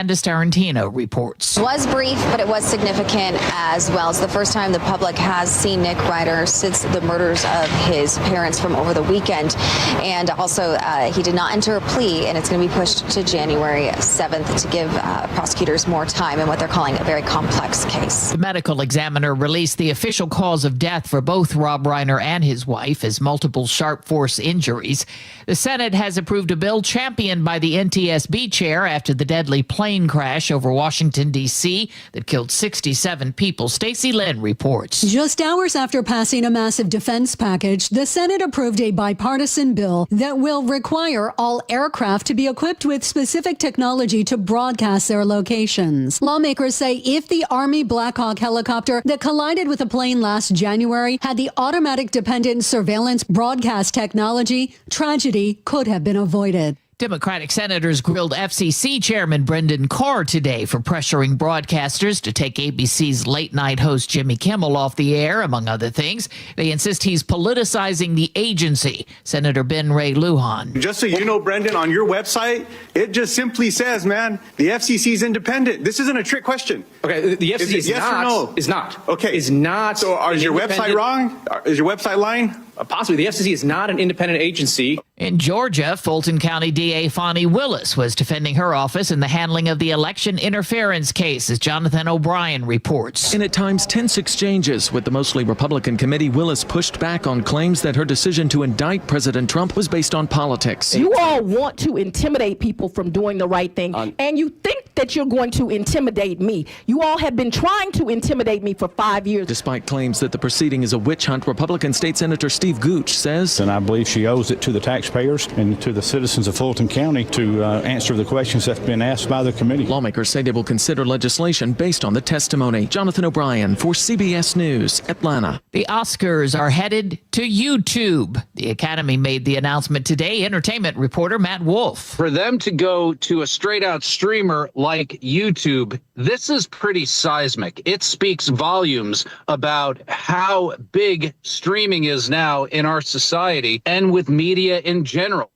Candace Tarantino reports. It was brief, but it was significant as well. It's the first time the public has seen Nick Ryder since the murders of his parents from over the weekend. And also, he did not enter a plea, and it's going to be pushed to January 7th to give prosecutors more time in what they're calling a very complex case. The medical examiner released the official cause of death for both Rob Reiner and his wife as multiple sharp force injuries. The Senate has approved a bill championed by the NTSB chair after the deadly plane crash over Washington, D.C. that killed 67 people. Stacey Lynn reports. Just hours after passing a massive defense package, the Senate approved a bipartisan bill that will require all aircraft to be equipped with specific technology to broadcast their locations. Lawmakers say if the Army Black Hawk helicopter that collided with a plane last January had the automatic dependent surveillance broadcast technology, tragedy could have been avoided. Democratic senators grilled FCC Chairman Brendan Carr today for pressuring broadcasters to take ABC's late-night host Jimmy Kimmel off the air, among other things. They insist he's politicizing the agency. Senator Ben Ray Lujan. Just so you know, Brendan, on your website, it just simply says, man, the FCC is independent. This isn't a trick question. Okay, the FCC is yes not. Or no? Is not. Okay. Is not. So is your website wrong? Is your website lying? Possibly. The FCC is not an independent agency. In Georgia, Fulton County DA Fonnie Willis was defending her office in the handling of the election interference case, as Jonathan O'Brien reports. In at times tense exchanges with the mostly Republican committee, Willis pushed back on claims that her decision to indict President Trump was based on politics. You all want to intimidate people from doing the right thing, and you think that you're going to intimidate me. You all have been trying to intimidate me for 5 years. Despite claims that the proceeding is a witch hunt, Republican State Senator Steve Gooch says, and I believe she owes it to the taxpayers and to the citizens of Fulton County to answer the questions that have been asked by the committee. Lawmakers say they will consider legislation based on the testimony. Jonathan O'Brien for CBS News, Atlanta. The Oscars are headed to YouTube. The Academy made the announcement today. Entertainment reporter Matt Wolf. For them to go to a straight-out streamer like YouTube, this is pretty seismic. It speaks volumes about how big streaming is now in our society and with media in general.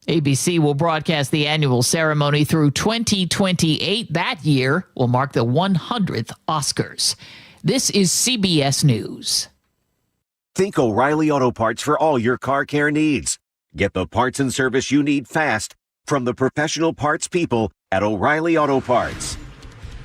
ABC will broadcast the annual ceremony through 2028. That year will mark the 100th Oscars. This is CBS News. Think O'Reilly Auto Parts for all your car care needs. Get the parts and service you need fast from the professional parts people at O'Reilly Auto Parts.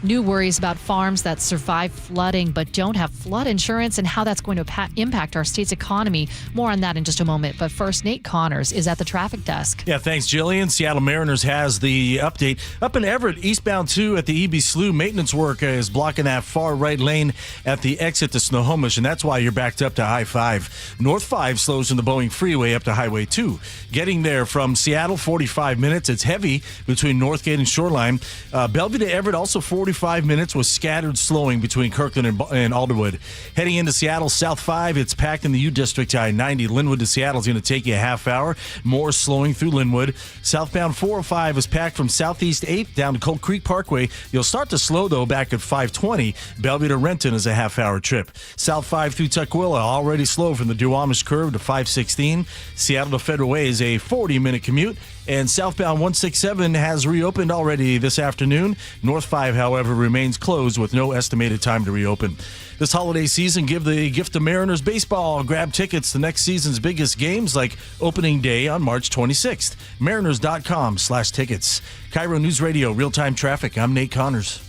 New worries about farms that survive flooding but don't have flood insurance and how that's going to impact our state's economy. More on that in just a moment. But first, Nate Connors is at the traffic desk. Yeah, thanks, Jillian. Seattle Mariners has the update. Up in Everett, eastbound 2 at the EB Slough, maintenance work is blocking that far right lane at the exit to Snohomish, and that's why you're backed up to I-5. North 5 slows in the Boeing Freeway up to Highway 2. Getting there from Seattle, 45 minutes. It's heavy between Northgate and Shoreline. Bellevue to Everett, also 45 minutes with scattered slowing between Kirkland and Alderwood. Heading into Seattle, South 5, it's packed in the U District to I-90. Linwood to Seattle is going to take you a half hour. More slowing through Linwood. Southbound 405 is packed from Southeast 8 down to Cold Creek Parkway. You'll start to slow, though, back at 520. Bellevue to Renton is a half-hour trip. South 5 through Tukwila already slow from the Duwamish Curve to 516. Seattle to Federal Way is a 40-minute commute. And southbound 167 has reopened already this afternoon. North 5, however, remains closed with no estimated time to reopen. This holiday season, give the gift to Mariners baseball. Grab tickets to next season's biggest games like opening day on March 26th. Mariners.com/tickets. KIRO Newsradio, real-time traffic. I'm Nate Connors.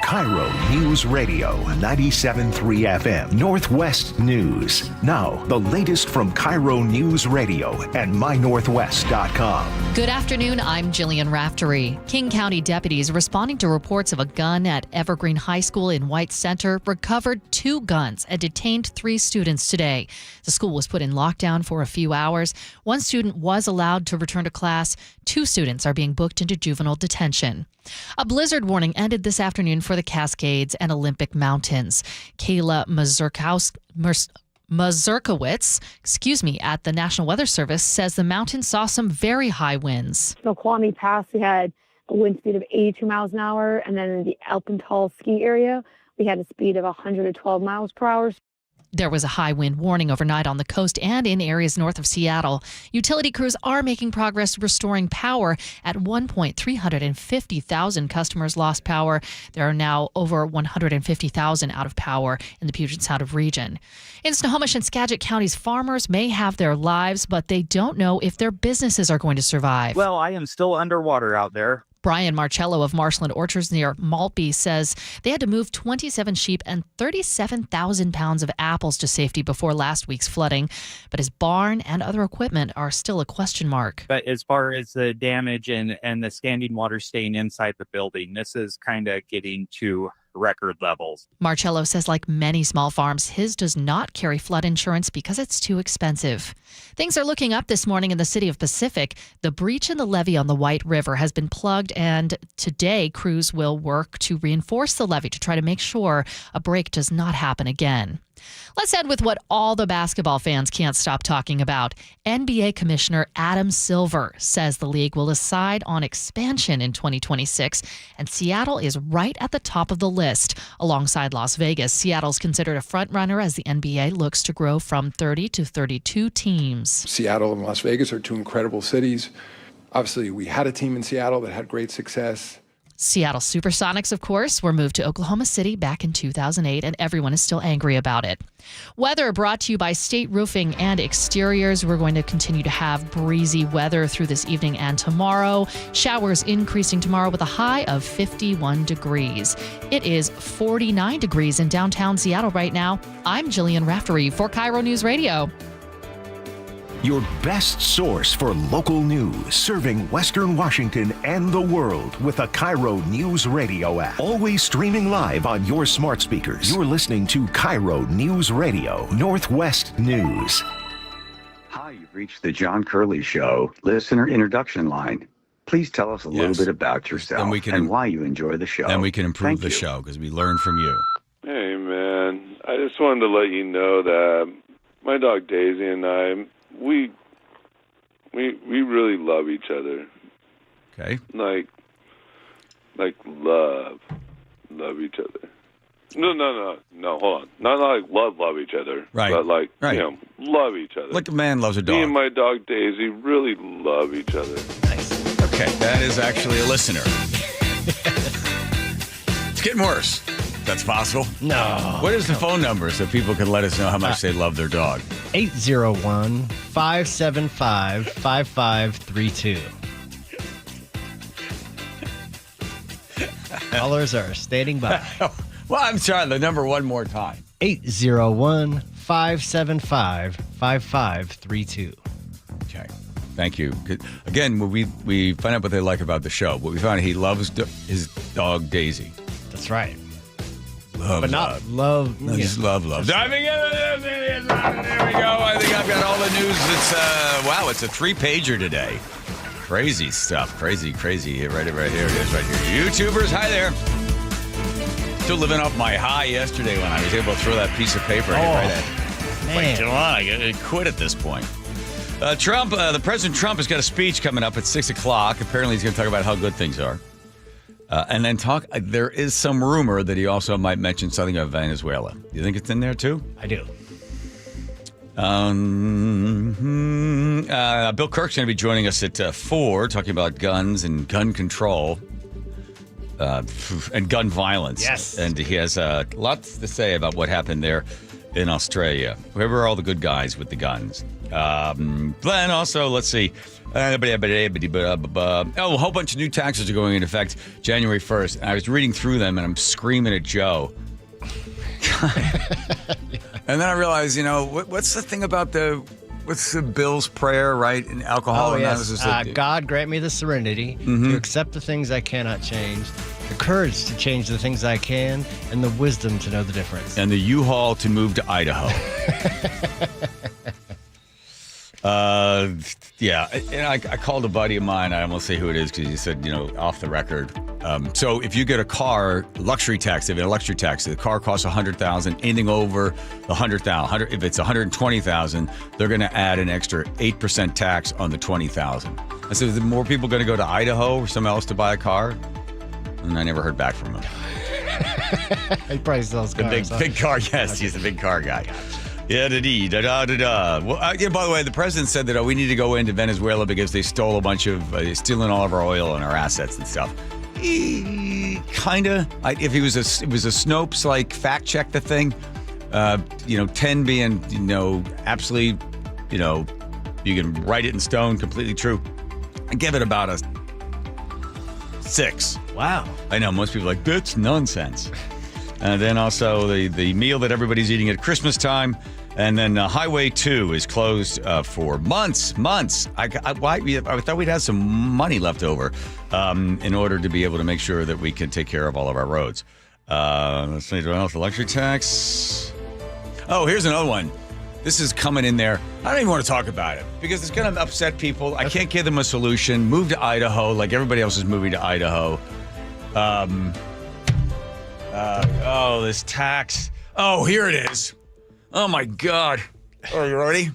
KIRO News Radio 97.3 FM Northwest News. Now, the latest from KIRO News Radio and mynorthwest.com. Good afternoon. I'm Jillian Raftery. King County deputies responding to reports of a gun at Evergreen High School in White Center recovered 2 guns and detained 3 students today. The school was put in lockdown for a few hours. 1 student was allowed to return to class. 2 students are being booked into juvenile detention. A blizzard warning ended this afternoon for the Cascades and Olympic Mountains. Kayla Mazurkowitz, at the National Weather Service says the mountains saw some very high winds. Snoqualmie Pass, we had a wind speed of 82 miles an hour, and then in the Alpental ski area, we had a speed of 112 miles per hour. There was a high wind warning overnight on the coast and in areas north of Seattle. Utility crews are making progress restoring power. At one point, 350,000 customers lost power. There are now over 150,000 out of power in the Puget Sound region. In Snohomish and Skagit counties, farmers may have their lives, but they don't know if their businesses are going to survive. Well, I am still underwater out there. Brian Marcello of Marshland Orchards near Maltby says they had to move 27 sheep and 37,000 pounds of apples to safety before last week's flooding. But his barn and other equipment are still a question mark. But as far as the damage and the standing water staying inside the building, this is kind of getting to record levels. Marcello says like many small farms, his does not carry flood insurance because it's too expensive. Things are looking up this morning in the city of Pacific. The breach in the levee on the White River has been plugged, and today crews will work to reinforce the levee to try to make sure a break does not happen again. Let's end with what all the basketball fans can't stop talking about. NBA Commissioner Adam Silver says the league will decide on expansion in 2026, and Seattle is right at the top of the list. Alongside Las Vegas, Seattle's considered a front-runner as the NBA looks to grow from 30 to 32 teams. Seattle and Las Vegas are two incredible cities. Obviously, we had a team in Seattle that had great success. Seattle Supersonics, of course, were moved to Oklahoma City back in 2008, and everyone is still angry about it. Weather brought to you by State Roofing and Exteriors. We're going to continue to have breezy weather through this evening and tomorrow. Showers increasing tomorrow with a high of 51 degrees. It is 49 degrees in downtown Seattle right now. I'm Jillian Raftery for KIRO News Radio. Your best source for local news, serving Western Washington and the world with the KIRO Newsradio App. Always streaming live on your smart speakers. You're listening to KIRO News Radio, Northwest News. Hi, you've reached the John Curley Show listener introduction line. Please tell us a little bit about yourself and why you enjoy the show. And we can improve the show because we learn from you. Hey, man. I just wanted to let you know that my dog Daisy and I, we really love each other. Okay. Like love each other. No, hold on. Not like love each other. Right. But like, right. you know, love each other. Like a man loves a dog. Me and my dog Daisy really love each other. Nice. Okay, that is actually a listener. It's getting worse. That's possible? No. What is the phone number so people can let us know how much they love their dog? 801-575-5532. Callers are standing by. Well, I'm sorry, the number one more time. 801-575-5532. Okay. Thank you. Again, we find out what they like about the show. What we found, he loves his dog, Daisy. That's right. Love, but not love. No, just love. Diving in. There we go. I think I've got all the news. It's a 3-pager today. Crazy stuff. Crazy. Right here it is right here. YouTubers, hi there. Still living off my high yesterday when I was able to throw that piece of paper. Wait, I quit at this point. The President Trump has got a speech coming up at 6 o'clock. Apparently he's going to talk about how good things are. And then there is some rumor that he also might mention something about Venezuela. Do you think it's in there too? I do. Bill Kirk's going to be joining us at 4, talking about guns and gun control and gun violence. Yes. And he has lots to say about what happened there in Australia. Where were all the good guys with the guns? Then also, let's see. A whole bunch of new taxes are going into effect January 1st. And I was reading through them, and I'm screaming at Joe. And then I realized, what's the thing about what's the Bill's prayer, right? In alcohol analysis. God grant me the serenity to accept the things I cannot change, the courage to change the things I can, and the wisdom to know the difference. And the U-Haul to move to Idaho. And I called a buddy of mine. I won't say who it is because he said, off the record. So if you get a car, luxury tax, the car costs $100,000, anything over the $100,000. If it's $120,000, they're going to add an extra 8% tax on the $20,000. I said, are more people going to go to Idaho or somewhere else to buy a car? And I never heard back from him. He probably sells cars. Big car, yes. He's a big car guy. Yeah, da-dee-da-da-da-da. Well, yeah, by the way, the president said that we need to go into Venezuela because they stole a bunch of, stealing all of our oil and our assets and stuff. Kind of. If it was a Snopes, like, fact check the thing, 10 being, absolutely, you can write it in stone, completely true. I give it about a 6. Wow. I know, most people are like, that's nonsense. And then also the meal that everybody's eating at Christmas time. And then Highway 2 is closed for months. I thought we'd have some money left over in order to be able to make sure that we can take care of all of our roads. Let's see, the luxury tax. Oh, here's another one. This is coming in there. I don't even want to talk about it because it's going to upset people. I can't give them a solution. Move to Idaho like everybody else is moving to Idaho. This tax. Oh, here it is. Oh, my God. Are you ready?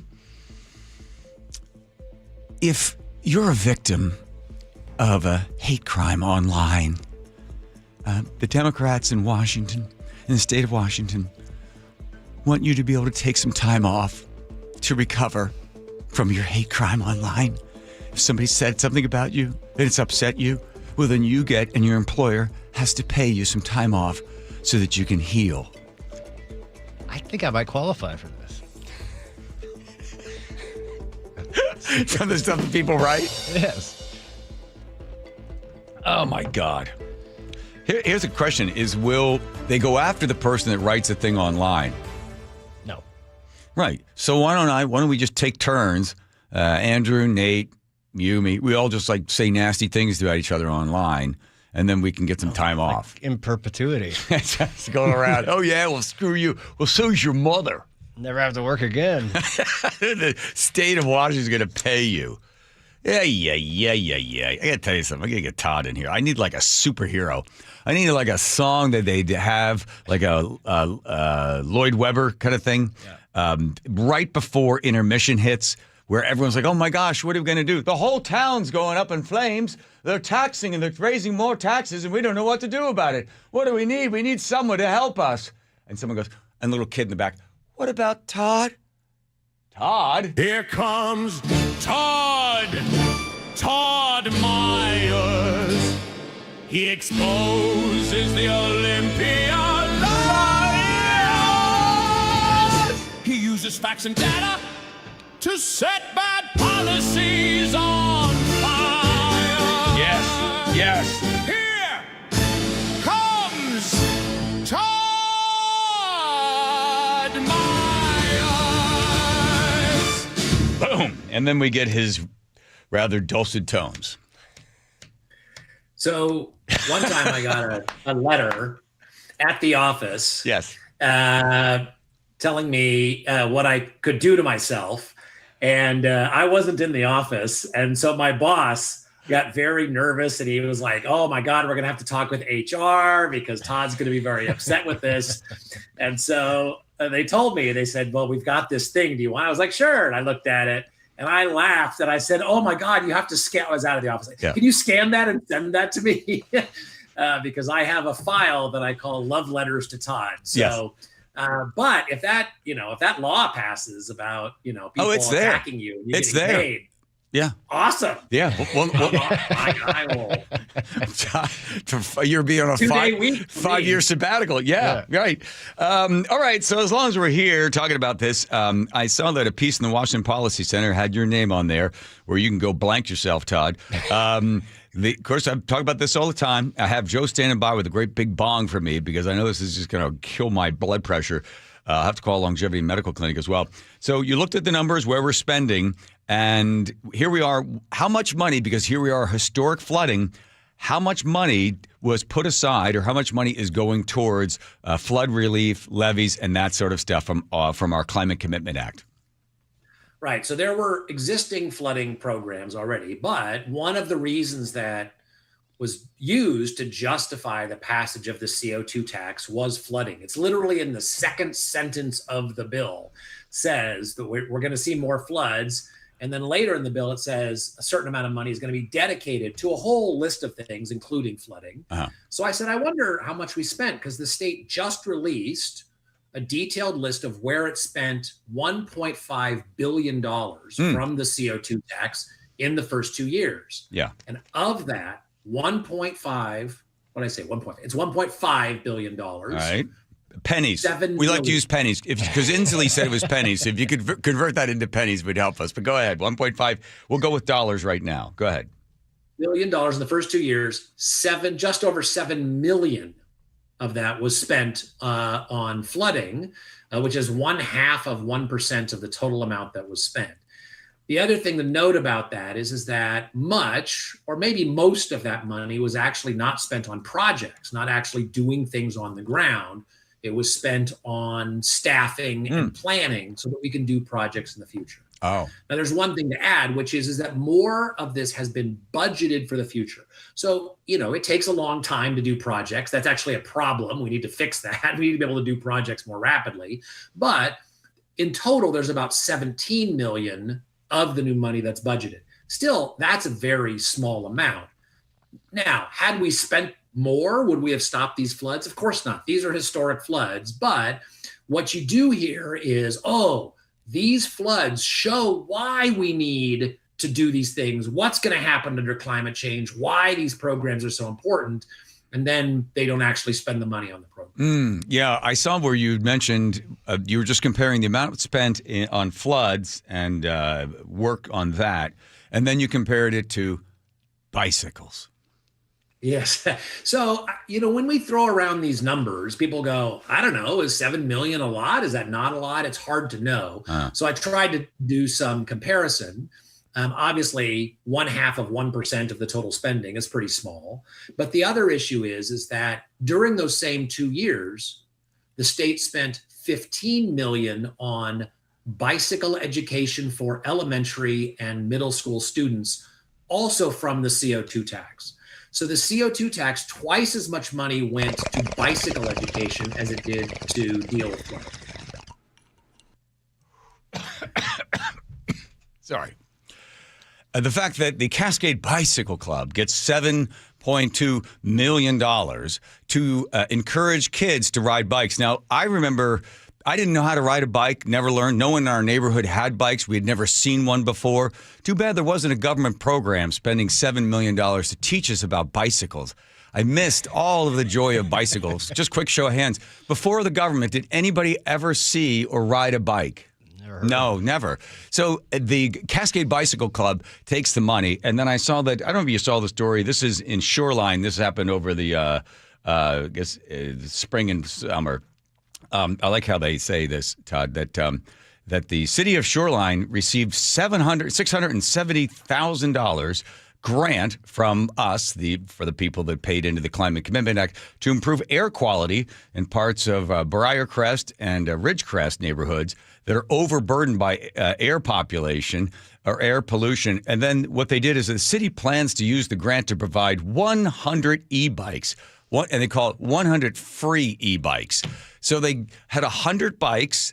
If you're a victim of a hate crime online, the Democrats in Washington, in the state of Washington, want you to be able to take some time off to recover from your hate crime online. If somebody said something about you and it's upset you, well, then you get, and your employer has to pay you some time off so that you can heal. I think I might qualify for this. From the stuff that people write? Yes. Oh, my God. Here's a question, is will they go after the person that writes a thing online? No. Right. So why don't we just take turns, Andrew, Nate, you, me, we all just like say nasty things about each other online, and then we can get some time off. In perpetuity. Just going around. Oh, yeah, well, screw you. Well, so's your mother. Never have to work again. The state of Washington is going to pay you. Yeah. I got to tell you something. I'm going to get Todd in here. I need like a superhero. I need like a song that they have, like a Lloyd Webber kind of thing, right before intermission hits, where everyone's like, oh, my gosh, what are we going to do? The whole town's going up in flames. They're taxing and they're raising more taxes, and we don't know what to do about it. What do we need? We need someone to help us. And someone goes, and a little kid in the back, what about Todd? Todd? Here comes Todd Myers. He exposes the Olympian liars. He uses facts and data to set bad policies on fire. Yes. Here comes Todd Myers. Boom. And then we get his rather dulcet tones. So one time I got a letter at the office. Yes. Telling me what I could do to myself. And I wasn't in the office. And so my boss got very nervous and he was like, oh my God, we're going to have to talk with HR because Todd's going to be very upset with this. And so they told me, they said, well, we've got this thing. Do you want? I was like, sure. And I looked at it and I laughed and I said, oh my God, you have to scan. I was out of the office. Like, can you scan that and send that to me? Because I have a file that I call Love Letters to Todd. So, yes. But if that law passes about, people attacking you, and it's getting there. Paid, yeah. Awesome. Yeah. I will. You're being on a 5-year sabbatical. Yeah. Right. All right. So as long as we're here talking about this, I saw that a piece in the Washington Policy Center had your name on there where you can go blank yourself, Todd. Of course, I talk about this all the time. I have Joe standing by with a great big bong for me because I know this is just going to kill my blood pressure. I'll have to call Longevity Medical Clinic as well. So you looked at the numbers where we're spending, and here we are. How much money, because here we are, historic flooding, how much money was put aside or how much money is going towards flood relief, levees, and that sort of stuff from our Climate Commitment Act? Right. So there were existing flooding programs already, but one of the reasons that was used to justify the passage of the CO2 tax was flooding. It's literally in the second sentence of the bill says that we're going to see more floods. And then later in the bill, it says a certain amount of money is going to be dedicated to a whole list of things, including flooding. So I said, I wonder how much we spent because the state just released a detailed list of where it spent $1.5 billion from the CO2 tax in the first 2 years. Yeah. And of that, 1.5, what did I say? 1.5. It's $1.5 billion. All right. Pennies. $7 We like to million. use pennies because Inslee said it was pennies. If you could convert that into pennies, it would help us. But go ahead. 1.5. We'll go with dollars right now. Go ahead. $1 billion in the first 2 years. Just over 7 million of that was spent on flooding, which is 0.5% of the total amount that was spent. The other thing to note about that is that much, or maybe most of that money was actually not spent on projects, not actually doing things on the ground. It was spent on staffing and planning so that we can do projects in the future. Oh. Now, there's one thing to add, which is that more of this has been budgeted for the future. So, it takes a long time to do projects. That's actually a problem. We need to fix that. We need to be able to do projects more rapidly. But in total, there's about 17 million of the new money that's budgeted. Still, that's a very small amount. Now, had we spent more, would we have stopped these floods? Of course not. These are historic floods. But what you do here is, these floods show why we need to do these things, what's going to happen under climate change, why these programs are so important, and then they don't actually spend the money on the program. Yeah, I saw where you mentioned you were just comparing the amount spent on floods and work on that, and then you compared it to bicycles. Yes. So, when we throw around these numbers, people go, I don't know, is 7 million a lot? Is that not a lot? It's hard to know. So I tried to do some comparison. Obviously, 0.5% of the total spending is pretty small. But the other issue is that during those same 2 years, the state spent 15 million on bicycle education for elementary and middle school students, also from the CO2 tax. So the CO2 tax, twice as much money went to bicycle education as it did to deal with flooding. Sorry. The fact that the Cascade Bicycle Club gets $7.2 million to encourage kids to ride bikes. Now, I remember I didn't know how to ride a bike, never learned. No one in our neighborhood had bikes. We had never seen one before. Too bad there wasn't a government program spending $7 million to teach us about bicycles. I missed all of the joy of bicycles. Just quick show of hands. Before the government, did anybody ever see or ride a bike? No, never. So the Cascade Bicycle Club takes the money, and then I saw that, I don't know if you saw the story. This is in Shoreline. This happened over the spring and summer. I like how they say this, Todd, that the city of Shoreline received $670,000 grant from us, for the people that paid into the Climate Commitment Act, to improve air quality in parts of Briarcrest and Ridgecrest neighborhoods that are overburdened by air population or air pollution. And then what they did is the city plans to use the grant to provide 100 e-bikes, and they call it 100 free e-bikes. So they had 100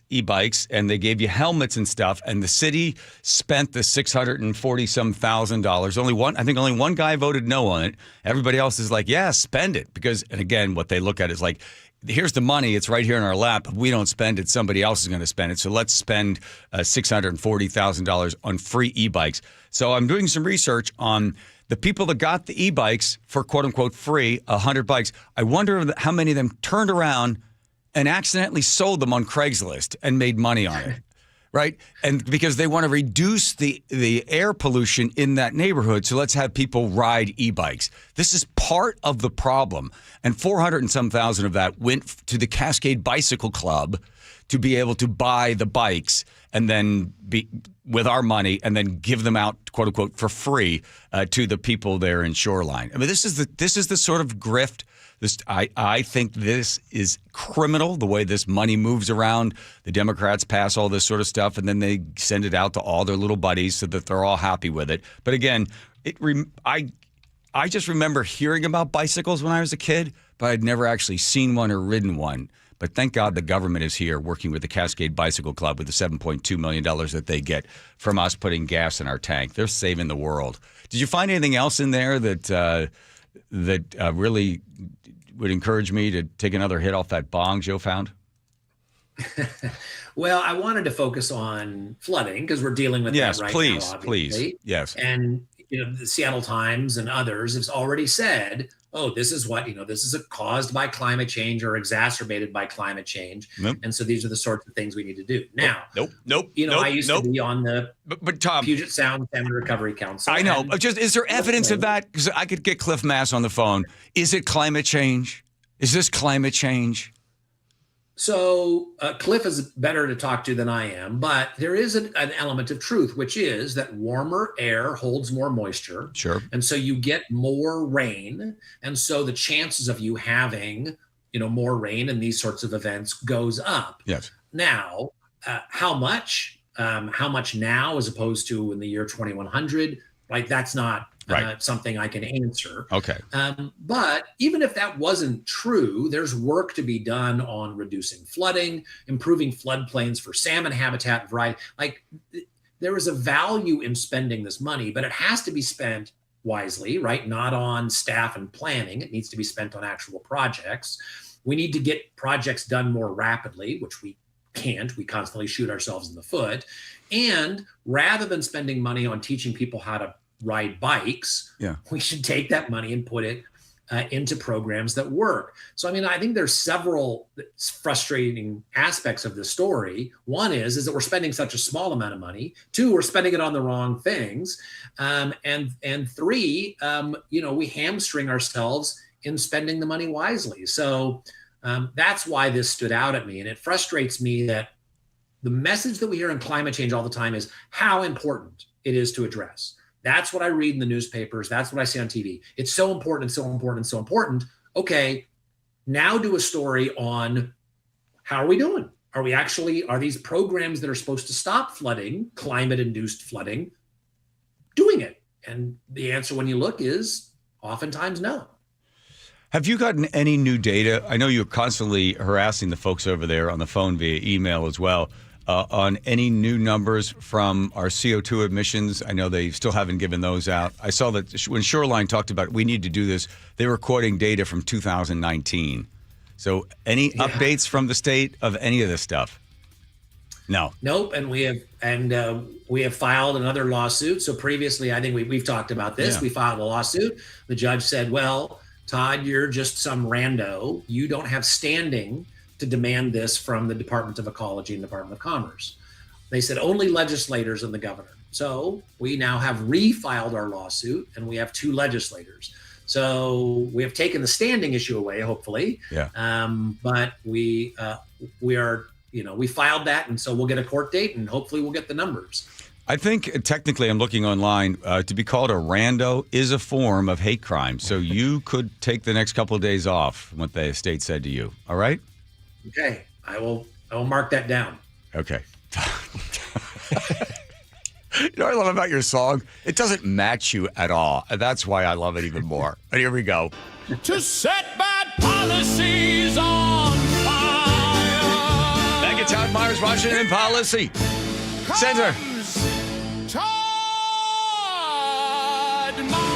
e-bikes, and they gave you helmets and stuff, and the city spent the $640,000. I think only one guy voted no on it. Everybody else is like, yeah, spend it. Because, and again, what they look at is like, here's the money. It's right here in our lap. If we don't spend it, somebody else is going to spend it. So let's spend $640,000 on free e-bikes. So I'm doing some research on the people that got the e-bikes for quote-unquote free, 100 bikes. I wonder how many of them turned around and accidentally sold them on Craigslist and made money on it, right? And because they want to reduce the air pollution in that neighborhood, so let's have people ride e-bikes. This is part of the problem. And 400 and some thousand of that went to the Cascade Bicycle Club to be able to buy the bikes and then with our money and then give them out, quote unquote, for free to the people there in Shoreline. I mean, this is the sort of grift. I think this is criminal, the way this money moves around. The Democrats pass all this sort of stuff, and then they send it out to all their little buddies so that they're all happy with it. But again, I just remember hearing about bicycles when I was a kid, but I'd never actually seen one or ridden one. But thank God the government is here working with the Cascade Bicycle Club with the $7.2 million that they get from us putting gas in our tank. They're saving the world. Did you find anything else in there that really would encourage me to take another hit off that bong Joe found? Well, I wanted to focus on flooding because we're dealing with that right now, obviously. Please. Yes. And the Seattle Times and others have already said, oh, this is what, this is caused by climate change or exacerbated by climate change. Nope. And so these are the sorts of things we need to do. Now, Nope. I used to be on the but Tom, Puget Sound Salmon Recovery Council. I know. Is there evidence of that? Because I could get Cliff Mass on the phone. Is it climate change? Is this climate change? So Cliff is better to talk to than I am, but there is an element of truth, which is that warmer air holds more moisture. Sure. And so you get more rain. And so the chances of you having, more rain in these sorts of events goes up. Yes. Now, how much now as opposed to in the year 2100, right? That's not something I can answer. Okay. But even if that wasn't true, there's work to be done on reducing flooding, improving floodplains for salmon habitat and variety. Like there is a value in spending this money, but it has to be spent wisely, right? Not on staff and planning. It needs to be spent on actual projects. We need to get projects done more rapidly, which we can't. We constantly shoot ourselves in the foot. And rather than spending money on teaching people how to ride bikes, we should take that money and put it into programs that work. So, I think there's several frustrating aspects of this story. One is that we're spending such a small amount of money. Two, we're spending it on the wrong things. And three, we hamstring ourselves in spending the money wisely. So that's why this stood out at me. And it frustrates me that the message that we hear in climate change all the time is how important it is to address. That's what I read in the newspapers. That's what I see on TV. It's so important, so important, so important. Okay, now do a story on how are we doing? Are these programs that are supposed to stop flooding, climate-induced flooding, doing it? And the answer when you look is oftentimes no. Have you gotten any new data? I know you're constantly harassing the folks over there on the phone via email as well. On any new numbers from our CO2 emissions. I know they still haven't given those out. I saw that when Shoreline talked about we need to do this, they were quoting data from 2019. So any updates from the state of any of this stuff? No. Nope. And we have filed another lawsuit. So previously, I think we've talked about this. Yeah. We filed a lawsuit. The judge said, well, Todd, you're just some rando. You don't have standing to demand this from the Department of Ecology and Department of Commerce. They said only legislators and the governor. So we now have refiled our lawsuit and we have two legislators. So we have taken the standing issue away, hopefully. Yeah. But we filed that, and so we'll get a court date and hopefully we'll get the numbers. I think technically, I'm looking online, to be called a rando is a form of hate crime. So you could take the next couple of days off, what the state said to you. All right? Okay, I will mark that down. Okay. You know what I love about your song? It doesn't match you at all. And that's why I love it even more. And here we go. To set bad policies on fire. Thank you, Todd Myers, Washington Policy Center. Todd Myers.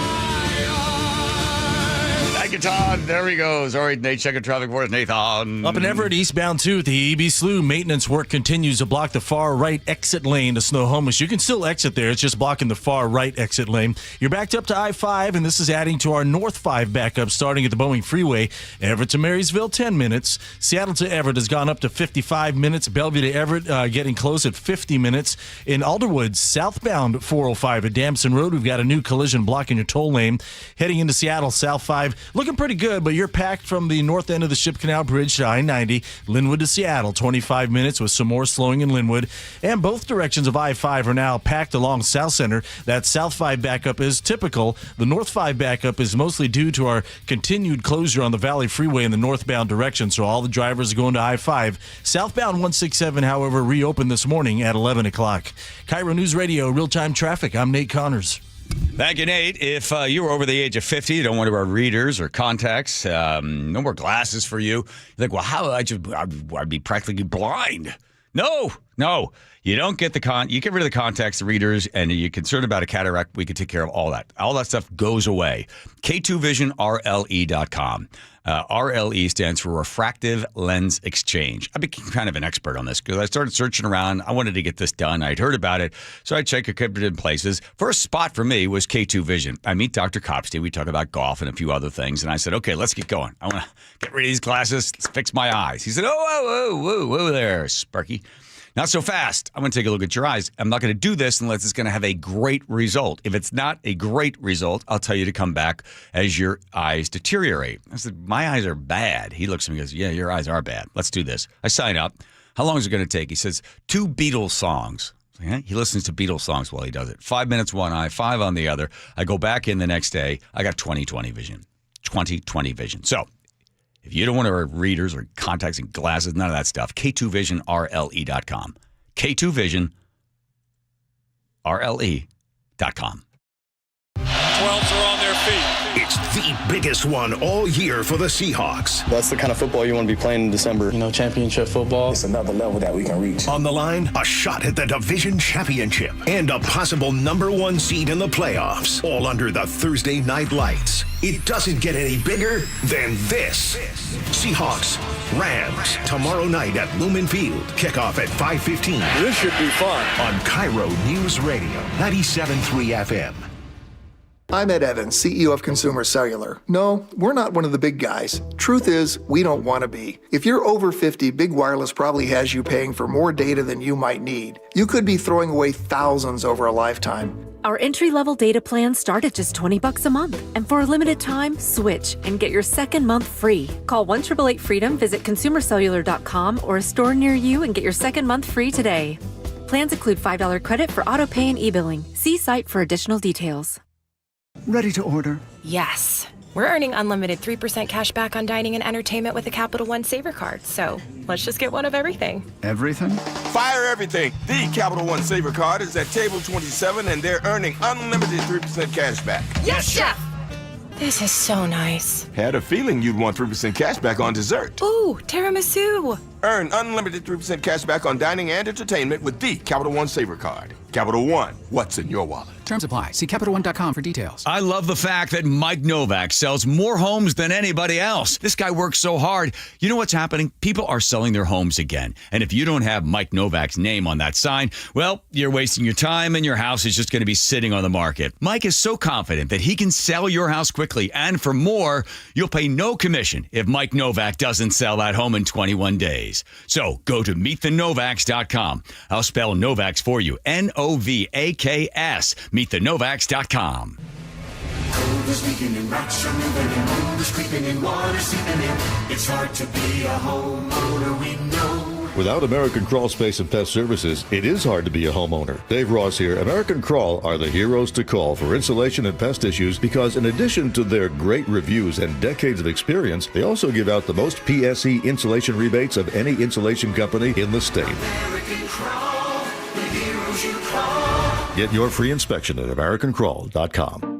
Thank you, Todd. There he goes. All right, Nate, check your traffic for us, Nathan. Up in Everett, eastbound 2 at the EB Slough, maintenance work continues to block the far right exit lane to Snohomish. You can still exit there. It's just blocking the far right exit lane. You're backed up to I-5, and this is adding to our North 5 backup starting at the Boeing Freeway. Everett to Marysville, 10 minutes. Seattle to Everett has gone up to 55 minutes. Bellevue to Everett getting close at 50 minutes. In Alderwoods, southbound 405 at Damson Road, we've got a new collision blocking your toll lane. Heading into Seattle, South 5, looking pretty good, but you're packed from the north end of the Ship Canal Bridge to I-90. Linwood to Seattle, 25 minutes with some more slowing in Linwood. And both directions of I-5 are now packed along South Center. That South 5 backup is typical. The North 5 backup is mostly due to our continued closure on the Valley Freeway in the northbound direction, so all the drivers are going to I-5. Southbound 167, however, reopened this morning at 11 o'clock. KIRO News Radio, real-time traffic. I'm Nate Connors. Thank you, Nate. If you were over the age of 50, you don't want to wear readers or contacts, no more glasses for you. You're like, well, I'd be practically blind. No, No, you don't get you get rid of the contacts, readers, and you're concerned about a cataract. We can take care of all that. All that stuff goes away. K2VisionRLE.com. RLE stands for Refractive Lens Exchange. I became kind of an expert on this because I started searching around. I wanted to get this done. I'd heard about it, so I checked a couple of places. First spot for me was K2 Vision. I meet Dr. Kopstein. We talk about golf and a few other things, and I said, okay, let's get going. I want to get rid of these glasses. Let's fix my eyes. He said, whoa there, Sparky. Not so fast. I'm going to take a look at your eyes. I'm not going to do this unless it's going to have a great result. If it's not a great result, I'll tell you to come back as your eyes deteriorate. I said, my eyes are bad. He looks at me and goes, yeah, your eyes are bad. Let's do this. I sign up. How long is it going to take? He says, 2 Beatles songs. He listens to Beatles songs while he does it. 5 minutes one eye, 5 on the other. I go back in the next day. I got 20/20 vision. 20/20 vision. So if you don't want to wear readers or contacts and glasses, none of that stuff, K2VisionRLE.com. K2VisionRLE.com. 12s are on their feet. It's the biggest one all year for the Seahawks. That's the kind of football you want to be playing in December. Championship football. It's another level that we can reach. On the line, a shot at the division championship and a possible #1 seed in the playoffs, all under the Thursday night lights. It doesn't get any bigger than this. Seahawks, Rams, tomorrow night at Lumen Field. Kickoff at 5:15. This should be fun. On KIRO News Radio, 97.3 FM. I'm Ed Evans, CEO of Consumer Cellular. No, we're not one of the big guys. Truth is, we don't want to be. If you're over 50, Big Wireless probably has you paying for more data than you might need. You could be throwing away thousands over a lifetime. Our entry-level data plans start at just $20 a month. And for a limited time, switch and get your second month free. Call 1-888-FREEDOM, visit consumercellular.com or a store near you and get your second month free today. Plans include $5 credit for auto pay and e-billing. See site for additional details. Ready to order? Yes. We're earning unlimited 3% cash back on dining and entertainment with the Capital One Saver Card. So let's just get one of everything. Everything? Fire everything. The Capital One Saver Card is at table 27 and they're earning unlimited 3% cash back. Yes, Chef! This is so nice. Had a feeling you'd want 3% cash back on dessert. Ooh, tiramisu. Earn unlimited 3% cash back on dining and entertainment with the Capital One Saver Card. Capital One, what's in your wallet? Terms apply. See CapitalOne.com for details. I love the fact that Mike Novak sells more homes than anybody else. This guy works so hard. You know what's happening? People are selling their homes again. And if you don't have Mike Novak's name on that sign, well, you're wasting your time and your house is just going to be sitting on the market. Mike is so confident that he can sell your house quickly. And for more, you'll pay no commission if Mike Novak doesn't sell that home in 21 days. So go to meetthenovaks.com. I'll spell Novaks for you. Novaks. Meetthenovaks.com. Cold is leaking and rocks are moving and mold is creeping and water seeping in. It's hard to be a homeowner, we know. Without American Crawl Space and Pest Services, it is hard to be a homeowner. Dave Ross here. American Crawl are the heroes to call for insulation and pest issues because in addition to their great reviews and decades of experience, they also give out the most PSE insulation rebates of any insulation company in the state. American Crawl, the heroes you call. Get your free inspection at AmericanCrawl.com.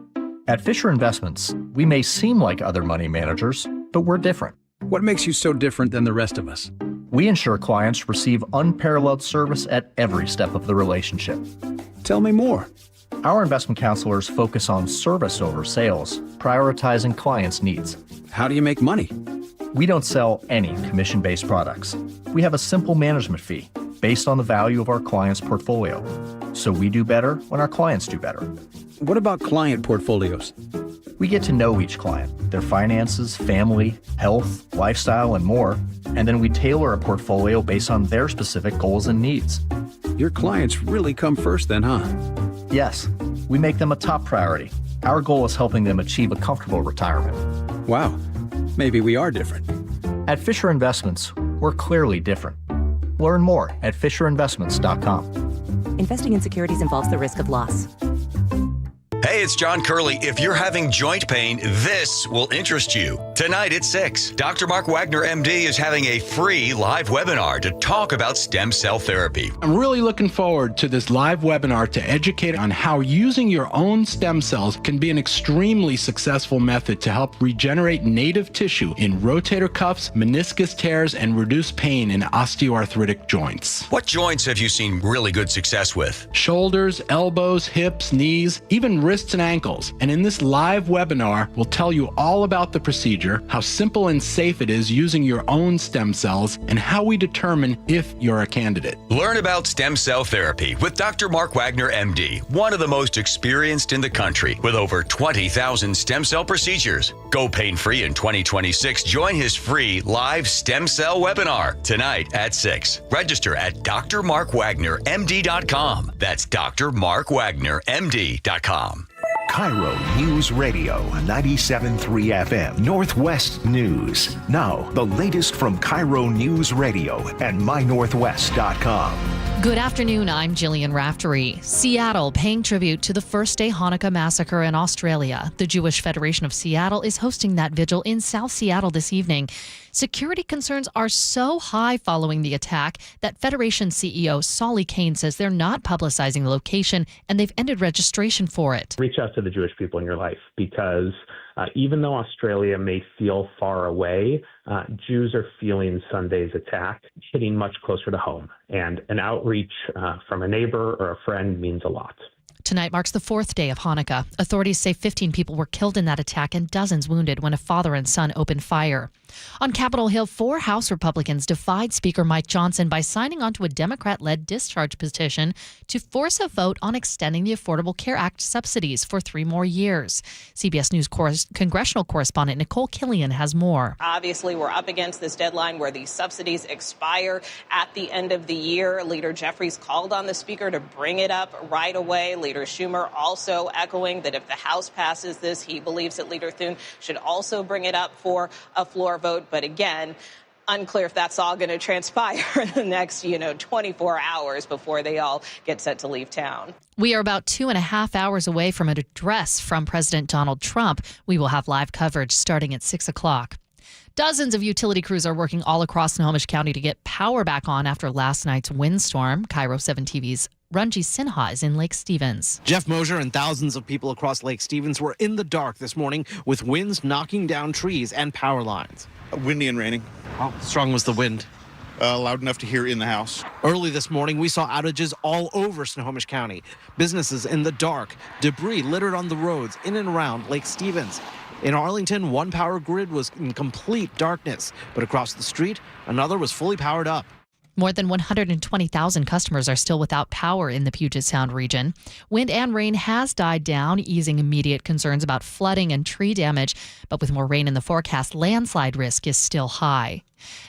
At Fisher Investments, we may seem like other money managers, but we're different. What makes you so different than the rest of us? We ensure clients receive unparalleled service at every step of the relationship. Tell me more. Our investment counselors focus on service over sales, prioritizing clients' needs. How do you make money? We don't sell any commission-based products. We have a simple management fee based on the value of our client's portfolio. So we do better when our clients do better. What about client portfolios? We get to know each client, their finances, family, health, lifestyle, and more, and then we tailor a portfolio based on their specific goals and needs. Your clients really come first then, huh? Yes, we make them a top priority. Our goal is helping them achieve a comfortable retirement. Wow, maybe we are different. At Fisher Investments, we're clearly different. Learn more at FisherInvestments.com. Investing in securities involves the risk of loss. Hey, it's John Curley. If you're having joint pain, this will interest you. Tonight at 6, Dr. Mark Wagner, MD, is having a free live webinar to talk about stem cell therapy. I'm really looking forward to this live webinar to educate on how using your own stem cells can be an extremely successful method to help regenerate native tissue in rotator cuffs, meniscus tears, and reduce pain in osteoarthritic joints. What joints have you seen really good success with? Shoulders, elbows, hips, knees, even wrists and ankles. And in this live webinar, we'll tell you all about the procedure, how simple and safe it is using your own stem cells, and how we determine if you're a candidate. Learn about stem cell therapy with Dr. Mark Wagner, MD, one of the most experienced in the country with over 20,000 stem cell procedures. Go pain-free in 2026. Join his free live stem cell webinar tonight at 6. Register at drmarkwagnermd.com. That's drmarkwagnermd.com. KIRO News Radio 97.3 FM Northwest News. Now, the latest from KIRO News Radio and mynorthwest.com. Good afternoon, I'm Jillian Raftery. Seattle paying tribute to the first day Hanukkah massacre in Australia. The Jewish Federation of Seattle is hosting that vigil in South Seattle this evening. Security concerns are so high following the attack that Federation CEO Solly Kane says they're not publicizing the location and they've ended registration for it. Reach out to the Jewish people in your life because even though Australia may feel far away, Jews are feeling Sunday's attack hitting much closer to home. And an outreach from a neighbor or a friend means a lot. Tonight marks the fourth day of Hanukkah. Authorities say 15 people were killed in that attack and dozens wounded when a father and son opened fire. On Capitol Hill, 4 House Republicans defied Speaker Mike Johnson by signing onto a Democrat-led discharge petition to force a vote on extending the Affordable Care Act subsidies for 3 more years. CBS News congressional correspondent Nicole Killian has more. Obviously, we're up against this deadline where these subsidies expire at the end of the year. Leader Jeffries called on the Speaker to bring it up right away. Leader Schumer also echoing that if the House passes this, he believes that Leader Thune should also bring it up for a floor vote. But again, unclear if that's all going to transpire in the next, 24 hours before they all get set to leave town. We are about 2.5 hours away from an address from President Donald Trump. We will have live coverage starting at 6 o'clock. Dozens of utility crews are working all across Snohomish County to get power back on after last night's windstorm. KIRO 7 TV's Runji Sinha is in Lake Stevens. Jeff Mosier and thousands of people across Lake Stevens were in the dark this morning with winds knocking down trees and power lines. Windy and raining. How strong was the wind? Loud enough to hear in the house. Early this morning, we saw outages all over Snohomish County. Businesses in the dark, debris littered on the roads in and around Lake Stevens. In Arlington, one power grid was in complete darkness, but across the street, another was fully powered up. More than 120,000 customers are still without power in the Puget Sound region. Wind and rain has died down, easing immediate concerns about flooding and tree damage. But with more rain in the forecast, landslide risk is still high.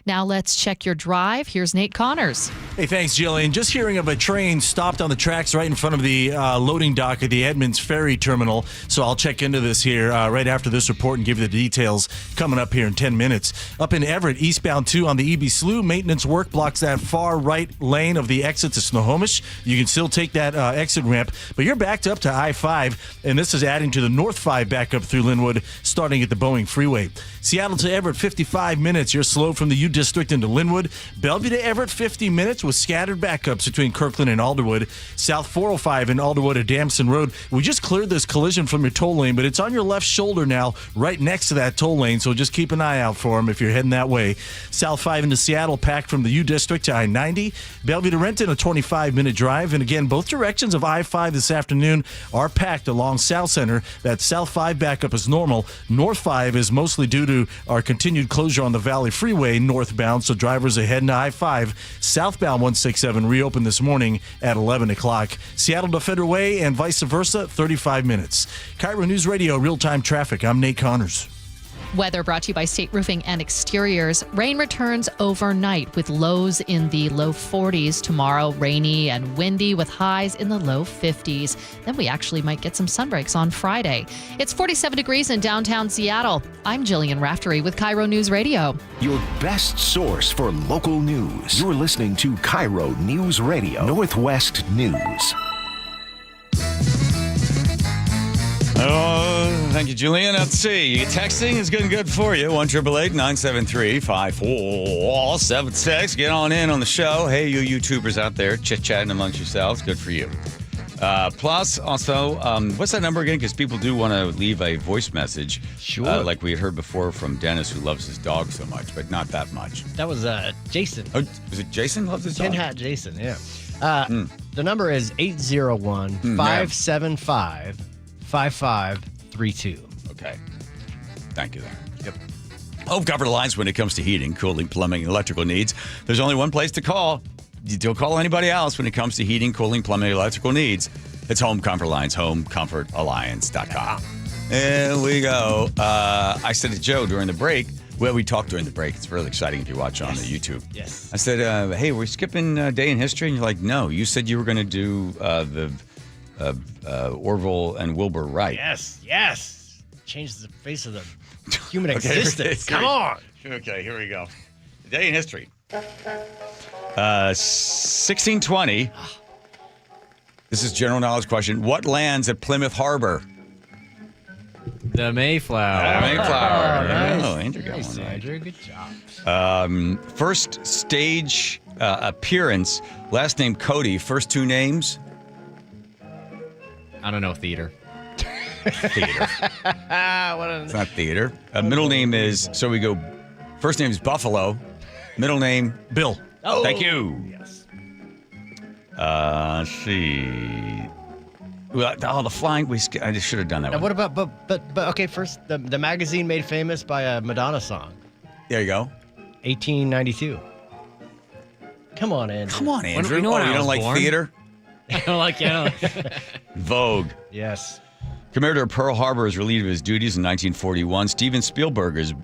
Now let's check your drive. Here's Nate Connors. Hey, thanks, Jillian. Just hearing of a train stopped on the tracks right in front of the loading dock at the Edmonds Ferry Terminal. So I'll check into this here right after this report and give you the details coming up here in 10 minutes. Up in Everett, eastbound 2 on the EB Slough, maintenance work blocks that far right lane of the exit to Snohomish. You can still take that exit ramp, but you're backed up to I-5, and this is adding to the North 5 backup through Linwood, starting at the Boeing Freeway. Seattle to Everett, 55 minutes. You're slow from the U District into Linwood. Bellevue to Everett, 50 minutes with scattered backups between Kirkland and Alderwood. South 405 in Alderwood to Damson Road. We just cleared this collision from your toll lane, but it's on your left shoulder now, right next to that toll lane, so just keep an eye out for them if you're heading that way. South 5 into Seattle, packed from the U District to I-90. Bellevue to Renton, a 25-minute drive. And again, both directions of I-5 this afternoon are packed along South Center. That South 5 backup is normal. North 5 is mostly due to our continued closure on the Valley Freeway northbound, so drivers are heading to I-5. Southbound 167 reopened this morning at 11 o'clock. Seattle to Federal Way and vice versa, 35 minutes. KIRO News Radio, real-time traffic. I'm Nate Connors. Weather brought to you by State Roofing and Exteriors. Rain returns overnight with lows in the low 40s. Tomorrow, rainy and windy with highs in the low 50s. Then we actually might get some sunbreaks on Friday. It's 47 degrees in downtown Seattle. I'm Jillian Raftery with KIRO News Radio. Your best source for local news. You're listening to KIRO News Radio, Northwest News. Oh, thank you, Julian. Let's see. Texting is good for you. 1-888-973-5476. Get on in on the show. Hey, you YouTubers out there chit-chatting amongst yourselves. Good for you. Plus, also, what's that number again? Because people do want to leave a voice message. Sure. Like we had heard before from Dennis, who loves his dog so much, but not that much. That was Jason. Oh, was it Jason loves his dog? Tin Hat Jason, yeah. The number is 801-575-5532. Okay. Thank you there. Yep. Home Comfort Alliance when it comes to heating, cooling, plumbing, and electrical needs. There's only one place to call. You don't call anybody else when it comes to heating, cooling, plumbing, electrical needs. It's Home Comfort Alliance, homecomfortalliance.com. There we go. I said to Joe during the break, well, we talked during the break. It's really exciting if you watch on the YouTube. Yes. I said, hey, we're skipping Day in History. And you're like, no, you said you were going to do the Orville and Wilbur Wright. Yes. Change the face of the human existence. Come on. Okay, here we go. Day in History. 1620. This is general knowledge question. What lands at Plymouth Harbor? The Mayflower. Mayflower. Nice. Oh, Andrew got Nice, one right. Andrew. Good job. First stage appearance. Last name Cody. First two names. I don't know, theater. Theater. It's not theater. Middle name is, so we go, first name is Buffalo. Middle name, Bill. Oh, thank you. Yes. Let's see. Well, the flying, I just should have done that Now, one. what about, but okay, first, the magazine made famous by a Madonna song. There you go. 1892. Come on, Andrew. Come on, Andrew. you know when you I don't was like born? theater? I don't like Vogue. Yes. Commander of Pearl Harbor is relieved of his duties in 1941. Steven Spielberg is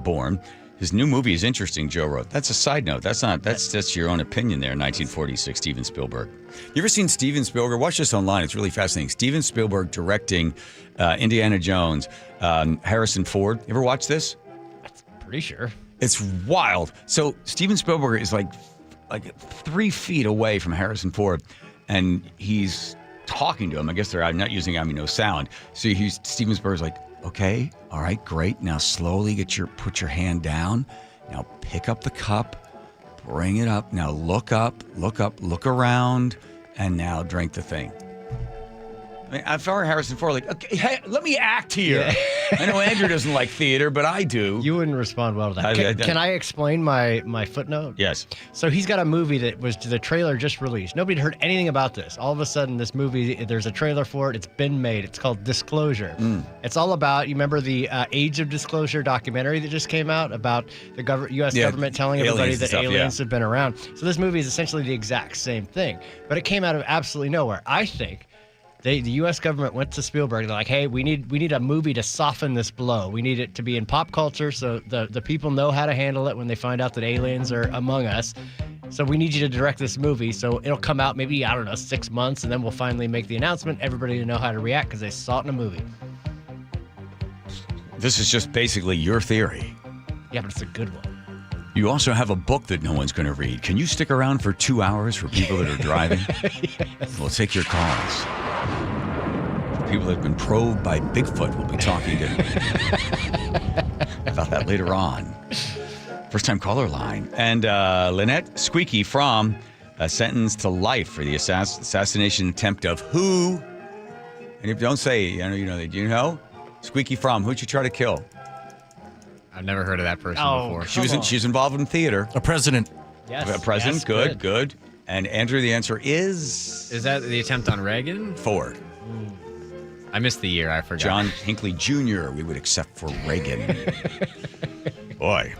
born. His new movie is interesting, Joe wrote. That's a side note. That's just your own opinion there, 1946, Steven Spielberg. You ever seen Steven Spielberg? Watch this online. It's really fascinating. Steven Spielberg directing Indiana Jones, Harrison Ford. You ever watch this? Pretty sure. It's wild. So Steven Spielberg is like 3 feet away from Harrison Ford, and he's talking to him. I guess I'm not using no sound. So Steven Spielberg's like, okay, all right, great. Now slowly put your hand down. Now pick up the cup, bring it up. Now look up, look around, and now drink the thing. I mean, if I were Harrison Ford, like, okay, hey, let me act here. Yeah. I know Andrew doesn't like theater, but I do. You wouldn't respond well to that. Can I explain my footnote? Yes. So he's got a movie that was the trailer just released. Nobody had heard anything about this. All of a sudden, this movie, there's a trailer for it. It's been made. It's called Disclosure. It's all about, you remember the Age of Disclosure documentary that just came out about the U.S. government telling everybody that aliens have been around. So this movie is essentially the exact same thing, but it came out of absolutely nowhere. I think the U.S. government went to Spielberg. They're like, hey, we need a movie to soften this blow. We need it to be in pop culture so the people know how to handle it when they find out that aliens are among us. So we need you to direct this movie. So it'll come out maybe, 6 months, and then we'll finally make the announcement. Everybody will know how to react because they saw it in a movie. This is just basically your theory. Yeah, but it's a good one. You also have a book that no one's going to read. Can you stick around for 2 hours for people that are driving? Yes. We'll take your calls. People that have been probed by Bigfoot will be talking to about that later on. First-time caller line. And Lynette Squeaky from sentenced to life for the assassination attempt of who? And if you don't say, do you know? Squeaky from, who'd you try to kill? I've never heard of that person before. She's involved in theater. A president. Yes. A president. Yes, Good. And Andrew, the answer is... Is that the attempt on Reagan? Ford. I missed the year. I forgot. John Hinckley Jr. we would accept for Reagan. Boy.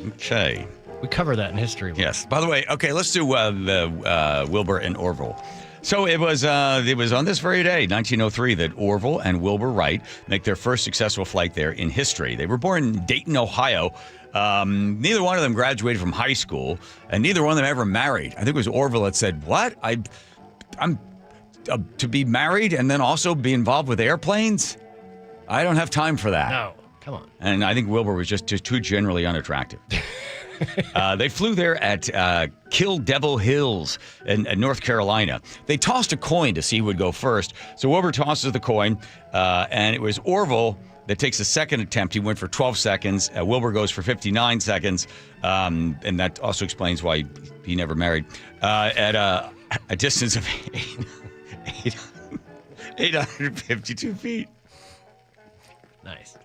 Okay. We cover that in history. Yes. By the way, okay, let's do the Wilbur and Orville. So it was on this very day, 1903, that Orville and Wilbur Wright make their first successful flight there in history. They were born in Dayton, Ohio. Neither one of them graduated from high school, and neither one of them ever married. I think it was Orville that said, "What? I'm to be married and then also be involved with airplanes? I don't have time for that." No, come on. And I think Wilbur was just too generally unattractive. They flew there at Kill Devil Hills in North Carolina. They tossed a coin to see who would go first. So Wilbur tosses the coin, and it was Orville that takes the second attempt. He went for 12 seconds. Wilbur goes for 59 seconds, and that also explains why he never married. At a distance of 852 feet. Nice.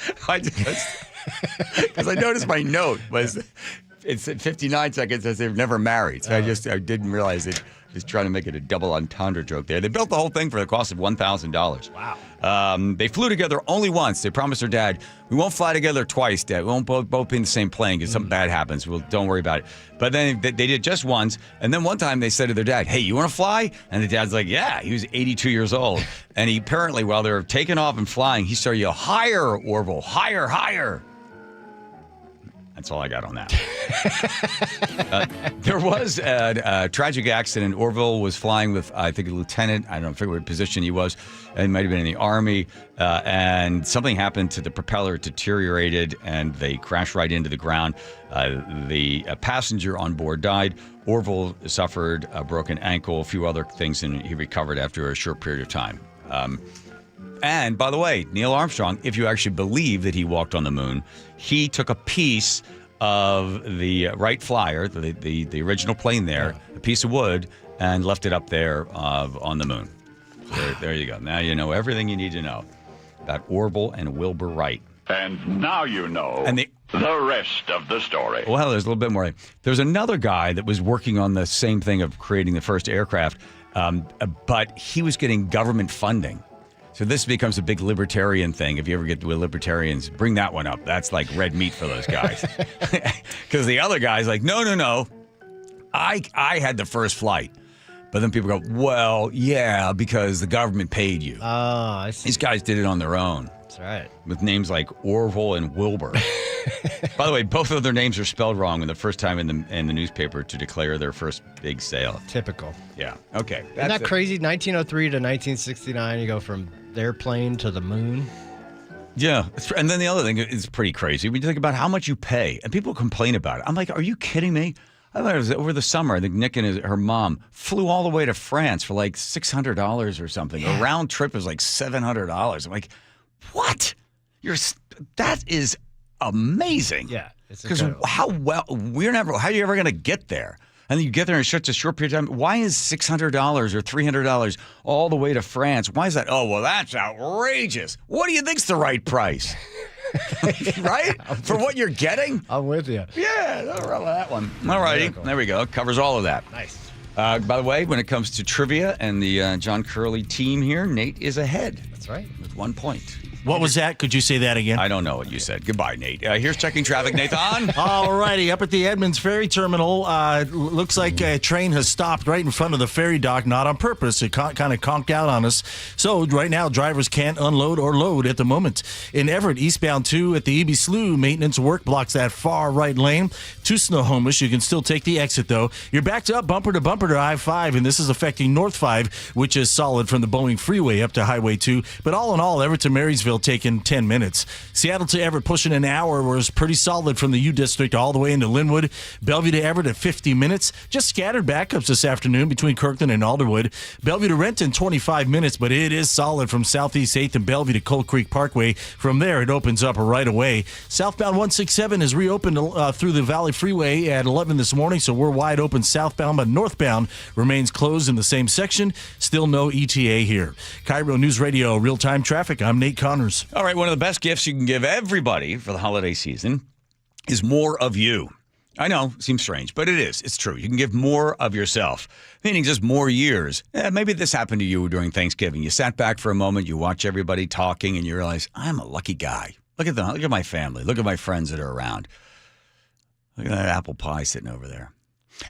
Because I noticed my note was it's at 59 seconds as they've never married. So I didn't realize it. Just trying to make it a double entendre joke there. They built the whole thing for the cost of $1,000. Wow. They flew together only once. They promised their dad, we won't fly together twice, Dad. We won't both be in the same plane because something bad happens. Don't worry about it. But then they did just once. And then one time they said to their dad, hey, you want to fly? And the dad's like, yeah. He was 82 years old. And he apparently, while they were taking off and flying, he started yelling, higher, Orville, higher, higher. That's all I got on that. There was a tragic accident. Orville was flying with, I think, a lieutenant. I don't forget what position he was. He might have been in the Army. And something happened to the propeller. It deteriorated, and they crashed right into the ground. The passenger on board died. Orville suffered a broken ankle, a few other things, and he recovered after a short period of time. And by the way, Neil Armstrong, if you actually believe that he walked on the moon, he took a piece of the Wright Flyer, the original plane there, a piece of wood, and left it up there on the moon. So there you go. Now you know everything you need to know about Orville and Wilbur Wright. And now you know and the rest of the story. Well, there's a little bit more. There's another guy that was working on the same thing of creating the first aircraft, but he was getting government funding. So this becomes a big libertarian thing. If you ever get with libertarians, bring that one up. That's like red meat for those guys. Because the other guy's like, no. I had the first flight. But then people go, well, yeah, because the government paid you. Oh, I see. These guys did it on their own. That's right. With names like Orville and Wilbur. By the way, both of their names are spelled wrong in the first time in the newspaper to declare their first big sale. Typical. Yeah. Okay. Isn't that crazy? 1903 to 1969, you go from their plane to the moon. Yeah. And then the other thing is pretty crazy. When you think about how much you pay, and people complain about it. I'm like, are you kidding me? I thought it was over the summer. I think Nick and her mom flew all the way to France for like $600 or something. A round trip was like $700. I'm like, what? That is amazing. Yeah. Because how are you ever going to get there? And then you get there in such a short period of time. Why is $600 or $300 all the way to France? Why is that? Oh, well, that's outrageous. What do you think's the right price? Right? For what you're getting? I'm with you. Yeah, I love that one. All righty. There we go. Covers all of that. Nice. By the way, when it comes to trivia and the John Curley team here, Nate is ahead. That's right. With 1 point. What was that? Could you say that again? I don't know what you said. Goodbye, Nate. Here's checking traffic, Nathan. All righty. Up at the Edmonds Ferry Terminal, looks like a train has stopped right in front of the ferry dock, not on purpose. It kind of conked out on us. So right now, drivers can't unload or load at the moment. In Everett, eastbound 2 at the EB Slough, maintenance work blocks that far right lane to Snohomish. You can still take the exit, though. You're backed up bumper to I-5, and this is affecting North 5, which is solid from the Boeing Freeway up to Highway 2. But all in all, Everett to Marysville taking 10 minutes. Seattle to Everett pushing an hour was pretty solid from the U District all the way into Linwood. Bellevue to Everett at 50 minutes. Just scattered backups this afternoon between Kirkland and Alderwood. Bellevue to Renton 25 minutes, but it is solid from Southeast 8th and Bellevue to Cold Creek Parkway. From there, it opens up right away. Southbound 167 is reopened through the Valley Freeway at 11 this morning, so we're wide open southbound, but northbound remains closed in the same section. Still no ETA here. KIRO Newsradio real-time traffic. I'm Nate Connors. All right, one of the best gifts you can give everybody for the holiday season is more of you. I know, seems strange, but it is. It's true. You can give more of yourself, meaning just more years. Maybe this happened to you during Thanksgiving. You sat back for a moment, you watch everybody talking, and you realize, I'm a lucky guy. Look at them. Look at my family. Look at my friends that are around. Look at that apple pie sitting over there.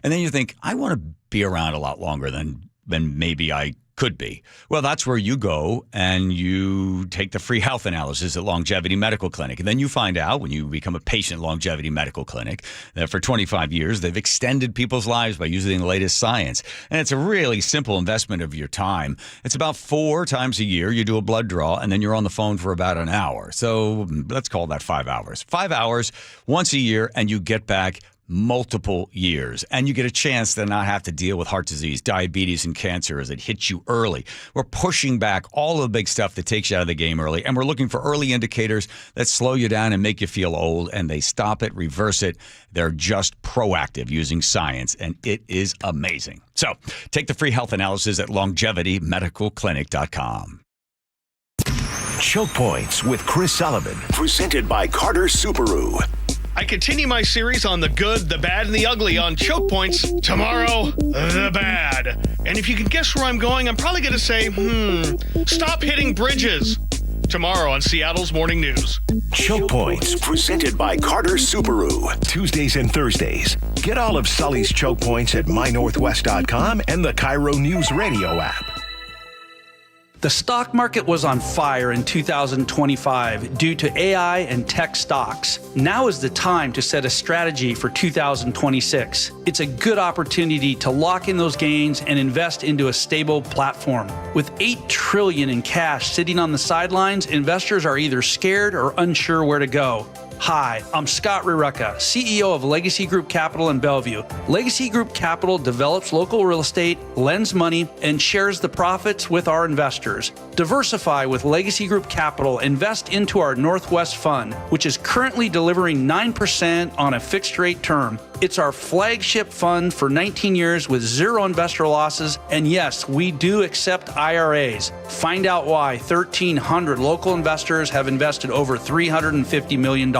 And then you think, I want to be around a lot longer than maybe I could be. Well, that's where you go and you take the free health analysis at Longevity Medical Clinic. And then you find out when you become a patient at Longevity Medical Clinic that for 25 years, they've extended people's lives by using the latest science. And it's a really simple investment of your time. It's about 4 times a year. You do a blood draw and then you're on the phone for about an hour. So let's call that 5 hours. 5 hours once a year and you get back multiple years, and you get a chance to not have to deal with heart disease, diabetes, and cancer as it hits you early. We're pushing back all of the big stuff that takes you out of the game early, and we're looking for early indicators that slow you down and make you feel old, and they stop it, reverse it. They're just proactive using science, and it is amazing. So take the free health analysis at longevitymedicalclinic.com. Choke Points with Chris Sullivan, presented by Carter Subaru. I continue my series on the good, the bad, and the ugly on Choke Points. Tomorrow, the bad. And if you can guess where I'm going, I'm probably going to say, stop hitting bridges. Tomorrow on Seattle's Morning News. Choke Points, presented by Carter Subaru. Tuesdays and Thursdays. Get all of Sully's Choke Points at mynorthwest.com and the KIRO Newsradio app. The stock market was on fire in 2025 due to AI and tech stocks. Now is the time to set a strategy for 2026. It's a good opportunity to lock in those gains and invest into a stable platform. With $8 trillion in cash sitting on the sidelines, investors are either scared or unsure where to go. Hi, I'm Scott Rurecka, CEO of Legacy Group Capital in Bellevue. Legacy Group Capital develops local real estate, lends money, and shares the profits with our investors. Diversify with Legacy Group Capital. Invest into our Northwest Fund, which is currently delivering 9% on a fixed rate term. It's our flagship fund for 19 years with zero investor losses. And yes, we do accept IRAs. Find out why 1,300 local investors have invested over $350 million.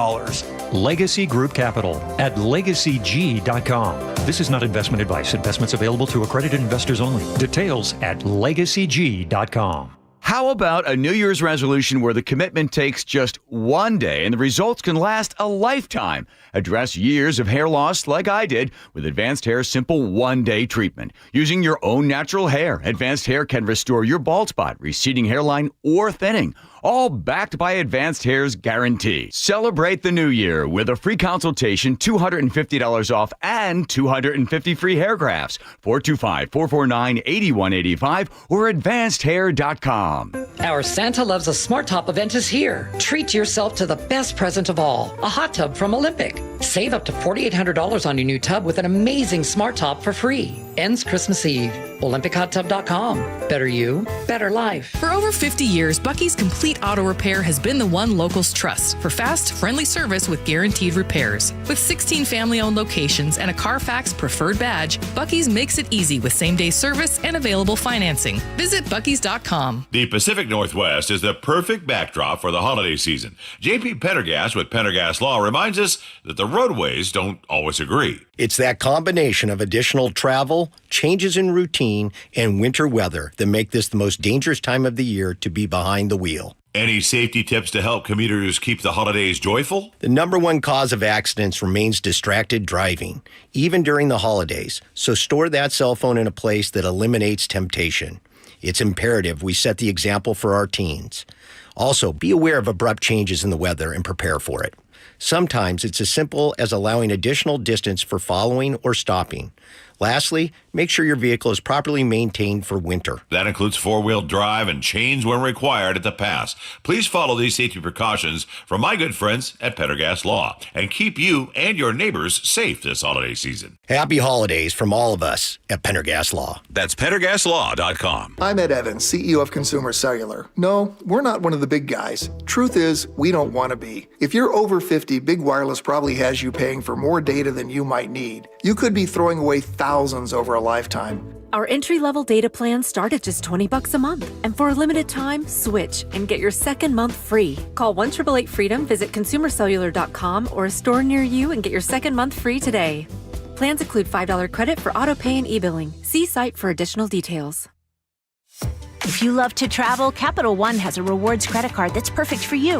Legacy Group Capital at legacyg.com. This is not investment advice. Investments available to accredited investors only. Details at legacyg.com. How about a New Year's resolution where the commitment takes just one day and the results can last a lifetime? Address years of hair loss like I did with Advanced Hair's simple one-day treatment. Using your own natural hair, Advanced Hair can restore your bald spot, receding hairline, or thinning. All backed by Advanced Hair's guarantee. Celebrate the new year with a free consultation, $250 off, and 250 free hair grafts. 425-449-8185 or advancedhair.com. Our Santa Loves a Smart Top event is here. Treat yourself to the best present of all, a hot tub from Olympic. Save up to $4,800 on your new tub with an amazing smart top for free. Ends Christmas Eve. OlympicHotTub.com. Better you, better life. For over 50 years, Bucky's Complete Auto Repair has been the one locals trust for fast, friendly service with guaranteed repairs. With 16 family-owned locations and a Carfax preferred badge, Bucky's makes it easy with same-day service and available financing. Visit Bucky's.com. The Pacific Northwest is the perfect backdrop for the holiday season. J.P. Pendergast with Pendergast Law reminds us that the roadways don't always agree. It's that combination of additional travel, changes in routine, and winter weather that make this the most dangerous time of the year to be behind the wheel. Any safety tips to help commuters keep the holidays joyful? The number one cause of accidents remains distracted driving, even during the holidays. So store that cell phone in a place that eliminates temptation. It's imperative we set the example for our teens. Also, be aware of abrupt changes in the weather and prepare for it. Sometimes it's as simple as allowing additional distance for following or stopping. Lastly, make sure your vehicle is properly maintained for winter. That includes four-wheel drive and chains when required at the pass. Please follow these safety precautions from my good friends at Pendergast Law and keep you and your neighbors safe this holiday season. Happy holidays from all of us at Pendergast Law. That's PendergastLaw.com. I'm Ed Evans, CEO of Consumer Cellular. No, we're not one of the big guys. Truth is, we don't want to be. If you're over 50, Big Wireless probably has you paying for more data than you might need. You could be throwing away thousands over a lifetime. Our entry-level data plans start at just $20 a month. And for a limited time, switch and get your second month free. Call 1-888-FREEDOM, visit consumercellular.com or a store near you and get your second month free today. Plans include $5 credit for auto pay and e-billing. See site for additional details. If you love to travel, Capital One has a rewards credit card that's perfect for you.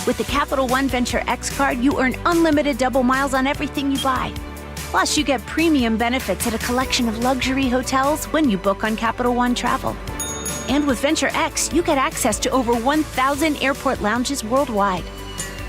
With the Capital One Venture X card, you earn unlimited double miles on everything you buy. Plus, you get premium benefits at a collection of luxury hotels when you book on Capital One Travel. And with Venture X, you get access to over 1,000 airport lounges worldwide.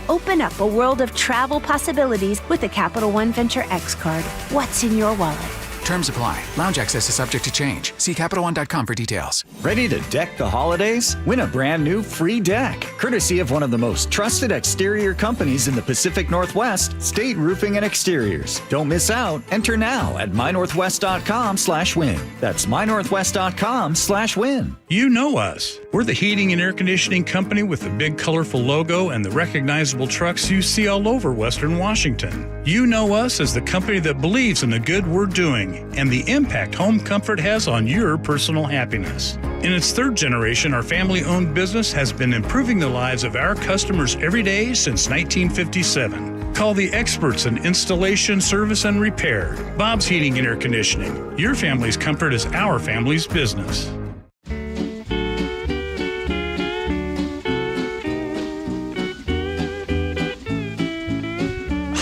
Open up a world of travel possibilities with the Capital One Venture X card. What's in your wallet? Terms apply. Lounge access is subject to change. See CapitalOne.com for details. Ready to deck the holidays? Win a brand new free deck, courtesy of one of the most trusted exterior companies in the Pacific Northwest, State Roofing and Exteriors. Don't miss out. Enter now at mynorthwest.com/win. That's mynorthwest.com/win. You know us. We're the heating and air conditioning company with the big colorful logo and the recognizable trucks you see all over Western Washington. You know us as the company that believes in the good we're doing and the impact home comfort has on your personal happiness. In its third generation, our family-owned business has been improving the lives of our customers every day since 1957. Call the experts in installation, service, and repair. Bob's Heating and Air Conditioning. Your family's comfort is our family's business.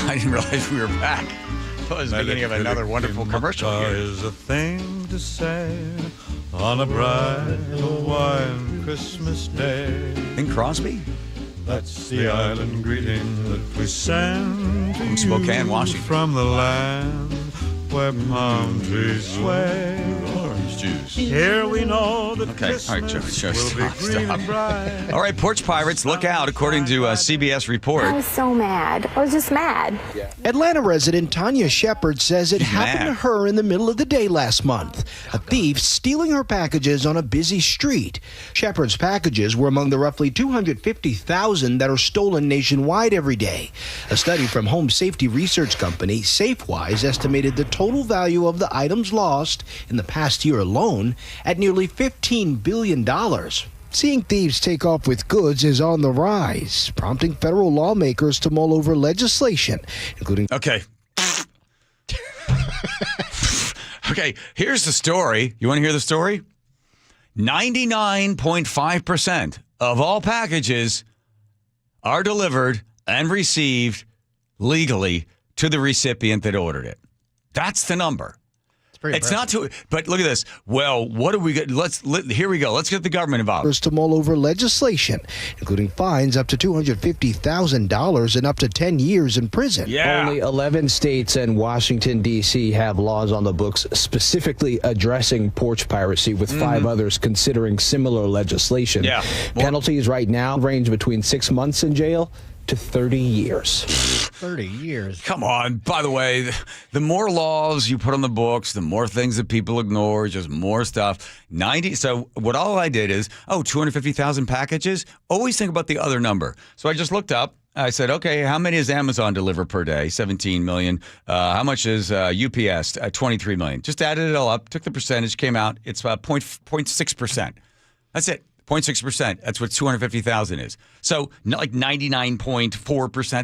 I didn't realize we were back. It was the beginning of another wonderful commercial here. Is a thing to say on a bright Hawaiian Christmas day. Bing Crosby? That's the island greeting that we send From Spokane, Washington. From the land where palm trees sway. Orange juice. Here we know that Okay, all right, Joe, Christmas will stop, be green stop. and bright. All right, porch pirates, look out, according to a CBS report. I was so mad. I was just mad. Atlanta resident Tanya Shepard says it She's happened mad. to her in the middle of the day last month. A thief stealing her packages on a busy street. Shepard's packages were among the roughly 250,000 that are stolen nationwide every day. A study from home safety research company Safewise estimated the total value of the items lost in the past year alone at nearly $15 billion. Seeing thieves take off with goods is on the rise, prompting federal lawmakers to mull over legislation, including... Okay. Okay, here's the story. You want to hear the story? 99.5% of all packages are delivered and received legally to the recipient that ordered it. That's the number. It's not too, but look at this. Well, what do we get? Here we go. Let's get the government involved. To mull over legislation, including fines up to $250,000 and up to 10 years in prison. Yeah. Only 11 states and Washington, D.C. have laws on the books specifically addressing porch piracy, with 5 others considering similar legislation. Yeah. Penalties right now range between 6 months in jail to 30 years. 30 years. Come on. By the way, the more laws you put on the books, the more things that people ignore, just more stuff. So what all I did is, 250,000 packages? Always think about the other number. So I just looked up. I said, okay, how many does Amazon deliver per day? 17 million. How much is UPS? 23 million. Just added it all up, took the percentage, came out. It's about 0.6%. That's it. 0.6%. That's what 250,000 is. So like 99.4%,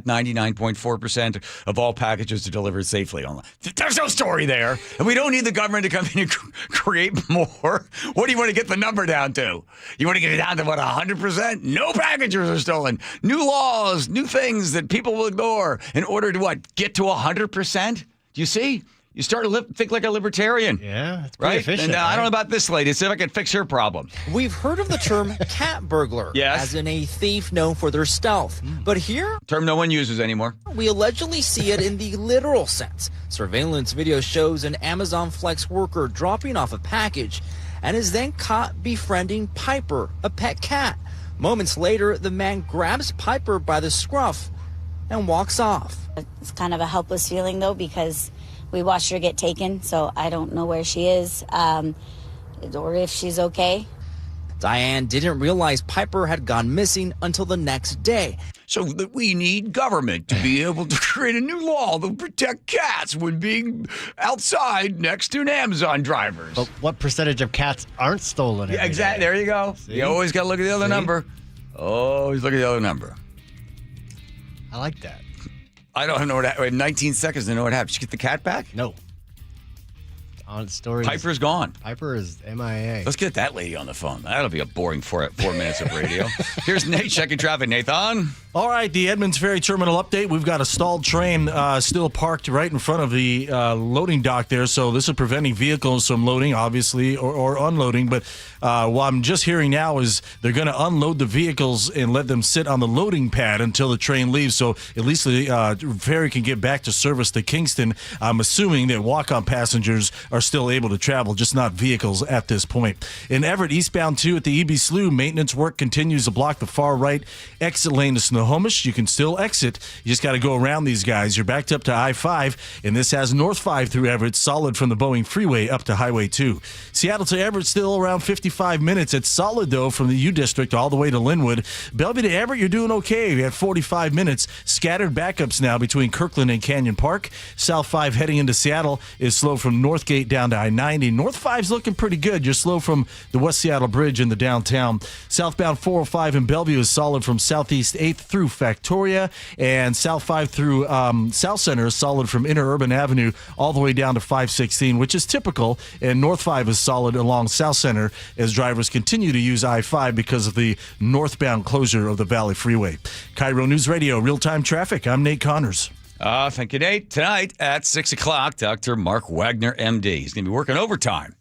99.4% of all packages are delivered safely online. There's no story there. And we don't need the government to come in and create more. What do you want to get the number down to? You want to get it down to what, 100%? No packages are stolen. New laws, new things that people will ignore in order to what? Get to 100%? Do you see? You start to think like a libertarian. Yeah, it's pretty right? efficient. And I don't know about this lady. See if I can fix her problem. We've heard of the term cat burglar, Yes. as in a thief known for their stealth. But here, Term no one uses anymore. we allegedly see it in the literal sense. Surveillance video shows an Amazon Flex worker dropping off a package and is then caught befriending Piper, a pet cat. Moments later, the man grabs Piper by the scruff and walks off. It's kind of a helpless feeling, though, because we watched her get taken, so I don't know where she is or if she's okay. Diane didn't realize Piper had gone missing until the next day. So that we need government to be able to create a new law that would protect cats when being outside next to an Amazon drivers. But what percentage of cats aren't stolen? Yeah, exactly. There you go. See? You always got to look at the other number. Always look at the other number. I like that. I don't know what happened. 19 seconds to know what happened. Did you get the cat back? No. On stories. Piper's gone. Piper is MIA. Let's get that lady on the phone. That'll be a boring 4 minutes of radio. Here's Nate checking traffic. Nathan? All right, the Edmonds Ferry Terminal update. We've got a stalled train still parked right in front of the loading dock there, so this is preventing vehicles from loading, obviously, or unloading. But what I'm just hearing now is they're going to unload the vehicles and let them sit on the loading pad until the train leaves, so at least the ferry can get back to service to Kingston. I'm assuming that walk-on passengers are still able to travel, just not vehicles at this point. In Everett, eastbound 2 at the EB Slough, maintenance work continues to block the far right exit lane to Snohomish. You can still exit. You just got to go around these guys. You're backed up to I-5, and this has North 5 through Everett, solid from the Boeing Freeway up to Highway 2. Seattle to Everett, still around 55 minutes. It's solid, though, from the U District all the way to Linwood. Bellevue to Everett, you're doing okay. You have 45 minutes. Scattered backups now between Kirkland and Canyon Park. South 5 heading into Seattle is slow from Northgate down to I-90. North 5's looking pretty good. You're slow from the West Seattle Bridge in the downtown. Southbound 405 in Bellevue is solid from Southeast 8th through Factoria, and South 5 through South Center is solid from Interurban Avenue all the way down to 516, which is typical, and North 5 is solid along South Center as drivers continue to use I-5 because of the northbound closure of the Valley Freeway. KIRO News Radio, real-time traffic. I'm Nate Connors. Thank you, Nate. Tonight at 6 o'clock, Dr. Mark Wagner, MD. He's going to be working overtime.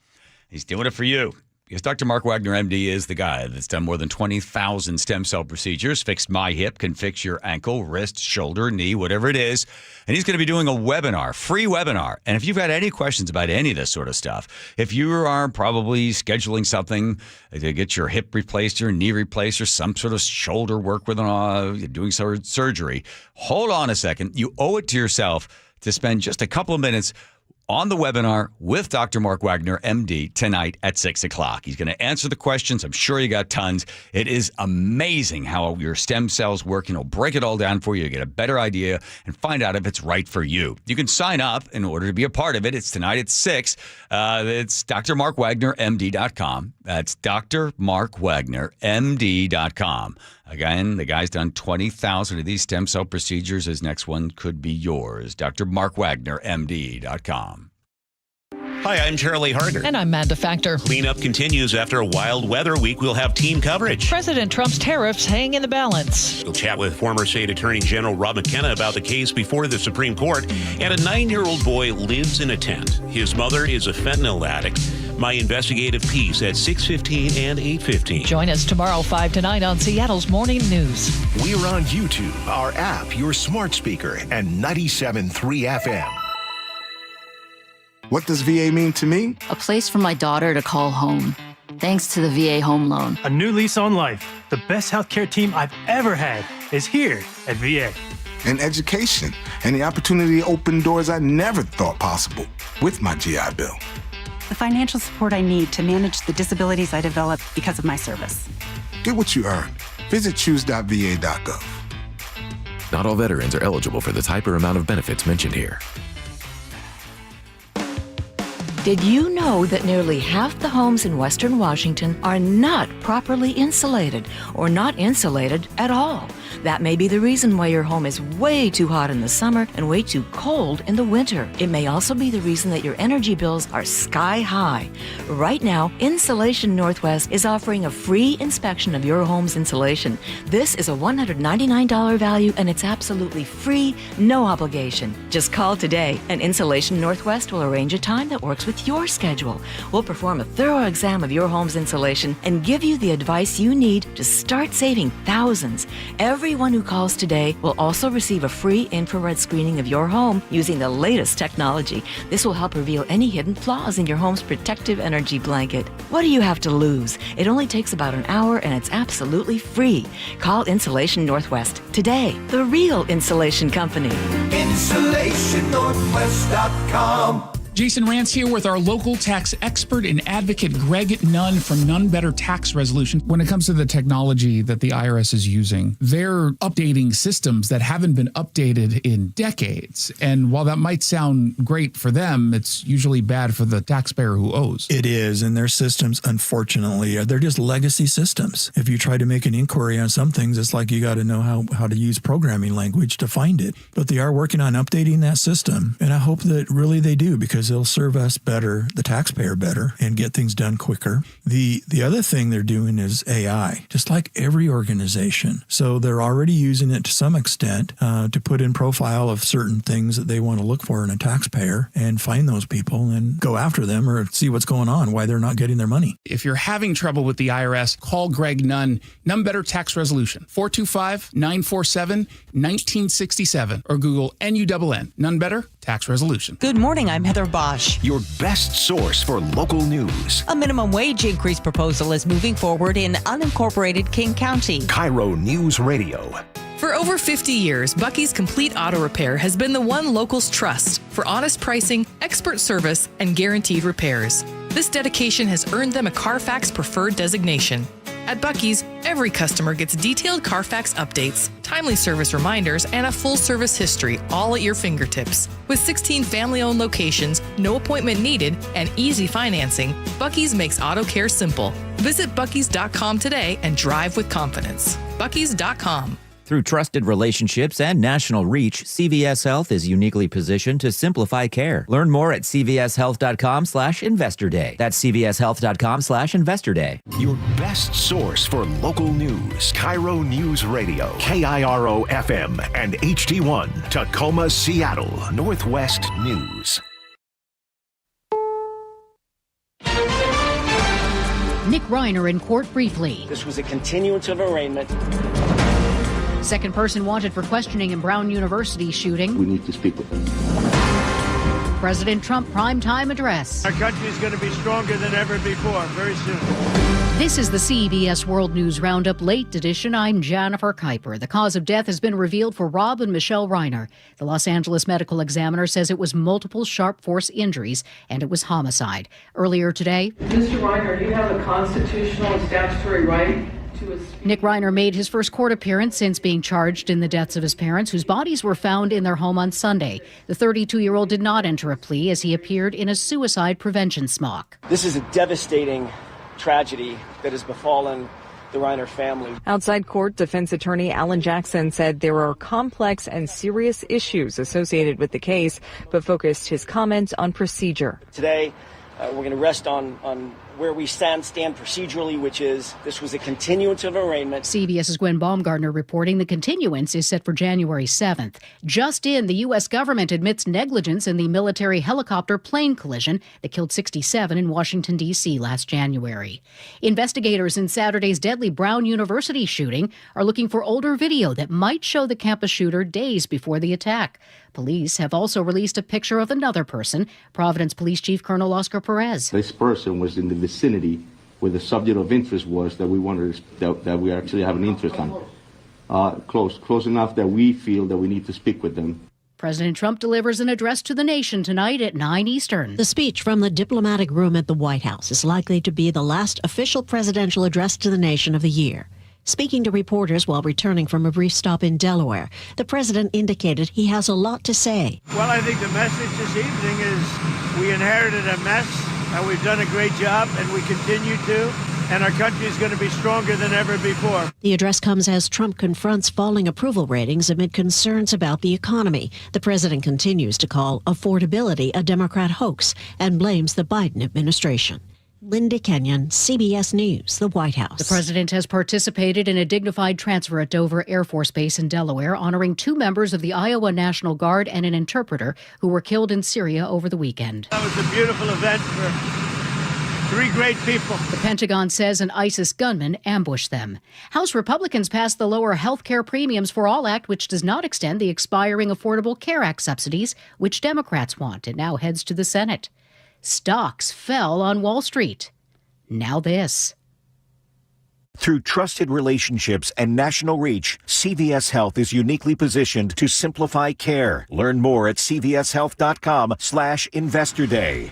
He's doing it for you. Because Dr. Mark Wagner, MD, is the guy that's done more than 20,000 stem cell procedures, fixed my hip, can fix your ankle, wrist, shoulder, knee, whatever it is. And he's going to be doing a webinar, free webinar. And if you've got any questions about any of this sort of stuff, if you are probably scheduling something to get your hip replaced, your knee replaced, or some sort of shoulder work with doing surgery, hold on a second. You owe it to yourself to spend just a couple of minutes on the webinar with Dr. Mark Wagner, MD, tonight at 6 o'clock. He's going to answer the questions. I'm sure you got tons. It is amazing how your stem cells work, and he'll break it all down for you to get a better idea and find out if it's right for you. You can sign up in order to be a part of it. It's tonight at 6. It's drmarkwagnermd.com. That's drmarkwagnermd.com. Again, the guy's done 20,000 of these stem cell procedures. His next one could be yours. drmarkwagnermd.com. Hi, I'm Charlie Harder. And I'm Amanda Factor. Cleanup continues after a wild weather week. We'll have team coverage. President Trump's tariffs hang in the balance. We'll chat with former state attorney general Rob McKenna about the case before the Supreme Court. And a 9-year-old boy lives in a tent. His mother is a fentanyl addict. My investigative piece at 6:15 and 8:15. Join us tomorrow 5 to 9 on Seattle's Morning News. We're on YouTube, our app, your smart speaker, and 97.3 FM. What does VA mean to me? A place for my daughter to call home, thanks to the VA Home Loan. A new lease on life. The best healthcare team I've ever had is here at VA. And education, and the opportunity to open doors I never thought possible with my GI Bill. The financial support I need to manage the disabilities I developed because of my service. Get what you earned. Visit choose.va.gov. Not all veterans are eligible for the type or amount of benefits mentioned here. Did you know that nearly half the homes in Western Washington are not properly insulated or not insulated at all? That may be the reason why your home is way too hot in the summer and way too cold in the winter. It may also be the reason that your energy bills are sky high. Right now, Insulation Northwest is offering a free inspection of your home's insulation. This is a $199 value, and it's absolutely free, no obligation. Just call today, and Insulation Northwest will arrange a time that works with your schedule. We'll perform a thorough exam of your home's insulation and give you the advice you need to start saving thousands. Everyone who calls today will also receive a free infrared screening of your home using the latest technology. This will help reveal any hidden flaws in your home's protective energy blanket. What do you have to lose? It only takes about an hour, and it's absolutely free. Call Insulation Northwest today, the real insulation company. InsulationNorthwest.com. Jason Rance here with our local tax expert and advocate, Greg Nunn from Nunn Better Tax Resolution. When it comes to the technology that the IRS is using, they're updating systems that haven't been updated in decades. And while that might sound great for them, it's usually bad for the taxpayer who owes. It is, and their systems, unfortunately, they're just legacy systems. If you try to make an inquiry on some things, it's like you got to know how to use programming language to find it. But they are working on updating that system, and I hope that really they do, because because they'll serve us better, the taxpayer better, and get things done quicker. The other thing they're doing is AI, just like every organization. So they're already using it to some extent to put in profile of certain things that they want to look for in a taxpayer and find those people and go after them or see what's going on, why they're not getting their money. If you're having trouble with the IRS, call Greg Nunn. None Better Tax Resolution, 425-947-1967, or Google NUNN. None Better Tax Resolution. Good morning, I'm Heather Bosch. Your best source for local news. A minimum wage increase proposal is moving forward in unincorporated King County. KIRO News Radio. For over 50 years, Bucky's Complete Auto Repair has been the one locals trust for honest pricing, expert service, and guaranteed repairs. This dedication has earned them a Carfax Preferred designation. At Bucky's, every customer gets detailed Carfax updates, timely service reminders, and a full service history, all at your fingertips. With 16 family-owned locations, no appointment needed, and easy financing, Bucky's makes auto care simple. Visit Bucky's.com today and drive with confidence. Bucky's.com. Through trusted relationships and national reach, CVS Health is uniquely positioned to simplify care. Learn more at cvshealth.com/investor day. That's cvshealth.com/investor day. Your best source for local news. KIRO News Radio. KIRO FM and HD1. Tacoma, Seattle. Northwest News. Nick Reiner in court briefly. This was a continuance of arraignment. Second person wanted for questioning in Brown University shooting. We need to speak with them. President Trump primetime address. Our country is going to be stronger than ever before, very soon. This is the CBS World News Roundup Late Edition. I'm Jennifer Kuiper. The cause of death has been revealed for Rob and Michelle Reiner. The Los Angeles Medical Examiner says it was multiple sharp force injuries and it was homicide. Earlier today, Mr. Reiner, do you have a constitutional and statutory right? Nick Reiner made his first court appearance since being charged in the deaths of his parents, whose bodies were found in their home on Sunday. The 32-year-old did not enter a plea as he appeared in a suicide prevention smock. This is a devastating tragedy that has befallen the Reiner family. Outside court, defense attorney Alan Jackson said there are complex and serious issues associated with the case, but focused his comments on procedure. Today, we're going to rest on where we stand procedurally, which is this was a continuance of arraignment. CBS's Gwen Baumgartner reporting the continuance is set for January 7th. Just in, the U.S. government admits negligence in the military helicopter plane collision that killed 67 in Washington, D.C. last January. Investigators in Saturday's deadly Brown University shooting are looking for older video that might show the campus shooter days before the attack. Police have also released a picture of another person, Providence Police Chief Colonel Oscar Perez. This person was in the vicinity where the subject of interest was that we wanted that we actually have an interest on. Close enough that we feel that we need to speak with them. President Trump delivers an address to the nation tonight at 9 Eastern. The speech from the diplomatic room at the White House is likely to be the last official presidential address to the nation of the year. Speaking to reporters while returning from a brief stop in Delaware, the president indicated he has a lot to say. Well, I think the message this evening is we inherited a mess, and we've done a great job, and we continue to, and our country is going to be stronger than ever before. The address comes as Trump confronts falling approval ratings amid concerns about the economy. The president continues to call affordability a Democrat hoax and blames the Biden administration. Linda Kenyon, CBS News, the White House. The president has participated in a dignified transfer at Dover Air Force Base in Delaware, honoring 2 members of the Iowa National Guard and an interpreter who were killed in Syria over the weekend. That was a beautiful event for 3 great people. The Pentagon says an ISIS gunman ambushed them. House Republicans passed the Lower Health Care Premiums for All Act, which does not extend the expiring Affordable Care Act subsidies, which Democrats want. It now heads to the Senate. Stocks fell on Wall Street. Now this. Through trusted relationships and national reach, CVS Health is uniquely positioned to simplify care. Learn more at cvshealth.com/investor day.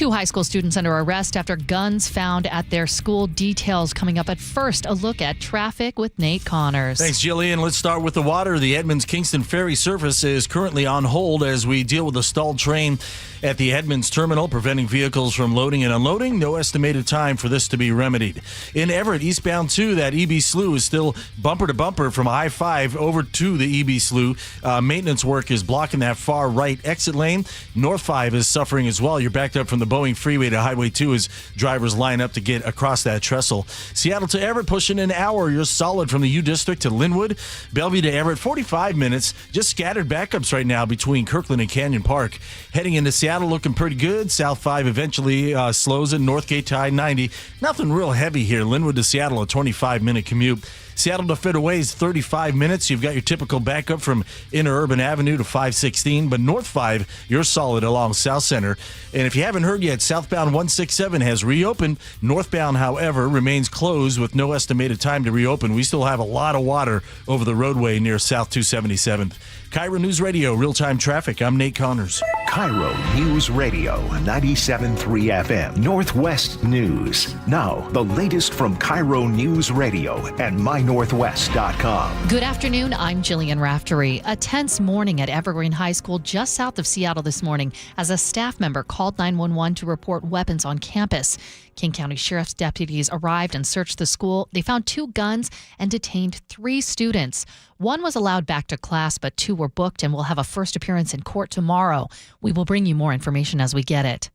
2 high school students under arrest after guns found at their school. Details coming up. At first, a look at traffic with Nate Connors. Thanks, Jillian. Let's start with the water. The Edmonds-Kingston Ferry service is currently on hold as we deal with a stalled train at the Edmonds terminal, preventing vehicles from loading and unloading. No estimated time for this to be remedied. In Everett, eastbound 2, that EB Slough is still bumper to bumper from I-5 over to the EB Slough. Maintenance work is blocking that far right exit lane. North 5 is suffering as well. You're backed up from the Boeing Freeway to Highway 2 as drivers line up to get across that trestle. Seattle to Everett, pushing an hour. You're solid from the U District to Linwood. Bellevue to Everett, 45 minutes. Just scattered backups right now between Kirkland and Canyon Park. Heading into Seattle, looking pretty good. South 5 eventually slows it. Northgate to I-90. Nothing real heavy here. Linwood to Seattle, a 25-minute commute. Seattle to Fitterway is 35 minutes. You've got your typical backup from Interurban Avenue to 516, but North 5, you're solid along South Center. And if you haven't heard yet, southbound 167 has reopened. Northbound, however, remains closed with no estimated time to reopen. We still have a lot of water over the roadway near South 277th. KIRO News Radio, real-time traffic. I'm Nate Connors. KIRO News Radio, 97.3 FM, Northwest News. Now, the latest from KIRO News Radio and mynorthwest.com. Good afternoon. I'm Jillian Raftery. A tense morning at Evergreen High School just south of Seattle this morning as a staff member called 911 to report weapons on campus. King County Sheriff's deputies arrived and searched the school. They found 2 guns and detained 3 students. 1 was allowed back to class, but 2 were booked and will have a first appearance in court tomorrow. We will bring you more information as we get it.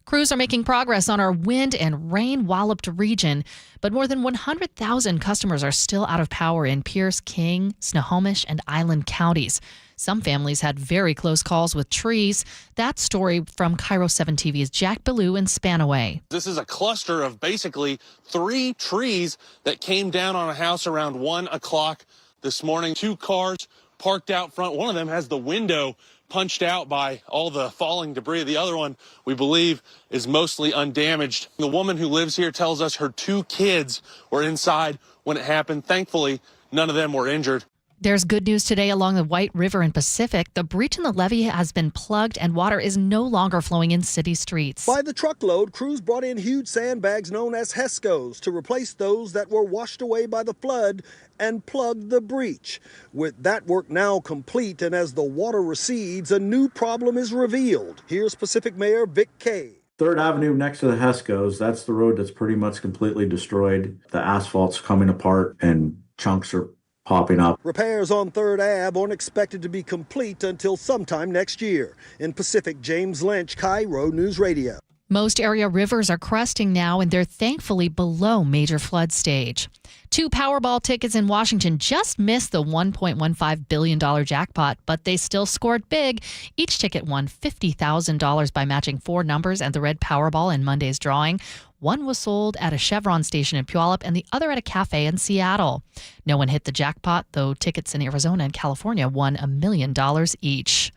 Crews are making progress on our wind and rain-walloped region, but more than 100,000 customers are still out of power in Pierce, King, Snohomish, and Island counties. Some families had very close calls with trees. That story from KIRO 7 TV's Jack Ballou in Spanaway. This is a cluster of basically 3 trees that came down on a house around 1 o'clock this morning. 2 cars parked out front. One of them has the window punched out by all the falling debris. The other one, we believe, is mostly undamaged. The woman who lives here tells us her 2 kids were inside when it happened. Thankfully, none of them were injured. There's good news today along the White River and Pacific. The breach in the levee has been plugged and water is no longer flowing in city streets. By the truckload, crews brought in huge sandbags known as HESCOs to replace those that were washed away by the flood and plug the breach. With that work now complete and as the water recedes, a new problem is revealed. Here's Pacific Mayor Vic Kay. 3rd Avenue next to the HESCOs, that's the road that's pretty much completely destroyed. The asphalt's coming apart and chunks are popping up. Repairs on 3rd Ave aren't expected to be complete until sometime next year. In Pacific, James Lynch, KIRO News Radio. Most area rivers are cresting now, and they're thankfully below major flood stage. 2 Powerball tickets in Washington just missed the $1.15 billion jackpot, but they still scored big. Each ticket won $50,000 by matching 4 numbers and the red Powerball in Monday's drawing. One was sold at a Chevron station in Puyallup and the other at a cafe in Seattle. No one hit the jackpot, though tickets in Arizona and California won $1 million each.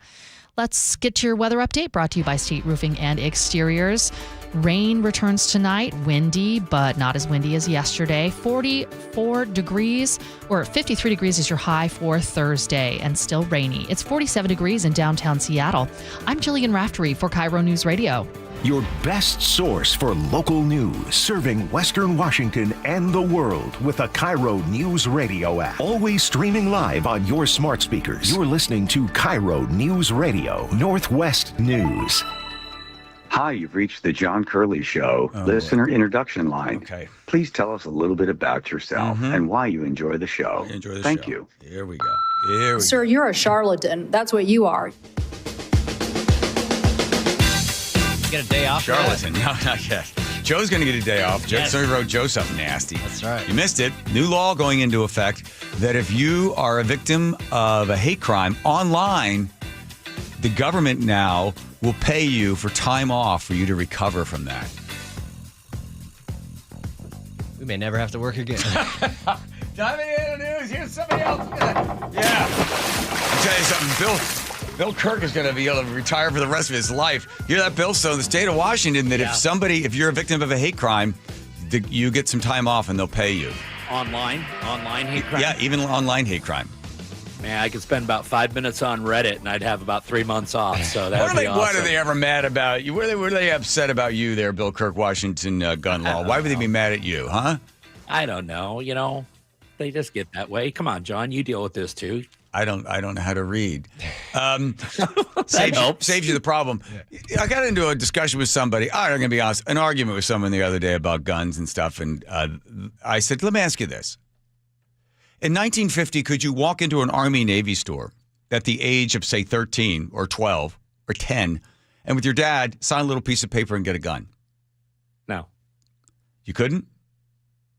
Let's get to your weather update, brought to you by State Roofing and Exteriors. Rain returns tonight, windy, but not as windy as yesterday. 44 degrees, or 53 degrees is your high for Thursday, and still rainy. It's 47 degrees in downtown Seattle. I'm Jillian Raftery for KIRO News Radio. Your best source for local news, serving Western Washington and the world with a KIRO News Radio app. Always streaming live on your smart speakers. You're listening to KIRO News Radio, Northwest News. Hi, you've reached the John Curley Show listener introduction line. Okay. Please tell us a little bit about yourself and why you enjoy the show. Thank you. Here we go. Sir, you're a charlatan. That's what you are. Get a day off? Charlatan. No, not yet. Joe's going to get a day off. Somebody wrote Joe something nasty. That's right. You missed it. New law going into effect that if you are a victim of a hate crime online, the government now will pay you for time off for you to recover from that. We may never have to work again. Diving into the news. Here's somebody else. Yeah. I'll tell you something, Bill Kirk is going to be able to retire for the rest of his life. Hear that, Bill? So the state of Washington, that if you're a victim of a hate crime, you get some time off and they'll pay you. Online hate crime? Yeah, even online hate crime. Man, I could spend about 5 minutes on Reddit, and I'd have about 3 months off. So that would be awesome. What are they ever mad about you? Were they upset about you there, Bill Kirk, Washington gun law? Why would they be mad at you, huh? I don't know. You know, they just get that way. Come on, John, you deal with this too. I don't know how to read. Saves you the problem. Yeah. I got into a discussion with somebody. I'm going to be honest, an argument with someone the other day about guns and stuff, and I said, "Let me ask you this: in 1950, could you walk into an Army-Navy store at the age of, say, 13 or 12 or 10, and with your dad sign a little piece of paper and get a gun?" No. You couldn't?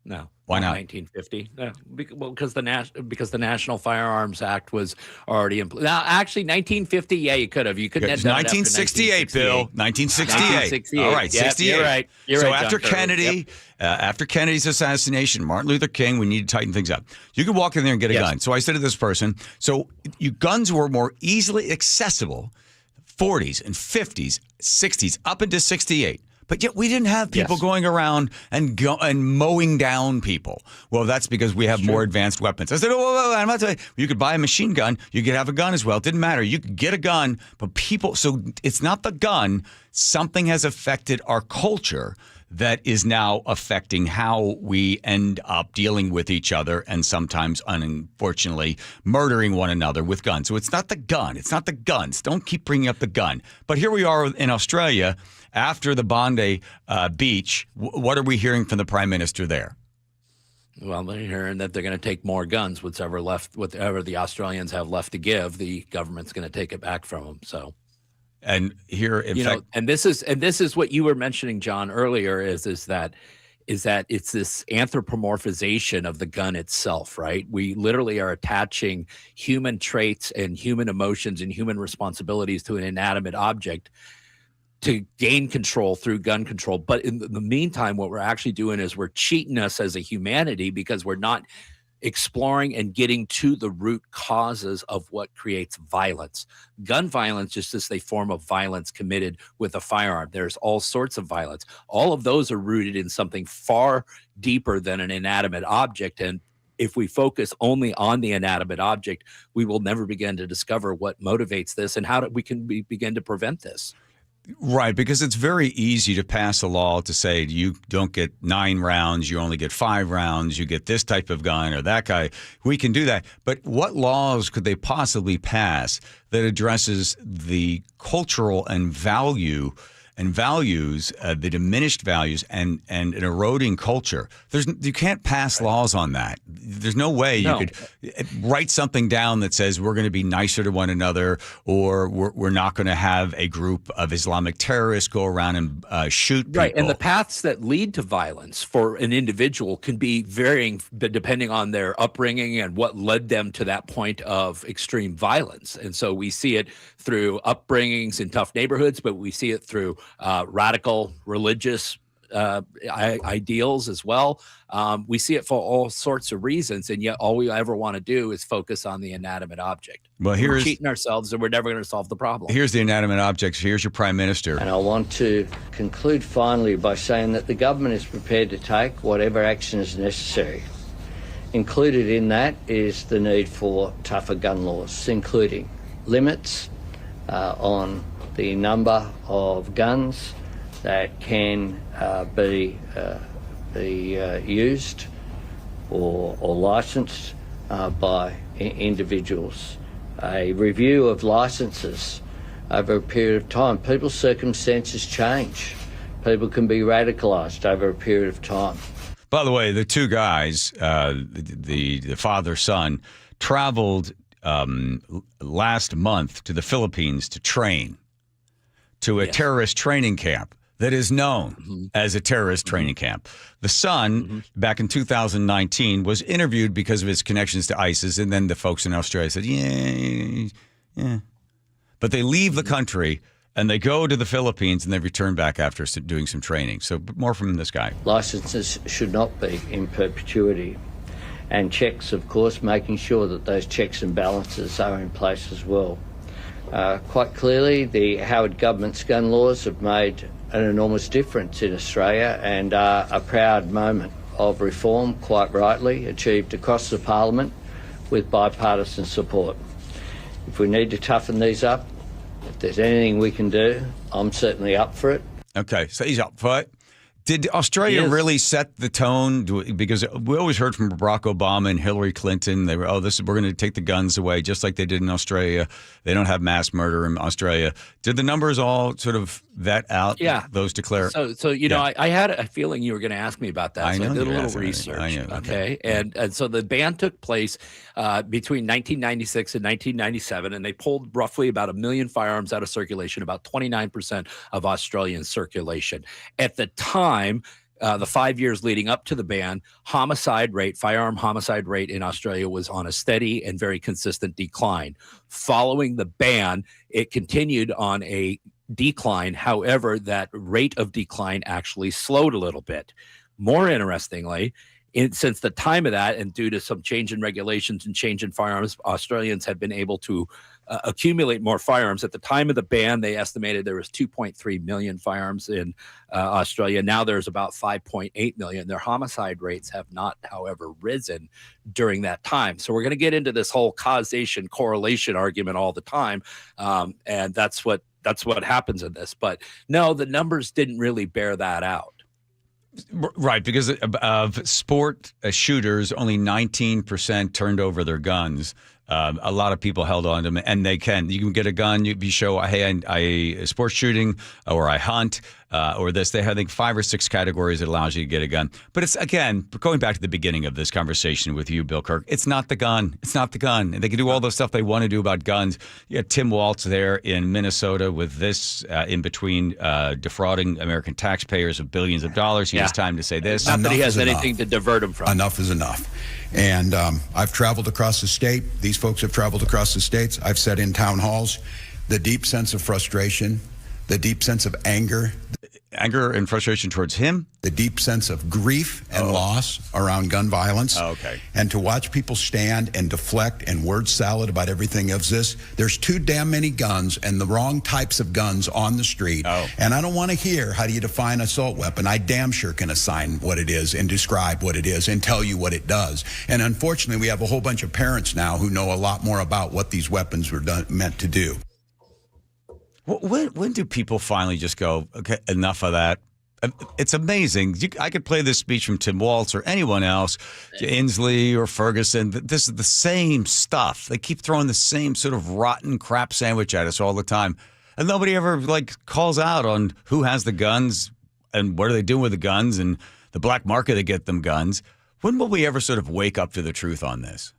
No. Why not? 1950. No, because the National Firearms Act was already in place. Now, actually, 1950. Yeah, you could have. You couldn't have done 1968, Bill. 1968. All right, 68. You're right. So after Kennedy, after Kennedy's assassination, Martin Luther King, we need to tighten things up. You could walk in there and get a gun. So I said to this person, so guns were more easily accessible, 40s and 50s, 60s, up into 68. But yet we didn't have people going around and mowing down people. Well, that's because we have more advanced weapons. I said, I'm not saying you could buy a machine gun. You could have a gun as well. It didn't matter. You could get a gun, but so it's not the gun. Something has affected our culture that is now affecting how we end up dealing with each other and sometimes, unfortunately, murdering one another with guns. So it's not the gun. It's not the guns. Don't keep bringing up the gun. But here we are in Australia after the Bondi beach. What are we hearing from the Prime Minister there? Well, they're hearing that they're going to take more guns. Whatever the Australians have left to give, the government's going to take it back from them. So. And here, in fact, and this is what you were mentioning, John, earlier. Is that it's this anthropomorphization of the gun itself, right? We literally are attaching human traits and human emotions and human responsibilities to an inanimate object to gain control through gun control. But in the meantime, what we're actually doing is we're cheating us as a humanity because we're not exploring and getting to the root causes of what creates violence. Gun violence is just a form of violence committed with a firearm. There's all sorts of violence. All of those are rooted in something far deeper than an inanimate object. And if we focus only on the inanimate object, we will never begin to discover what motivates this and how we can begin to prevent this. Right, because it's very easy to pass a law to say you don't get 9 rounds, you only get 5 rounds, you get this type of gun or that guy. We can do that. But what laws could they possibly pass that addresses the cultural and values, the diminished values and an eroding culture? You can't pass laws on that. There's no way you could write something down that says we're going to be nicer to one another, or we're not going to have a group of Islamic terrorists go around and shoot people. Right, and the paths that lead to violence for an individual can be varying depending on their upbringing and what led them to that point of extreme violence. And so we see it through upbringings in tough neighborhoods, but we see it through radical religious ideals as well. We see it for all sorts of reasons, and yet all we ever want to do is focus on the inanimate object. Well, we're cheating ourselves, and we're never going to solve the problem. Here's the inanimate object. Here's your Prime Minister. And I want to conclude finally by saying that the government is prepared to take whatever action is necessary. Included in that is the need for tougher gun laws, including limits on the number of guns that can be used or licensed by individuals. A review of licenses over a period of time. People's circumstances change. People can be radicalised over a period of time. By the way, the two guys, the father-son, traveled last month to the Philippines to train to a terrorist training camp that is known as a terrorist training camp. The son, back in 2019, was interviewed because of his connections to ISIS, and then the folks in Australia said, yeah. But they leave the country, and they go to the Philippines, and they return back after doing some training. So more from this guy. Licenses should not be in perpetuity. And checks, of course, making sure that those checks and balances are in place as well. Quite clearly, the Howard government's gun laws have made an enormous difference in Australia and are a proud moment of reform, quite rightly, achieved across the Parliament with bipartisan support. If we need to toughen these up, if there's anything we can do, I'm certainly up for it. Okay, so he's up for it. Did Australia really set the tone? Because we always heard from Barack Obama and Hillary Clinton, they were, we're going to take the guns away, just like they did in Australia. They don't have mass murder in Australia. Did the numbers all sort of vet out those declare? So you know, I had a feeling you were going to ask me about that. So I did a little research. I know. Okay. And so the ban took place between 1996 and 1997, and they pulled roughly about 1 million firearms out of circulation, about 29% of Australian circulation. At the time, the 5 years leading up to the ban, firearm homicide rate in Australia was on a steady and very consistent decline. Following the ban, it continued on a decline. However, that rate of decline actually slowed a little bit. More interestingly, since the time of that, and due to some change in regulations and change in firearms, Australians have been able to accumulate more firearms. At the time of the ban, they estimated there was 2.3 million firearms in Australia. Now there's about 5.8 million. Their homicide rates have not, however, risen during that time. So we're going to get into this whole causation correlation argument all the time, and that's what happens in this. But no, the numbers didn't really bear that out. Right, because of sport shooters, only 19% turned over their guns. A lot of people held on to them, and you can get a gun. You show, hey, I sports shooting, or I hunt, or this. They have, I think, 5 or 6 categories that allows you to get a gun. But it's, again, going back to the beginning of this conversation with you, Bill Kirk, it's not the gun. It's not the gun. And they can do all the stuff they want to do about guns. You had Tim Walz there in Minnesota with this in between defrauding American taxpayers of billions of dollars. He has time to say this. Not that he has anything to divert him from. Enough is enough. And I've traveled across the state. These folks have traveled across the states. I've said in town halls, the deep sense of frustration, the deep sense of anger. Anger and frustration towards him? The deep sense of grief and loss around gun violence. Oh, okay. And to watch people stand and deflect and word salad about everything of this. There's too damn many guns and the wrong types of guns on the street. Oh. And I don't want to hear, how do you define assault weapon? I damn sure can assign what it is and describe what it is and tell you what it does. And unfortunately, we have a whole bunch of parents now who know a lot more about what these weapons were meant to do. When do people finally just go, okay, enough of that? It's amazing. I could play this speech from Tim Walz or anyone else, Inslee or Ferguson. This is the same stuff. They keep throwing the same sort of rotten crap sandwich at us all the time. And nobody ever calls out on who has the guns and what are they doing with the guns and the black market that get them guns. When will we ever sort of wake up to the truth on this?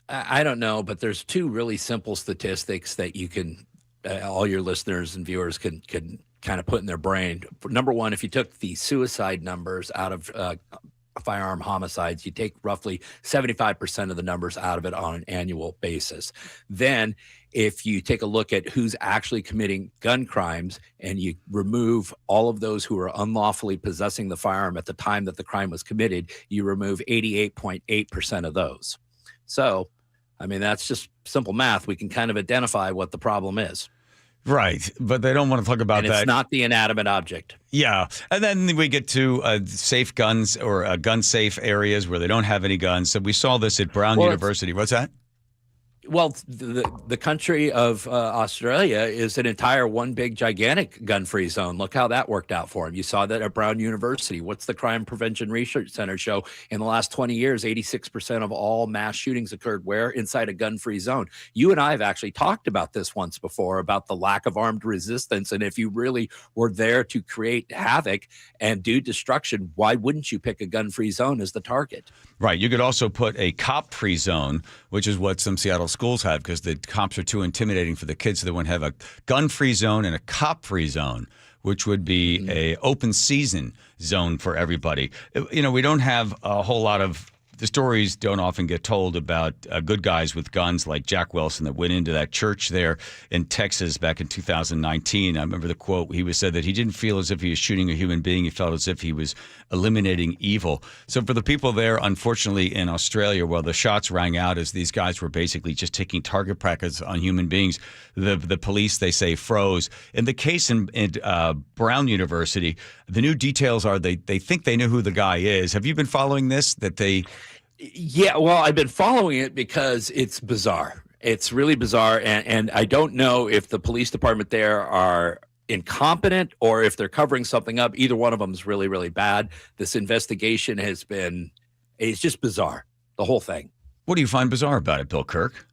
I don't know, but there's 2 really simple statistics that you can all your listeners and viewers can kind of put in their brain. Number one, if you took the suicide numbers out of firearm homicides, you take roughly 75% of the numbers out of it on an annual basis. Then if you take a look at who's actually committing gun crimes and you remove all of those who are unlawfully possessing the firearm at the time that the crime was committed, you remove 88.8% of those. So, I mean, that's just simple math. We can kind of identify what the problem is. Right, but they don't want to talk about and that. It's not the inanimate object. Yeah, and then we get to safe guns or gun-safe areas where they don't have any guns. So we saw this at Brown University. What's that? Well, the country of Australia is an entire one big gigantic gun-free zone. Look how that worked out for them. You saw that at Brown University. What's the Crime Prevention Research Center show? In the last 20 years, 86% of all mass shootings occurred where? Inside a gun-free zone. You and I have actually talked about this once before, about the lack of armed resistance. And if you really were there to create havoc and do destruction, why wouldn't you pick a gun-free zone as the target? Right. You could also put a cop-free zone, which is what some Seattle schools have, because the cops are too intimidating for the kids. So they want to have a gun-free zone and a cop-free zone, which would be a open season zone for everybody. You know, we don't have a whole lot of the stories don't often get told about good guys with guns like Jack Wilson that went into that church there in Texas back in 2019. I remember the quote. He said that he didn't feel as if he was shooting a human being. He felt as if he was eliminating evil. So for the people there, unfortunately, in Australia, while the shots rang out as these guys were basically just taking target practice on human beings, the police, they say, froze. In the case in Brown University, the new details are they think they know who the guy is. Have you been following this? That they... Yeah, well, I've been following it because it's bizarre. It's really bizarre, and I don't know if the police department there are incompetent or if they're covering something up. Either one of them is really, really bad. This investigation it's just bizarre, the whole thing. What do you find bizarre about it, Bill Kirk?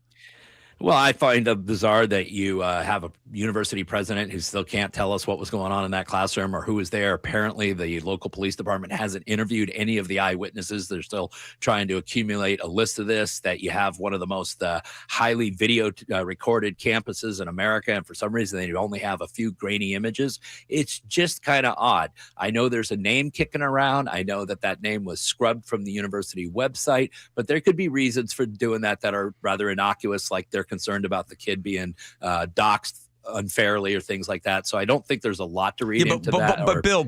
Well, I find it bizarre that you have a university president who still can't tell us what was going on in that classroom or who was there. Apparently, the local police department hasn't interviewed any of the eyewitnesses. They're still trying to accumulate a list of this, that you have one of the most highly video recorded campuses in America, and for some reason, they only have a few grainy images. It's just kind of odd. I know there's a name kicking around. I know that name was scrubbed from the university website, but there could be reasons for doing that are rather innocuous, like they're concerned about the kid being doxxed unfairly or things like that. So I don't think there's a lot to read into that. But Bill,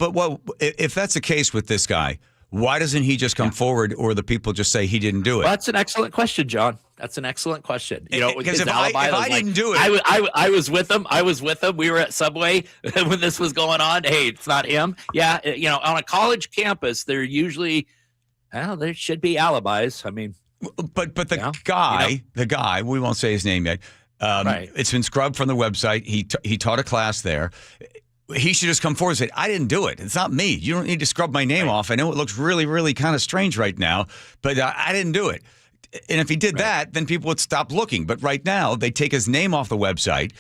if that's the case with this guy, why doesn't he just come forward, or the people just say he didn't do it? Well, that's an excellent question, John. That's an excellent question. You know, because if I didn't do it, I was with him. We were at Subway when this was going on. Hey, it's not him. Yeah, on a college campus, there should be alibis. I mean. But the guy, we won't say his name yet. Right. It's been scrubbed from the website. He taught a class there. He should just come forward and say, I didn't do it. It's not me. You don't need to scrub my name off. I know it looks really, really kind of strange right now, but I didn't do it. And if he did that, then people would stop looking. But right now, they take his name off the website.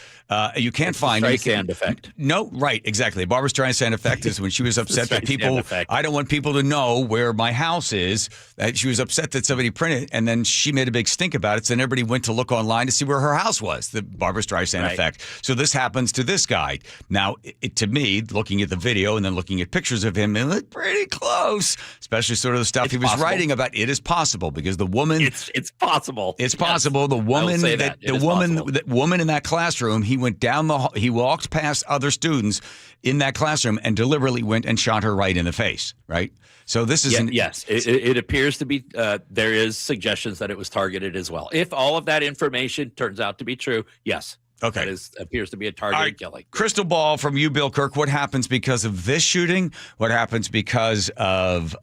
You can't find it. Streisand effect. No, right, exactly. Barbara Streisand effect is when she was upset that people, I don't want people to know where my house is. She was upset that somebody printed it, and then she made a big stink about it. So then everybody went to look online to see where her house was, the Barbara Streisand effect. So this happens to this guy. Now, to me, looking at the video and then looking at pictures of him, it looked pretty close, especially sort of the stuff he was writing about. It is possible because the woman... It's possible. It's possible. The woman that woman in that classroom, he went down he walked past other students in that classroom and deliberately went and shot her right in the face, right? So this is yes. It appears to be there is suggestions that it was targeted as well. If all of that information turns out to be true, yes. Okay. That appears to be a targeted killing. Crystal ball from you, Bill Kirk. What happens because of this shooting? What happens because of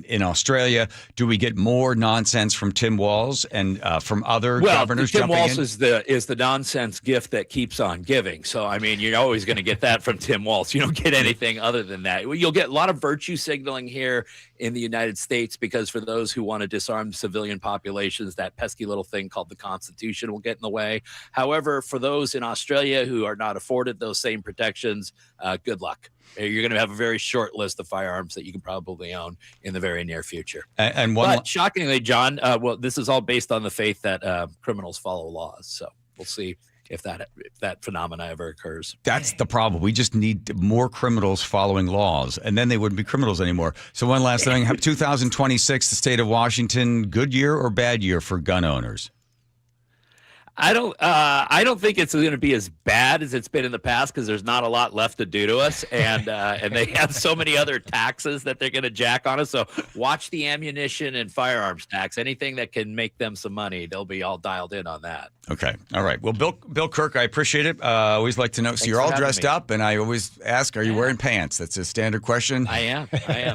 in Australia? Do we get more nonsense from Tim Walz and from other governors Tim jumping Walz in? is the nonsense gift that keeps on giving. So, I mean, you're always going to get that from Tim Walz. You don't get anything other than that. You'll get a lot of virtue signaling here in the United States because for those who want to disarm civilian populations, that pesky little thing called the Constitution will get in the way. However, for those in Australia who are not afforded those same protections, good luck. You're going to have a very short list of firearms that you can probably own in the very near future. But shockingly, John, this is all based on the faith that criminals follow laws. So we'll see if that phenomena ever occurs. That's the problem. We just need more criminals following laws, and then they wouldn't be criminals anymore. So one last thing, 2026, the state of Washington, good year or bad year for gun owners? I don't think it's going to be as bad as it's been in the past because there's not a lot left to do to us, and they have so many other taxes that they're going to jack on us. So watch the ammunition and firearms tax. Anything that can make them some money, they'll be all dialed in on that. Okay, all right. Well, Bill Kirk, I appreciate it. I always like to know. So you're all dressed up, and I always ask, "Are you wearing pants?" That's a standard question. I am.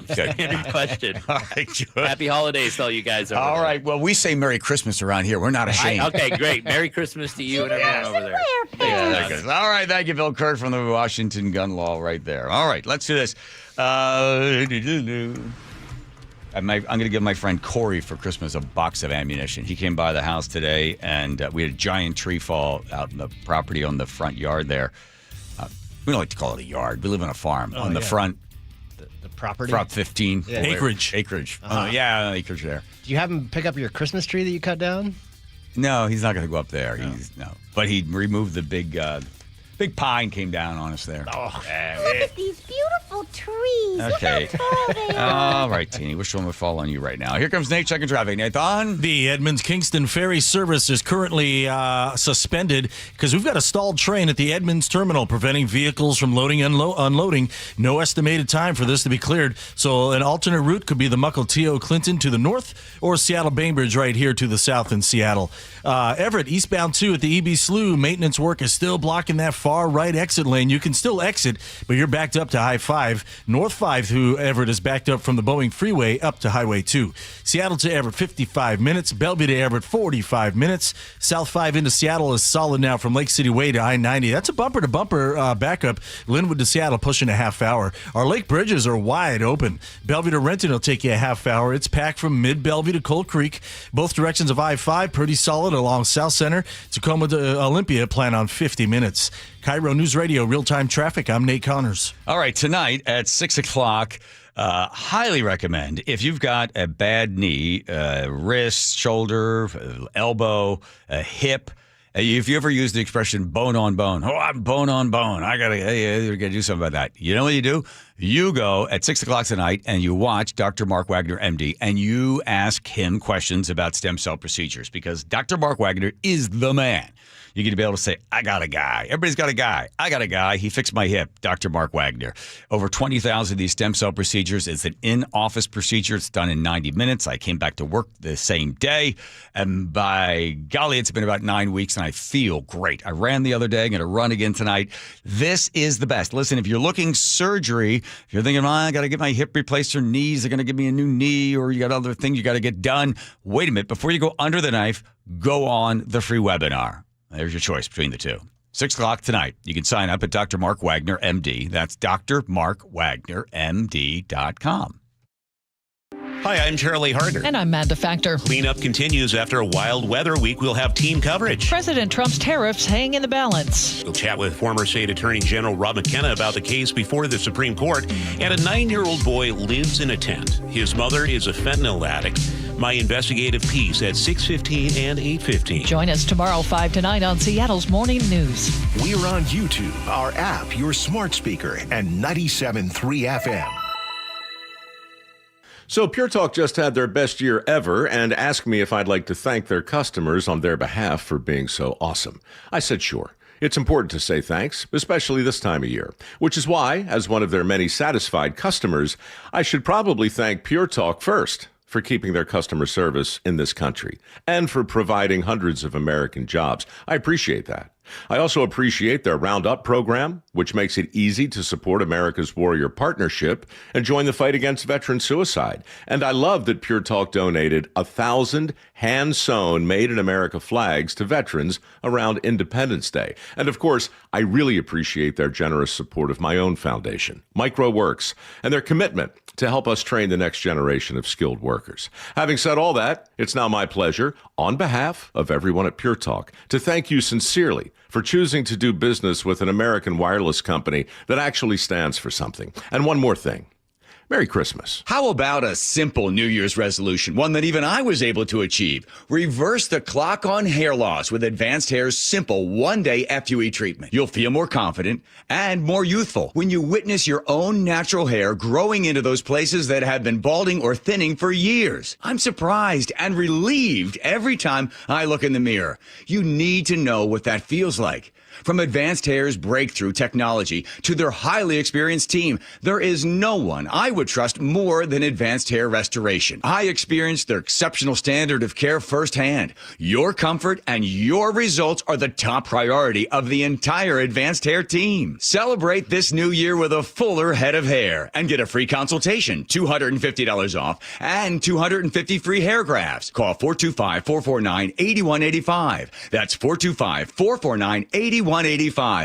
Standard question. All right, good. Happy holidays to all you guys over all there. right. Well, we say Merry Christmas around here. We're not ashamed. Okay, great. Merry Christmas to you and everyone over there. All right, thank you, Bill Kirk from the Washington gun law right there. All right, let's do this. I'm going to give my friend Corey for Christmas a box of ammunition. He came by the house today, and we had a giant tree fall out in the property on the front yard there. We don't like to call it a yard. We live on a farm. The front. The property? Prop 15. Yeah. Acreage. Acreage there. Do you have him pick up your Christmas tree that you cut down? No, he's not going to go up there. But he removed the big pine came down on us there. Look at these beautiful trees. Okay. Look how tall they are. All right, Teeny. Which one would fall on you right now? Here comes Nate checking traffic. Nathan? The Edmonds-Kingston ferry service is currently suspended because we've got a stalled train at the Edmonds terminal preventing vehicles from loading and unloading. No estimated time for this to be cleared. So an alternate route could be the Mukilteo-Clinton to the north or Seattle-Bainbridge right here to the south in Seattle. Everett, eastbound 2 at the EB Slough, maintenance work is still blocking that far right exit lane. You can still exit, but you're backed up to I-5. 5. North 5 through Everett is backed up from the Boeing Freeway up to Highway 2. Seattle to Everett, 55 minutes. Bellevue to Everett, 45 minutes. South 5 into Seattle is solid now from Lake City Way to I-90. That's a bumper-to-bumper backup. Linwood to Seattle pushing a half hour. Our lake bridges are wide open. Bellevue to Renton will take you a half hour. It's packed from mid-Bellevue to Cold Creek. Both directions of I-5, pretty solid along South Center. Tacoma to Olympia, plan on 50 minutes. KIRO News Radio, real-time traffic. I'm Nate Connors. All right, tonight at 6 o'clock, highly recommend, if you've got a bad knee, wrist, shoulder, elbow, hip, if you ever use the expression bone on bone, I'm bone on gotta do something about that. You know what you do? You go at 6 o'clock tonight and you watch Dr. Mark Wagner, MD, and you ask him questions about stem cell procedures because Dr. Mark Wagner is the man. You're going to be able to say, I got a guy. Everybody's got a guy. I got a guy. He fixed my hip. Dr. Mark Wagner. Over 20,000 of these stem cell procedures. It's an in-office procedure. It's done in 90 minutes. I came back to work the same day. And by golly, it's been about 9 weeks, and I feel great. I ran the other day. I'm going to run again tonight. This is the best. Listen, if you're looking surgery, if you're thinking, I got to get my hip replaced or knees, they're going to give me a new knee, or you got other things you got to get done. Wait a minute. Before you go under the knife, go on the free webinar. There's your choice between the two. 6 o'clock tonight. You can sign up at Dr. Mark Wagner, MD. That's drmarkwagnermd.com. Hi, I'm Charlie Harder. And I'm Amanda Factor. Cleanup continues after a wild weather week. We'll have team coverage. President Trump's tariffs hang in the balance. We'll chat with former State Attorney General Rob McKenna about the case before the Supreme Court. And a 9-year-old boy lives in a tent. His mother is a fentanyl addict. My investigative piece at 6:15 and 8:15. Join us tomorrow 5 to 9 on Seattle's Morning News. We're on YouTube, our app, your smart speaker, and 97.3 FM. So Pure Talk just had their best year ever and asked me if I'd like to thank their customers on their behalf for being so awesome. I said sure. It's important to say thanks, especially this time of year, which is why, as one of their many satisfied customers, I should probably thank Pure Talk first for keeping their customer service in this country and for providing hundreds of American jobs. I appreciate that. I also appreciate their Roundup program, which makes it easy to support America's Warrior Partnership and join the fight against veteran suicide. And I love that Pure Talk donated 1,000 hand-sewn Made in America flags to veterans around Independence Day. And of course, I really appreciate their generous support of my own foundation, MicroWorks, and their commitment to help us train the next generation of skilled workers. Having said all that, it's now my pleasure, on behalf of everyone at Pure Talk, to thank you sincerely for choosing to do business with an American wireless company that actually stands for something. And one more thing. Merry Christmas. How about a simple New Year's resolution, one that even I was able to achieve? Reverse the clock on hair loss with Advanced Hair's simple one-day FUE treatment. You'll feel more confident and more youthful when you witness your own natural hair growing into those places that have been balding or thinning for years. I'm surprised and relieved every time I look in the mirror. You need to know what that feels like. From Advanced Hair's breakthrough technology to their highly experienced team, there is no one I would trust more than Advanced Hair Restoration. I experienced their exceptional standard of care firsthand. Your comfort and your results are the top priority of the entire Advanced Hair team. Celebrate this new year with a fuller head of hair and get a free consultation, $250 off, and 250 free hair grafts. Call 425-449-8185. That's 425-449-8185.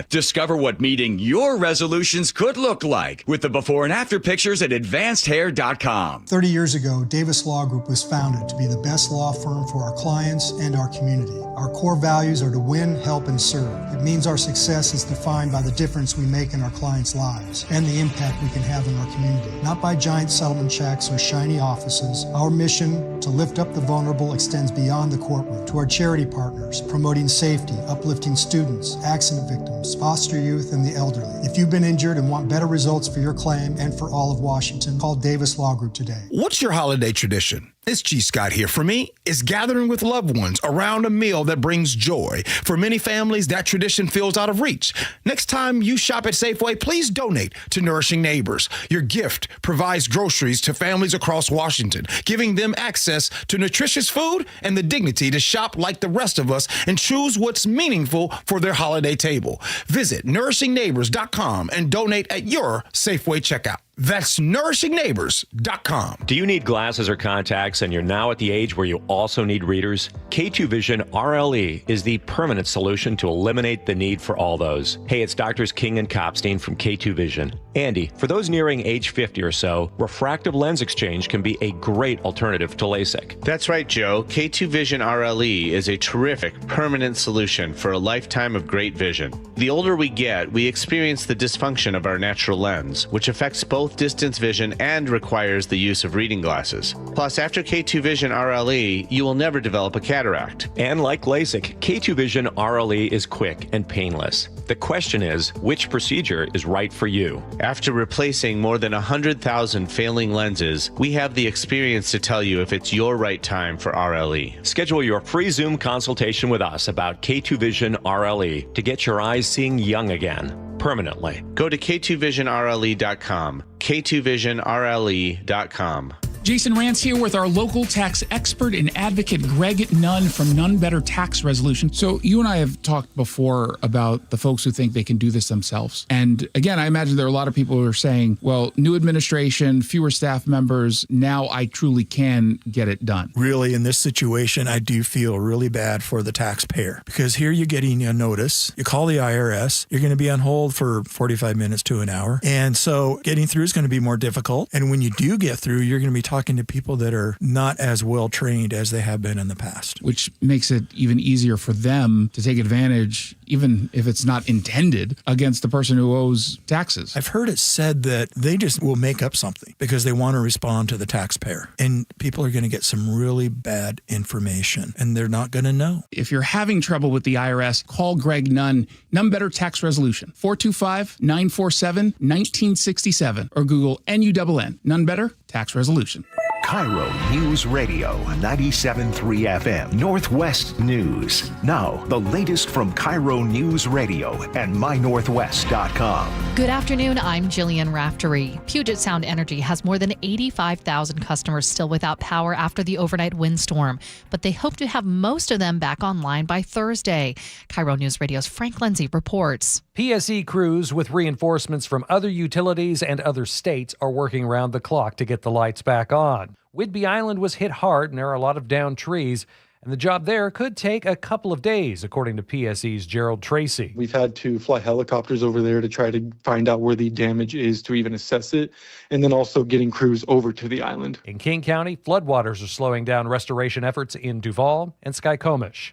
Discover what meeting your resolutions could look like with the before and after pictures at advancedhair.com. 30 years ago, Davis Law Group was founded to be the best law firm for our clients and our community. Our core values are to win, help, and serve. It means our success is defined by the difference we make in our clients' lives and the impact we can have in our community. Not by giant settlement checks or shiny offices. Our mission to lift up the vulnerable extends beyond the courtroom to our charity partners, promoting safety, uplifting students, accident victims, foster youth, and the elderly. If you've been injured and want better results for your claim and for all of Washington, call Davis Law Group today. What's your holiday tradition? It's G. Scott here. For me, it's gathering with loved ones around a meal that brings joy. For many families, that tradition feels out of reach. Next time you shop at Safeway, please donate to Nourishing Neighbors. Your gift provides groceries to families across Washington, giving them access to nutritious food and the dignity to shop like the rest of us and choose what's meaningful for their holiday table. Visit nourishingneighbors.com and donate at your Safeway checkout. That's nourishingneighbors.com. Do you need glasses or contacts and you're now at the age where you also need readers? K2 Vision RLE is the permanent solution to eliminate the need for all those. Hey, it's Doctors King and Copstein from K2 Vision. Andy, for those nearing age 50 or so, refractive lens exchange can be a great alternative to LASIK. That's right, Joe. K2 Vision RLE is a terrific permanent solution for a lifetime of great vision. The older we get, we experience the dysfunction of our natural lens, which affects both distance vision and requires the use of reading glasses. Plus, after K2 Vision RLE, you will never develop a cataract. And like LASIK, K2 Vision RLE is quick and painless. The question is, which procedure is right for you? After replacing more than 100,000 failing lenses, we have the experience to tell you if it's your right time for RLE. Schedule your free Zoom consultation with us about K2 Vision RLE to get your eyes seeing young again. Permanently. Go to k2visionrle.com. k2visionrle.com. Jason Rance here with our local tax expert and advocate Greg Nunn from Nunn Better Tax Resolution. So you and I have talked before about the folks who think they can do this themselves. And again, I imagine there are a lot of people who are saying, well, new administration, fewer staff members, now I truly can get it done. Really, in this situation, I do feel really bad for the taxpayer because here you're getting a notice. You call the IRS, you're going to be on hold for 45 minutes to an hour. And so getting through is going to be more difficult. And when you do get through, you're going to be talking to people that are not as well trained as they have been in the past. Which makes it even easier for them to take advantage, even if it's not intended, against the person who owes taxes. I've heard it said that they just will make up something because they want to respond to the taxpayer. And people are going to get some really bad information and they're not going to know. If you're having trouble with the IRS, call Greg Nunn, Nunn Better Tax Resolution, 425-947-1967, or Google NUNN, Nunn Better Tax Resolution. KIRO News Radio 97.3 FM, Northwest News. Now, the latest from KIRO News Radio and mynorthwest.com. Good afternoon, I'm Jillian Raftery. Puget Sound Energy has more than 85,000 customers still without power after the overnight windstorm, but they hope to have most of them back online by Thursday. KIRO News Radio's Frank Lindsay reports. PSE crews with reinforcements from other utilities and other states are working around the clock to get the lights back on. Whidbey Island was hit hard and there are a lot of downed trees, and the job there could take a couple of days, according to PSE's Gerald Tracy. We've had to fly helicopters over there to try to find out where the damage is to even assess it, and then also getting crews over to the island. In King County, floodwaters are slowing down restoration efforts in Duval and Skykomish.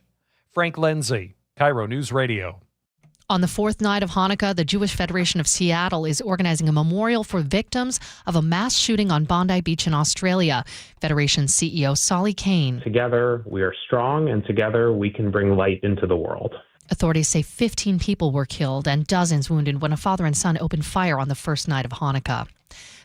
Frank Lindsay, KIRO News Radio. On the fourth night of Hanukkah, the Jewish Federation of Seattle is organizing a memorial for victims of a mass shooting on Bondi Beach in Australia. Federation CEO Solly Kane. Together, we are strong, and together we can bring light into the world. Authorities say 15 people were killed and dozens wounded when a father and son opened fire on the first night of Hanukkah.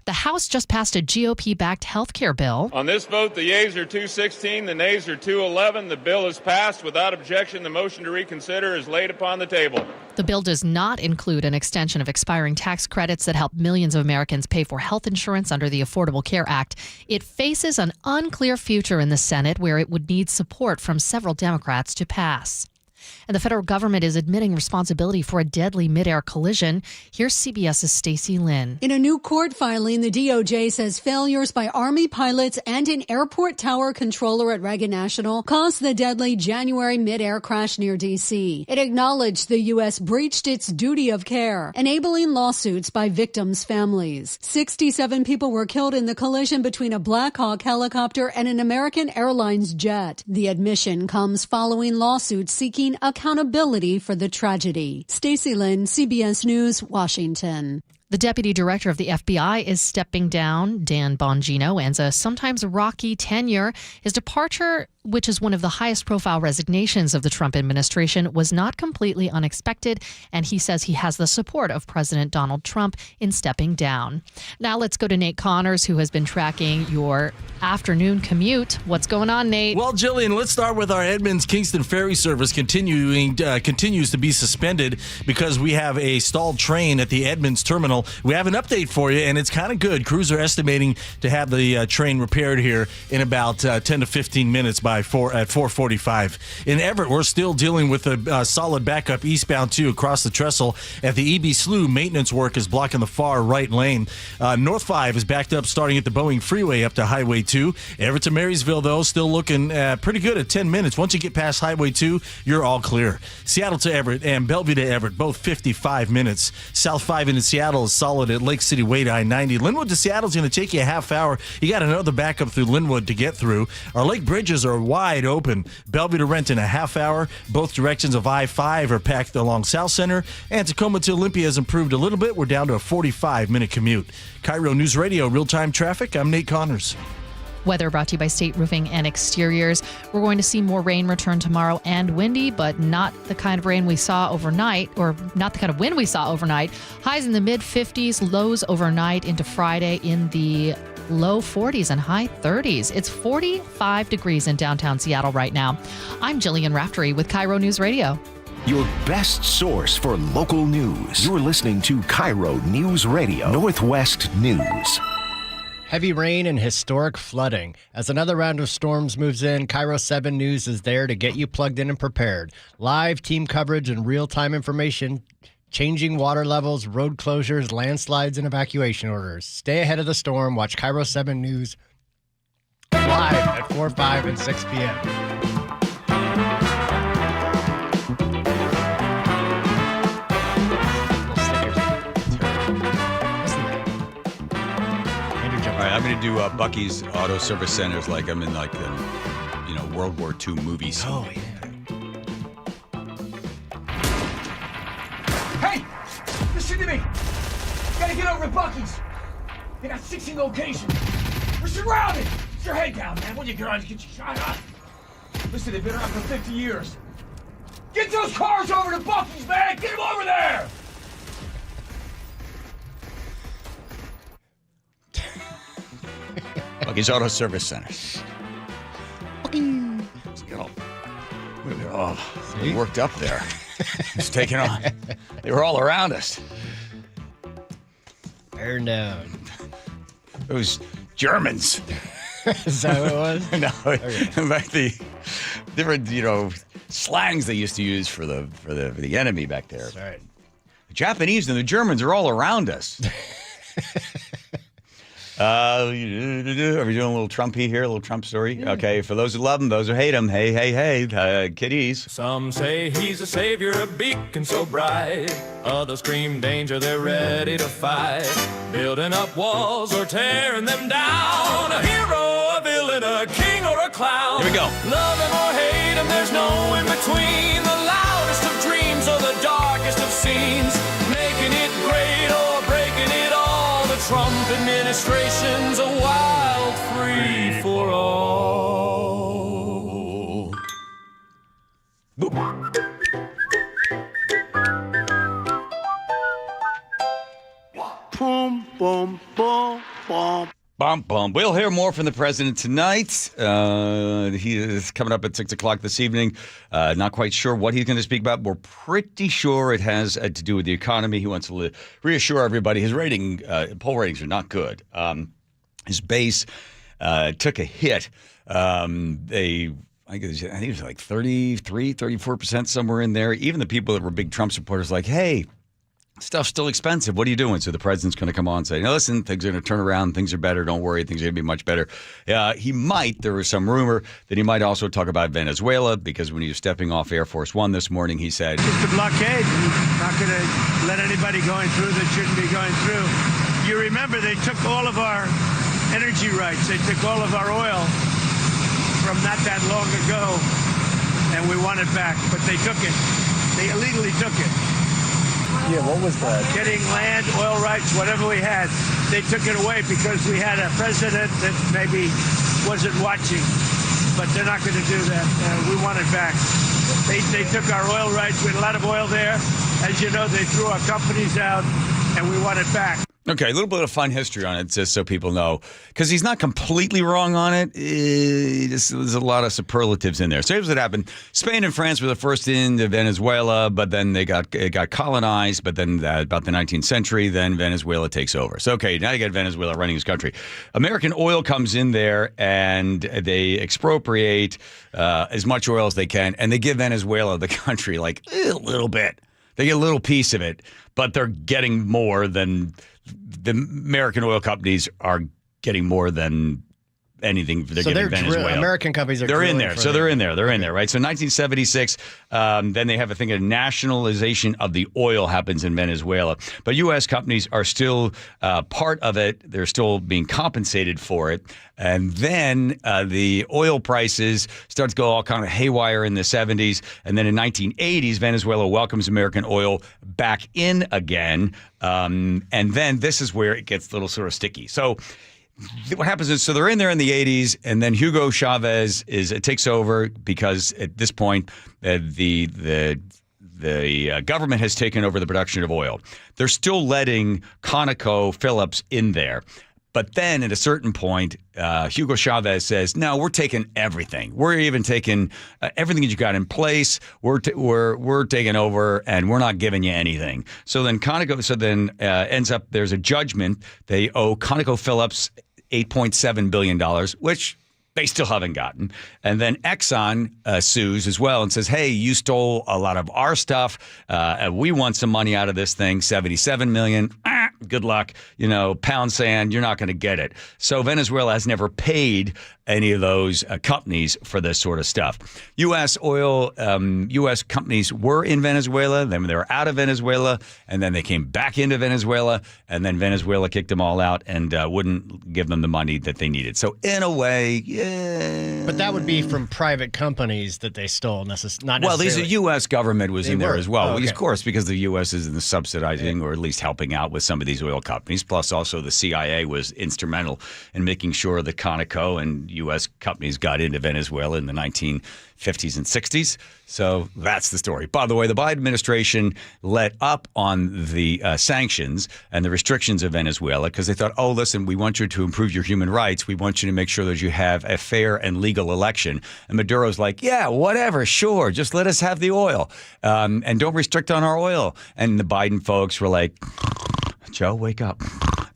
The House just passed a GOP-backed health care bill. On this vote, the yeas are 216, the nays are 211. The bill is passed without objection. The motion to reconsider is laid upon the table. The bill does not include an extension of expiring tax credits that help millions of Americans pay for health insurance under the Affordable Care Act. It faces an unclear future in the Senate where it would need support from several Democrats to pass. And the federal government is admitting responsibility for a deadly midair collision. Here's CBS's Stacey Lynn. In a new court filing, the DOJ says failures by Army pilots and an airport tower controller at Reagan National caused the deadly January midair crash near D.C. It acknowledged the U.S. breached its duty of care, enabling lawsuits by victims' families. 67 people were killed in the collision between a Black Hawk helicopter and an American Airlines jet. The admission comes following lawsuits seeking accountability for the tragedy. Stacey Lynn, CBS News, Washington. The deputy director of the FBI is stepping down. Dan Bongino ends a sometimes rocky tenure. His departure which is one of the highest profile resignations of the Trump administration, was not completely unexpected, and he says he has the support of President Donald Trump in stepping down. Now let's go to Nate Connors, who has been tracking your afternoon commute. What's going on, Nate? Well, Jillian, let's start with our Edmonds-Kingston ferry service continues to be suspended because we have a stalled train at the Edmonds terminal. We have an update for you, and it's kind of good. Crews are estimating to have the train repaired here in about 10 to 15 minutes at 4:45. In Everett, we're still dealing with a solid backup eastbound too across the trestle at the EB Slough. Maintenance work is blocking the far right lane. North 5 is backed up starting at the Boeing Freeway up to Highway 2. Everett to Marysville, though, still looking pretty good at 10 minutes. Once you get past Highway 2, you're all clear. Seattle to Everett and Bellevue to Everett, both 55 minutes. South 5 into Seattle is solid at Lake City Way to I-90. Linwood to Seattle is going to take you a half hour. You got another backup through Linwood to get through. Our lake bridges are wide open. Bellevue to Renton, a half hour. Both directions of I-5 are packed along South Center. And Tacoma to Olympia has improved a little bit. We're down to a 45-minute commute. KIRO News Radio, real-time traffic. I'm Nate Connors. Weather brought to you by State Roofing and Exteriors. We're going to see more rain return tomorrow and windy, but not the kind of rain we saw overnight, or not the kind of wind we saw overnight. Highs in the mid-50s, lows overnight into Friday in the low 40s and high 30s. It's 45 degrees in downtown Seattle right now. I'm Jillian Raftery with KIRO News Radio. Your best source for local news. You're listening to KIRO News Radio, Northwest News. Heavy rain and historic flooding. As another round of storms moves in, KIRO 7 News is there to get you plugged in and prepared. Live team coverage and real-time information, changing water levels, road closures, landslides, and evacuation orders. Stay ahead of the storm. Watch KIRO 7 News live at 4, 5, and 6 p.m. All right, I'm going to do Bucky's Auto Service Centers like I'm in like the, World War II movie scene. Oh, yeah. Hey! Listen to me! Gotta get over to Bucky's. They got 16 locations. We're surrounded! Get your head down, man. When you get on, you get your shot on. Listen, they've been around for 50 years. Get those cars over to Bucky's, man! Get them over there! Bucky's Auto Service Centers. We worked up there. It's taking on. They were all around us. Bearing down. Those Germans. Is that what it was? No, Okay. like the different, slangs they used to use for the enemy back there. That's right. The Japanese and the Germans are all around us. Are we doing a little Trumpy here, a little Trump story? Yeah. Okay, for those who love him, those who hate him, hey, kiddies. Some say he's a savior, a beacon so bright. Others scream danger, they're ready to fight. Building up walls or tearing them down. A hero, a villain, a king or a clown. Here we go. Love him or hate him, there's no in between. The loudest of dreams or the darkest of scenes. Making it great or breaking it all. The Trump administration's a wild free for all. Boom, boom, boom, boom. Bum, bum. We'll hear more from the president tonight. He is coming up at 6 o'clock this evening. Not quite sure what he's going to speak about. We're pretty sure it has to do with the economy. He wants to reassure everybody. His poll ratings are not good. His base took a hit. I think it was like 33, 34%, somewhere in there. Even the people that were big Trump supporters like, hey, stuff's still expensive. What are you doing? So the president's going to come on and say, no, listen, things are going to turn around. Things are better. Don't worry. Things are going to be much better. There was some rumor that he might also talk about Venezuela because when he was stepping off Air Force One this morning, he said, It's a blockade. Not going to let anybody going through that shouldn't be going through. You remember they took all of our energy rights. They took all of our oil from not that long ago, and we want it back. But they took it. They illegally took it. Yeah, what was that? Getting land, oil rights, whatever we had, they took it away because we had a president that maybe wasn't watching. but they're not going to do that. We want it back. They took our oil rights. We had a lot of oil there. As you know, they threw our companies out, and we want it back. Okay, a little bit of fun history on it, just so people know, because he's not completely wrong on it. There's a lot of superlatives in there. So here's what happened: Spain and France were the first into Venezuela, but then it got colonized. But then about the 19th century, then Venezuela takes over. So okay, now you got Venezuela running his country. American oil comes in there, and they expropriate as much oil as they can, and they give Venezuela, the country, like a little bit. They get a little piece of it, but they're getting more than. The American oil companies are getting more than anything they're giving Venezuela. American companies are they're in there. So they're in there. They're in there, right? So 1976, then they have a thing of nationalization of the oil happens in Venezuela. But U.S. companies are still part of it. They're still being compensated for it. And then the oil prices start to go all kind of haywire in the 70s. And then in 1980s, Venezuela welcomes American oil back in again. And then this is where it gets a little sort of sticky. So what happens is, so they're in there in the 80s, and then Hugo Chavez takes over because at this point, the government has taken over the production of oil. They're still letting ConocoPhillips in there. But then at a certain point, Hugo Chavez says, no, we're taking everything. We're even taking everything that you got in place. We're taking over, and we're not giving you anything. So then ends up, there's a judgment. They owe ConocoPhillips $8.7 billion, which they still haven't gotten. And then Exxon sues as well and says, hey, you stole a lot of our stuff. We want some money out of this thing, $77 million. Good luck. Pound sand, you're not going to get it. So Venezuela has never paid any of those companies for this sort of stuff. U.S. companies were in Venezuela, then they were out of Venezuela, and then they came back into Venezuela, and then Venezuela kicked them all out and wouldn't give them the money that they needed. So in a way, yeah. But that would be from private companies that they stole, not necessarily. Well, the U.S. government was in there as well. Oh, okay. Of course, because the U.S. is in the subsidizing or at least helping out with some of these oil companies. Plus, also the CIA was instrumental in making sure that Conoco and U.S. companies got into Venezuela in the 1950s and 60s. So that's the story. By the way, the Biden administration let up on the sanctions and the restrictions of Venezuela because they thought, oh, listen, we want you to improve your human rights. We want you to make sure that you have a fair and legal election. And Maduro's like, yeah, whatever, sure. Just let us have the oil and don't restrict on our oil. And the Biden folks were like, Joe, wake up.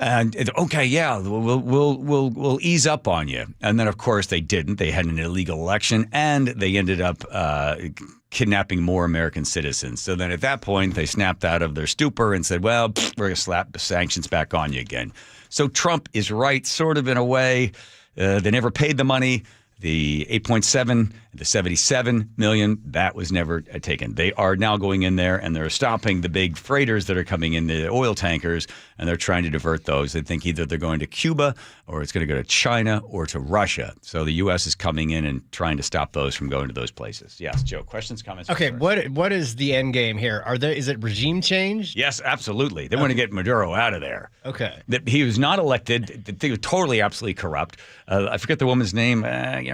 And okay, yeah, we'll ease up on you. And then, of course, they didn't. They had an illegal election, and they ended up kidnapping more American citizens. So then, at that point, they snapped out of their stupor and said, "Well, we're going to slap the sanctions back on you again." So Trump is right, sort of in a way. They never paid the money. The 8.7, the 77 million, that was never taken. They are now going in there and they're stopping the big freighters that are coming in, the oil tankers, and they're trying to divert those. They think either they're going to Cuba or it's going to go to China or to Russia. So the U.S. is coming in and trying to stop those from going to those places. Yes, Joe, questions, comments? Okay, what is the end game here? Is it regime change? Yes, absolutely. They want to get Maduro out of there. Okay. He was not elected. They were totally, absolutely corrupt. I forget the woman's name.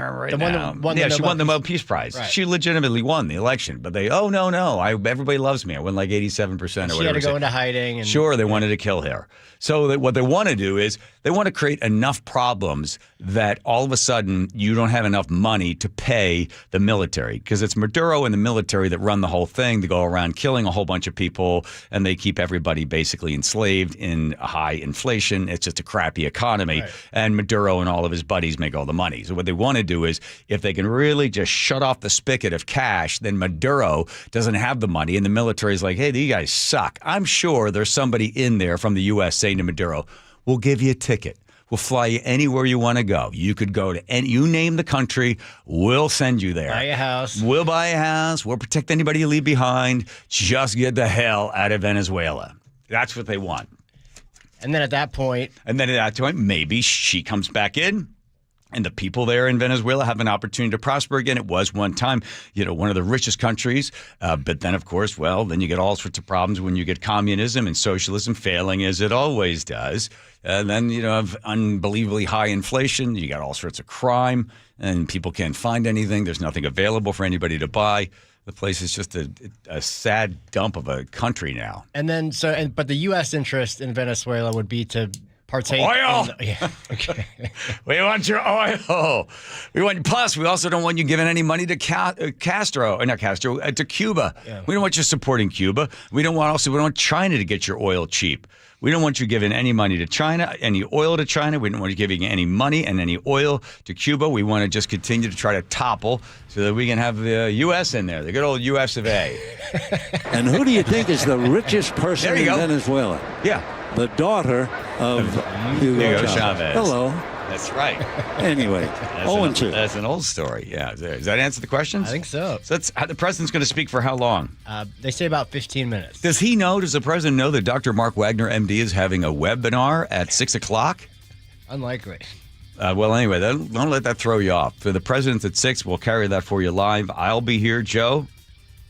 Right now. She won the Nobel Peace Prize. Right. She legitimately won the election, but everybody loves me. I won like 87% or whatever. She had to go into hiding. Sure, they wanted to kill her. So what they want to do is they want to create enough problems that all of a sudden you don't have enough money to pay the military because it's Maduro and the military that run the whole thing. They go around killing a whole bunch of people and they keep everybody basically enslaved in high inflation. It's just a crappy economy. Right. And Maduro and all of his buddies make all the money. So what they want to do is if they can really just shut off the spigot of cash, then Maduro doesn't have the money and the military is like, hey, these guys suck. I'm sure there's somebody in there from the U.S. saying to Maduro, we'll give you a ticket. We'll fly you anywhere you want to go. You could go to you name the country. We'll send you there. Buy a house. We'll buy a house. We'll protect anybody you leave behind. Just get the hell out of Venezuela. That's what they want. And then at that point, maybe she comes back in. And the people there in Venezuela have an opportunity to prosper again. It was one time, one of the richest countries. But then, of course, then you get all sorts of problems when you get communism and socialism failing as it always does. And then, have unbelievably high inflation. You got all sorts of crime and people can't find anything. There's nothing available for anybody to buy. The place is just a sad dump of a country now. And then, but the U.S. interest in Venezuela would be to partake oil. Okay. We want your oil. Plus, we also don't want you giving any money to to Cuba. Yeah. We don't want you supporting Cuba. We don't want China to get your oil cheap. We don't want you giving any money to China, any oil to China. We don't want you giving any money and any oil to Cuba. We want to just continue to try to topple so that we can have the U.S. in there, the good old U.S. of A. And who do you think is the richest person in Venezuela? Yeah. The daughter of Hugo Chavez. Hello. That's right. Anyway, 0-2. That's an old story. Yeah. Does that answer the questions? I think so. So the president's going to speak for how long? They say about 15 minutes. Does the president know that Dr. Mark Wagner, MD, is having a webinar at 6 o'clock? Unlikely. Anyway, don't let that throw you off. So the president's at 6. We'll carry that for you live. I'll be here. Joe?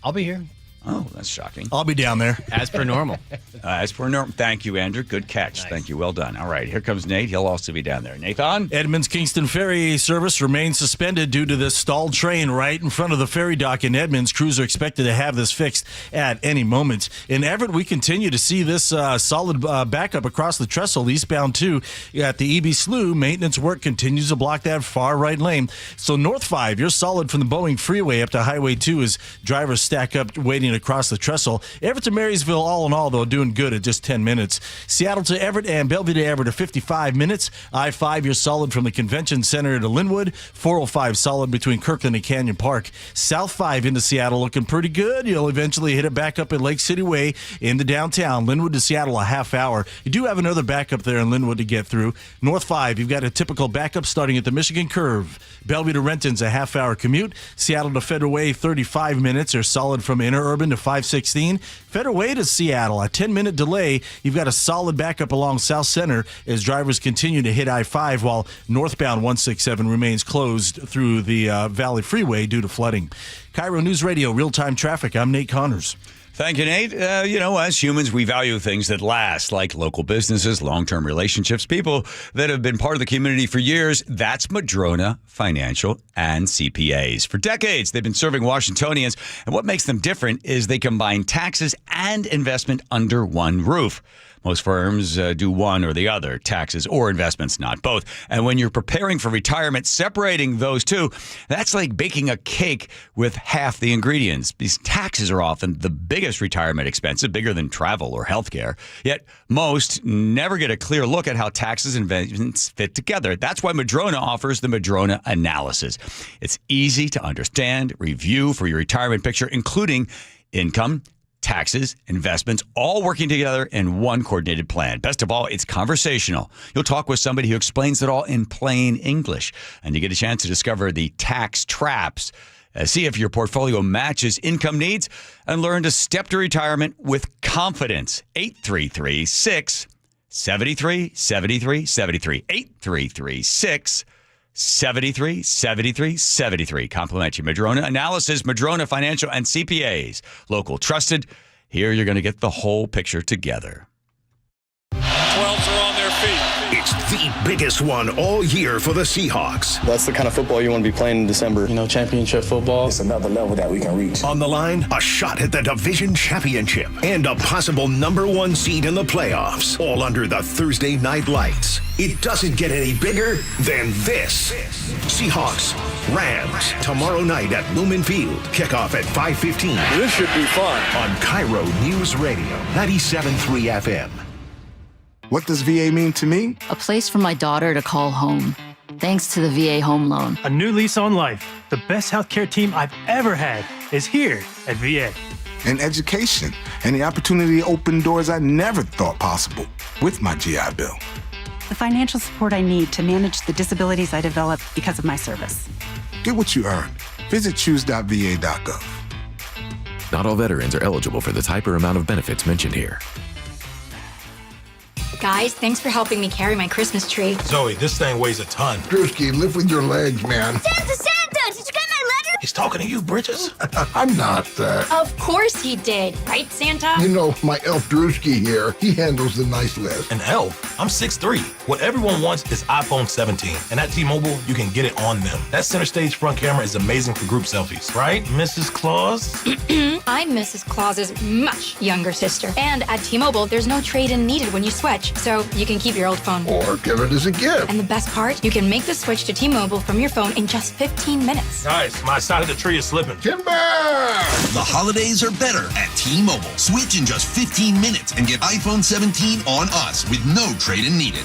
I'll be here. Oh, that's shocking. I'll be down there. As per normal. Thank you, Andrew. Good catch. Nice. Thank you. Well done. All right. Here comes Nate. He'll also be down there. Nathan? Edmonds Kingston ferry service remains suspended due to this stalled train right in front of the ferry dock in Edmonds. Crews are expected to have this fixed at any moment. In Everett, we continue to see this solid backup across the trestle, eastbound 2 at the EB Slough. Maintenance work continues to block that far right lane. So North 5, you're solid from the Boeing Freeway up to Highway 2 as drivers stack up waiting across the trestle. Everett to Marysville, all in all, though, doing good at just 10 minutes. Seattle to Everett and Bellevue to Everett are 55 minutes. I-5, you're solid from the Convention Center to Linwood. 405 solid between Kirkland and Canyon Park. South 5 into Seattle looking pretty good. You'll eventually hit it back up at Lake City Way into downtown. Linwood to Seattle, a half hour. You do have another backup there in Linwood to get through. North 5, you've got a typical backup starting at the Michigan Curve. Bellevue to Renton's a half hour commute. Seattle to Federal Way, 35 minutes. Are solid from Interurban to 516. Federal Way to Seattle, a 10-minute delay. You've got a solid backup along South Center as drivers continue to hit I-5 while northbound 167 remains closed through the Valley Freeway due to flooding. KIRO News Radio, real-time traffic. I'm Nate Connors. Thank you, Nate. As humans, we value things that last, like local businesses, long-term relationships, people that have been part of the community for years. That's Madrona Financial and CPAs. For decades, they've been serving Washingtonians, and what makes them different is they combine taxes and investment under one roof. Most firms do one or the other, taxes or investments, not both. And when you're preparing for retirement, separating those two, that's like baking a cake with half the ingredients. These taxes are often the biggest retirement expense, bigger than travel or healthcare. Yet most never get a clear look at how taxes and investments fit together. That's why Madrona offers the Madrona analysis. It's easy to understand, review for your retirement picture, including income, taxes, investments, all working together in one coordinated plan. Best of all, it's conversational. You'll talk with somebody who explains it all in plain English, and you get a chance to discover the tax traps. See if your portfolio matches income needs and learn to step to retirement with confidence. 833-673-7373. 833-673-7373. Complimentary Madrona analysis, Madrona Financial and CPAs. Local trusted. Here you're going to get the whole picture together. 12s are on their feet. It's the biggest one all year for the Seahawks. That's the kind of football you want to be playing in December. Championship football. It's another level that we can reach. On the line, a shot at the division championship and a possible #1 seed in the playoffs, all under the Thursday night lights. It doesn't get any bigger than this. Seahawks, Rams, tomorrow night at Lumen Field. Kickoff at 5:15. This should be fun. On KIRO News Radio, 97.3 FM. What does VA mean to me? A place for my daughter to call home, thanks to the VA Home Loan. A new lease on life. The best healthcare team I've ever had is here at VA. And education, and the opportunity to open doors I never thought possible with my GI Bill. The financial support I need to manage the disabilities I developed because of my service. Get what you earn. Visit choose.va.gov. Not all veterans are eligible for the type or amount of benefits mentioned here. Guys, thanks for helping me carry my Christmas tree. Zoe, this thing weighs a ton. Drewski, lift with your legs, man. Santa! Did you get my letter? He's talking to you, Bridges. I'm not. Of course he did. Right, Santa? You know, my elf Drewski here, he handles the nice list. An elf? I'm 6'3". What everyone wants is iPhone 17. And at T-Mobile, you can get it on them. That center stage front camera is amazing for group selfies. Right, Mrs. Claus? I'm Mrs. Claus's much younger sister. And at T-Mobile, there's no trade-in needed when you switch. So you can keep your old phone. Or give it as a gift. And the best part, you can make the switch to T-Mobile from your phone in just 15 minutes. Nice. My side of the tree is slipping. Timber! The holidays are better at T-Mobile. Switch in just 15 minutes and get iPhone 17 on us with no trade-in needed.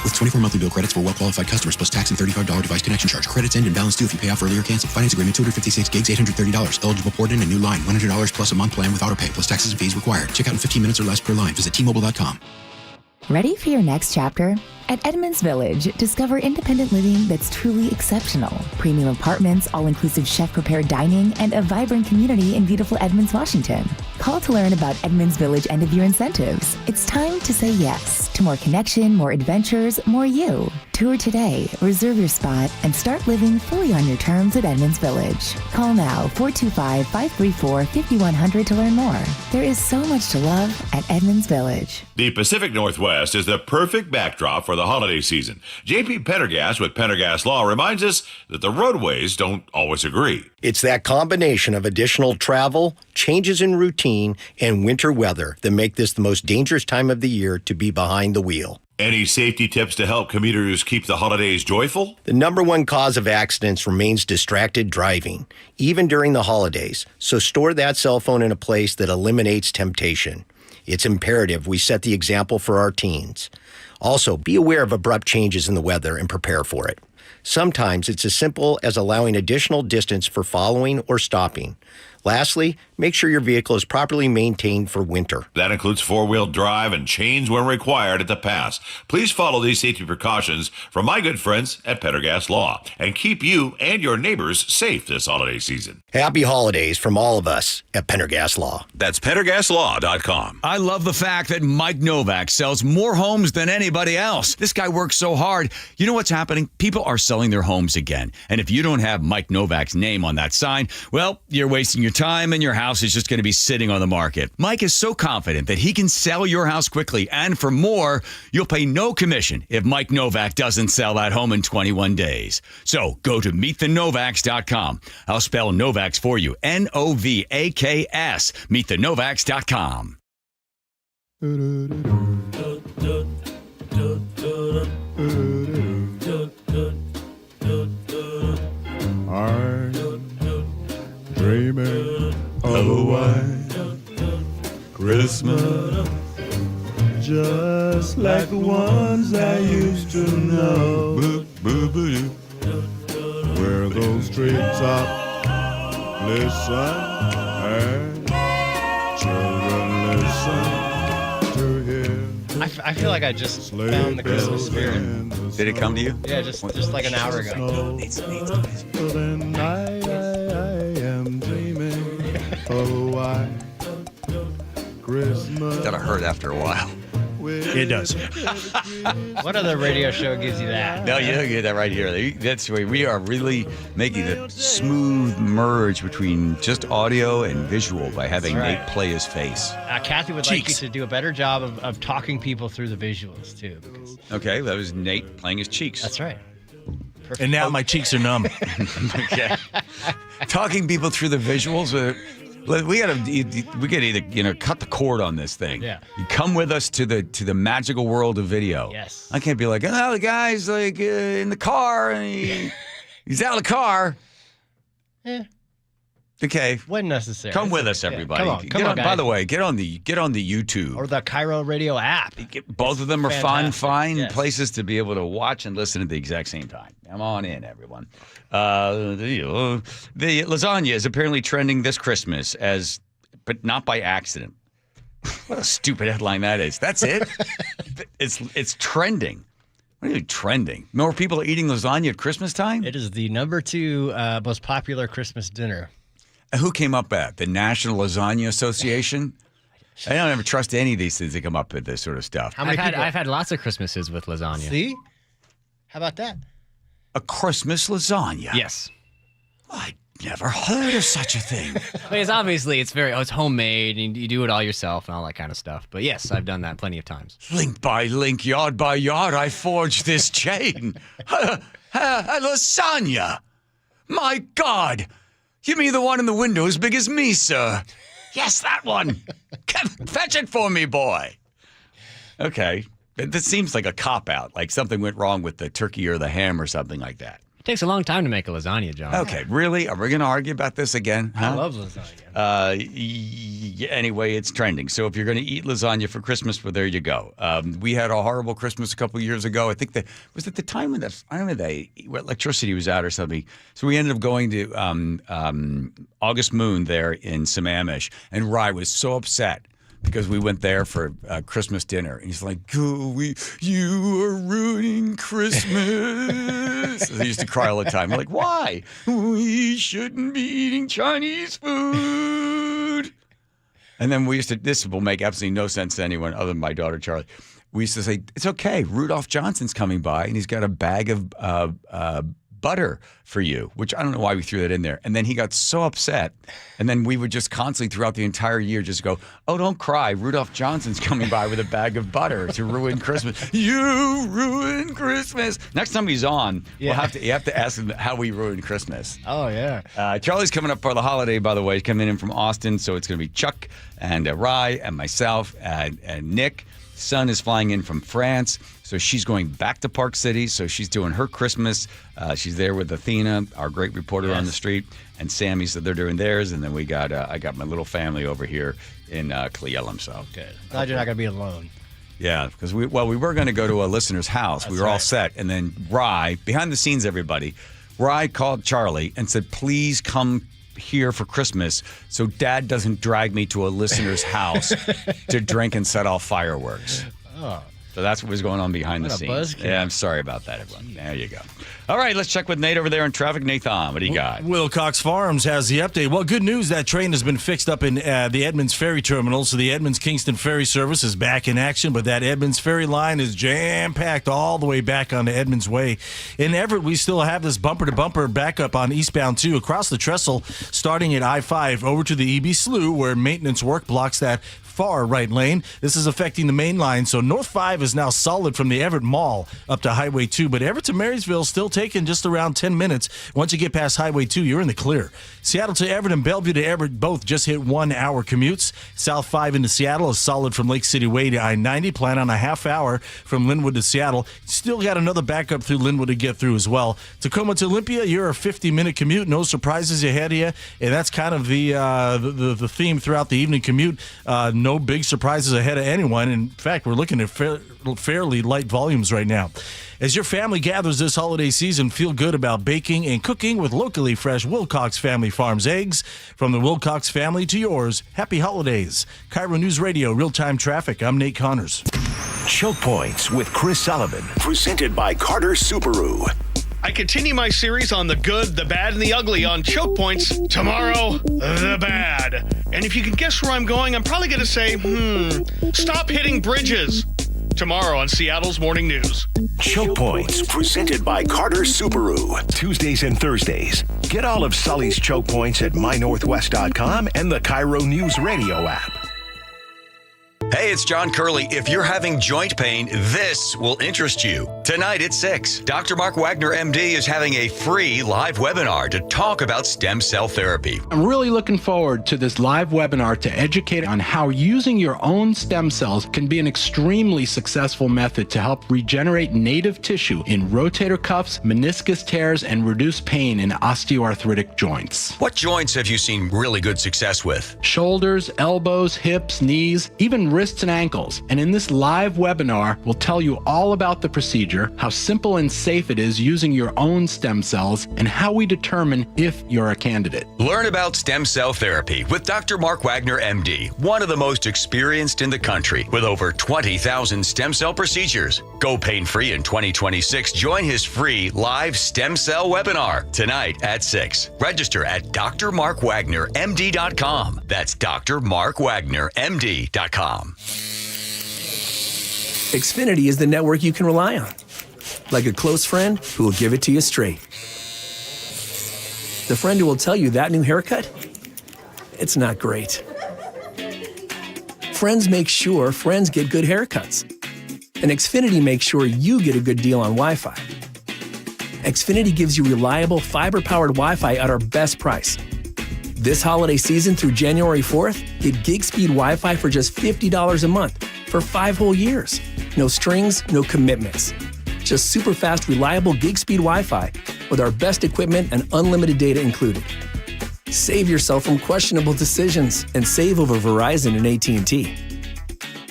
With 24 monthly bill credits for well-qualified customers plus tax and $35 device connection charge. Credits end and balance due if you pay off early or cancel. Finance agreement, 256 gigs, $830. Eligible port in a new line, $100 plus a month plan with autopay plus taxes and fees required. Check out in 15 minutes or less per line. Visit T-Mobile.com. Ready for your next chapter? At Edmonds Village, discover independent living that's truly exceptional. Premium apartments, all-inclusive chef-prepared dining, and a vibrant community in beautiful Edmonds, Washington. Call to learn about Edmonds Village end-of-year incentives. It's time to say yes to more connection, more adventures, more you. Tour today, reserve your spot, and start living fully on your terms at Edmonds Village. Call now, 425-534-5100 to learn more. There is so much to love at Edmonds Village. The Pacific Northwest is the perfect backdrop for the holiday season. JP Pendergast with Pendergast Law reminds us that the roadways don't always agree. It's that combination of additional travel, changes in routine, and winter weather that make this the most dangerous time of the year to be behind the wheel. Any safety tips to help commuters keep the holidays joyful? The number one cause of accidents remains distracted driving, even during the holidays. So store that cell phone in a place that eliminates temptation. It's imperative we set the example for our teens. Also, be aware of abrupt changes in the weather and prepare for it. Sometimes it's as simple as allowing additional distance for following or stopping. Lastly, make sure your vehicle is properly maintained for winter. That includes four-wheel drive and chains when required at the pass. Please follow these safety precautions from my good friends at Pendergast Law and keep you and your neighbors safe this holiday season. Happy holidays from all of us at Pendergast Law. That's PendergastLaw.com. I love the fact that Mike Novak sells more homes than anybody else. This guy works so hard. You know what's happening? People are selling their homes again. And if you don't have Mike Novak's name on that sign, well, you're wasting your time and your house is just going to be sitting on the market. Mike is so confident that he can sell your house quickly. And for more, you'll pay no commission if Mike Novak doesn't sell that home in 21 days. So go to meetthenovaks.com. I'll spell Novaks for you. Novaks. Meetthenovaks.com. Dreaming of a white Christmas, just like the ones I used to know. Where those treetops listen and children listen to hear. I feel like I just found the Christmas spirit. Did it come to you? Yeah, just like an hour ago. Then I am dreaming of a white Christmas. It's gotta hurt after a while. It does. What other radio show gives you that? No, you don't get that right here. That's where we are really making a smooth merge between just audio and visual by having Nate play his face. Kathy would like you to do a better job of talking people through the visuals, too. Because... Okay, that was Nate playing his cheeks. That's right. Perfect. And now my cheeks are numb. Okay. Talking people through the visuals. We gotta either cut the cord on this thing. Yeah. You come with us to the magical world of video. Yes. I can't be like, oh, the guy's like in the car and he's out of the car. Yeah. Okay. When necessary. Come with us, everybody. Come on, guys. By the way, get on the YouTube or the KIRO Radio app. Both of them are fine Yes. places to be able to watch and listen at the exact same time. Come on in, everyone. The lasagna is apparently trending this Christmas but not by accident. What a stupid headline that is. That's it. It's trending. What do you mean trending? More people are eating lasagna at Christmas time? It is the number 2 most popular Christmas dinner. Who came up with that? The National Lasagna Association? I don't ever trust any of these things that come up with this sort of stuff. How many people? I've had lots of Christmases with lasagna. See? How about that? A Christmas lasagna? Yes. I never heard of such a thing. I mean, it's homemade, and you do it all yourself and all that kind of stuff. But yes, I've done that plenty of times. Link by link, yard by yard, I forged this chain. A lasagna. My God. You mean the one in the window as big as me, sir? Yes, that one. Fetch it for me, boy. Okay. This seems like a cop-out, like something went wrong with the turkey or the ham or something like that. It takes a long time to make a lasagna, John. Okay, really? Are we going to argue about this again? Huh? I love lasagna. Anyway, it's trending. So if you're going to eat lasagna for Christmas, well, there you go. We had a horrible Christmas a couple of years ago. I think was at the time when electricity was out or something. So we ended up going to August Moon there in Sammamish, and Rye was so upset because we went there for Christmas dinner. And he's like, you are ruining Christmas. He used to cry all the time. I'm like, why? We shouldn't be eating Chinese food. And then this will make absolutely no sense to anyone other than my daughter, Charlie. We used to say, it's okay. Rudolph Johnson's coming by, and he's got a bag of butter for you, which I don't know why we threw that in there. And then he got so upset. And then we would just constantly throughout the entire year just go, oh, don't cry. Rudolph Johnson's coming by with a bag of butter to ruin Christmas. You ruin Christmas. Next time he's on, you have to ask him how we ruined Christmas. Oh, yeah. Charlie's coming up for the holiday, by the way. He's coming in from Austin. So it's going to be Chuck and Rye and myself and Nick. Son is flying in from France, so she's going back to Park City. So she's doing her Christmas. She's there with Athena, our great reporter on the street, and Sammy. So they're doing theirs, and then I got my little family over here in Cle Elum. So good. Glad you're not going to be alone. Yeah, because we were going to go to a listener's house. We were all set, and then Rye, behind the scenes, everybody, Rye called Charlie and said, "Please come here for Christmas so Dad doesn't drag me to a listener's house to drink and set off fireworks." Oh. So that's what was going on behind the scenes. Yeah, I'm sorry about that, everyone. There you go. All right, let's check with Nate over there in traffic. Nathan, what do you got? Wilcox Farms has the update. Well, good news. That train has been fixed up in the Edmonds Ferry Terminal, so the Edmonds-Kingston Ferry service is back in action, but that Edmonds Ferry line is jam-packed all the way back onto Edmonds Way. In Everett, we still have this bumper-to-bumper backup on eastbound 2 across the trestle, starting at I-5 over to the EB Slough, where maintenance work blocks that far right lane. This is affecting the main line, so North 5 is now solid from the Everett Mall up to Highway 2, but Everett to Marysville still taking just around 10 minutes. Once you get past Highway 2, you're in the clear. Seattle to Everett and Bellevue to Everett both just hit 1 hour commutes. South 5 into Seattle is solid from Lake City Way to I-90. Plan on a half hour from Linwood to Seattle. Still got another backup through Linwood to get through as well. Tacoma to Olympia, you're a 50-minute commute. No surprises ahead of you, and that's kind of the theme throughout the evening commute. No big surprises ahead of anyone. In fact, we're looking at fairly light volumes right now. As your family gathers this holiday season, feel good about baking and cooking with locally fresh Wilcox Family Farms eggs. From the Wilcox family to yours, happy holidays. KIRO News Radio, real-time traffic. I'm Nate Connors. Choke Points with Chris Sullivan, presented by Carter Subaru. I continue my series on the good, the bad, and the ugly on Choke Points. Tomorrow, the bad. And if you can guess where I'm going, I'm probably going to say, stop hitting bridges. Tomorrow on Seattle's Morning News. Choke Points, presented by Carter Subaru. Tuesdays and Thursdays. Get all of Sully's Choke Points at mynorthwest.com and the KIRO Newsradio app. Hey, it's John Curley. If you're having joint pain, this will interest you. Tonight at 6, Dr. Mark Wagner, MD, is having a free live webinar to talk about stem cell therapy. I'm really looking forward to this live webinar to educate on how using your own stem cells can be an extremely successful method to help regenerate native tissue in rotator cuffs, meniscus tears, and reduce pain in osteoarthritic joints. What joints have you seen really good success with? Shoulders, elbows, hips, knees, even wrists wrists and ankles. And in this live webinar, we'll tell you all about the procedure, how simple and safe it is using your own stem cells, and how we determine if you're a candidate. Learn about stem cell therapy with Dr. Mark Wagner, MD, one of the most experienced in the country with over 20,000 stem cell procedures. Go pain-free in 2026. Join his free live stem cell webinar tonight at 6. Register at drmarkwagnermd.com. That's drmarkwagnermd.com. Xfinity is the network you can rely on. Like a close friend who will give it to you straight. The friend who will tell you that new haircut, it's not great. Friends make sure friends get good haircuts. And Xfinity makes sure you get a good deal on Wi-Fi. Xfinity gives you reliable fiber-powered Wi-Fi at our best price. This holiday season through January 4th, get gig speed Wi-Fi for just $50 a month for 5 whole years. No strings, no commitments. Just super fast, reliable gig speed Wi-Fi with our best equipment and unlimited data included. Save yourself from questionable decisions and save over Verizon and AT&T.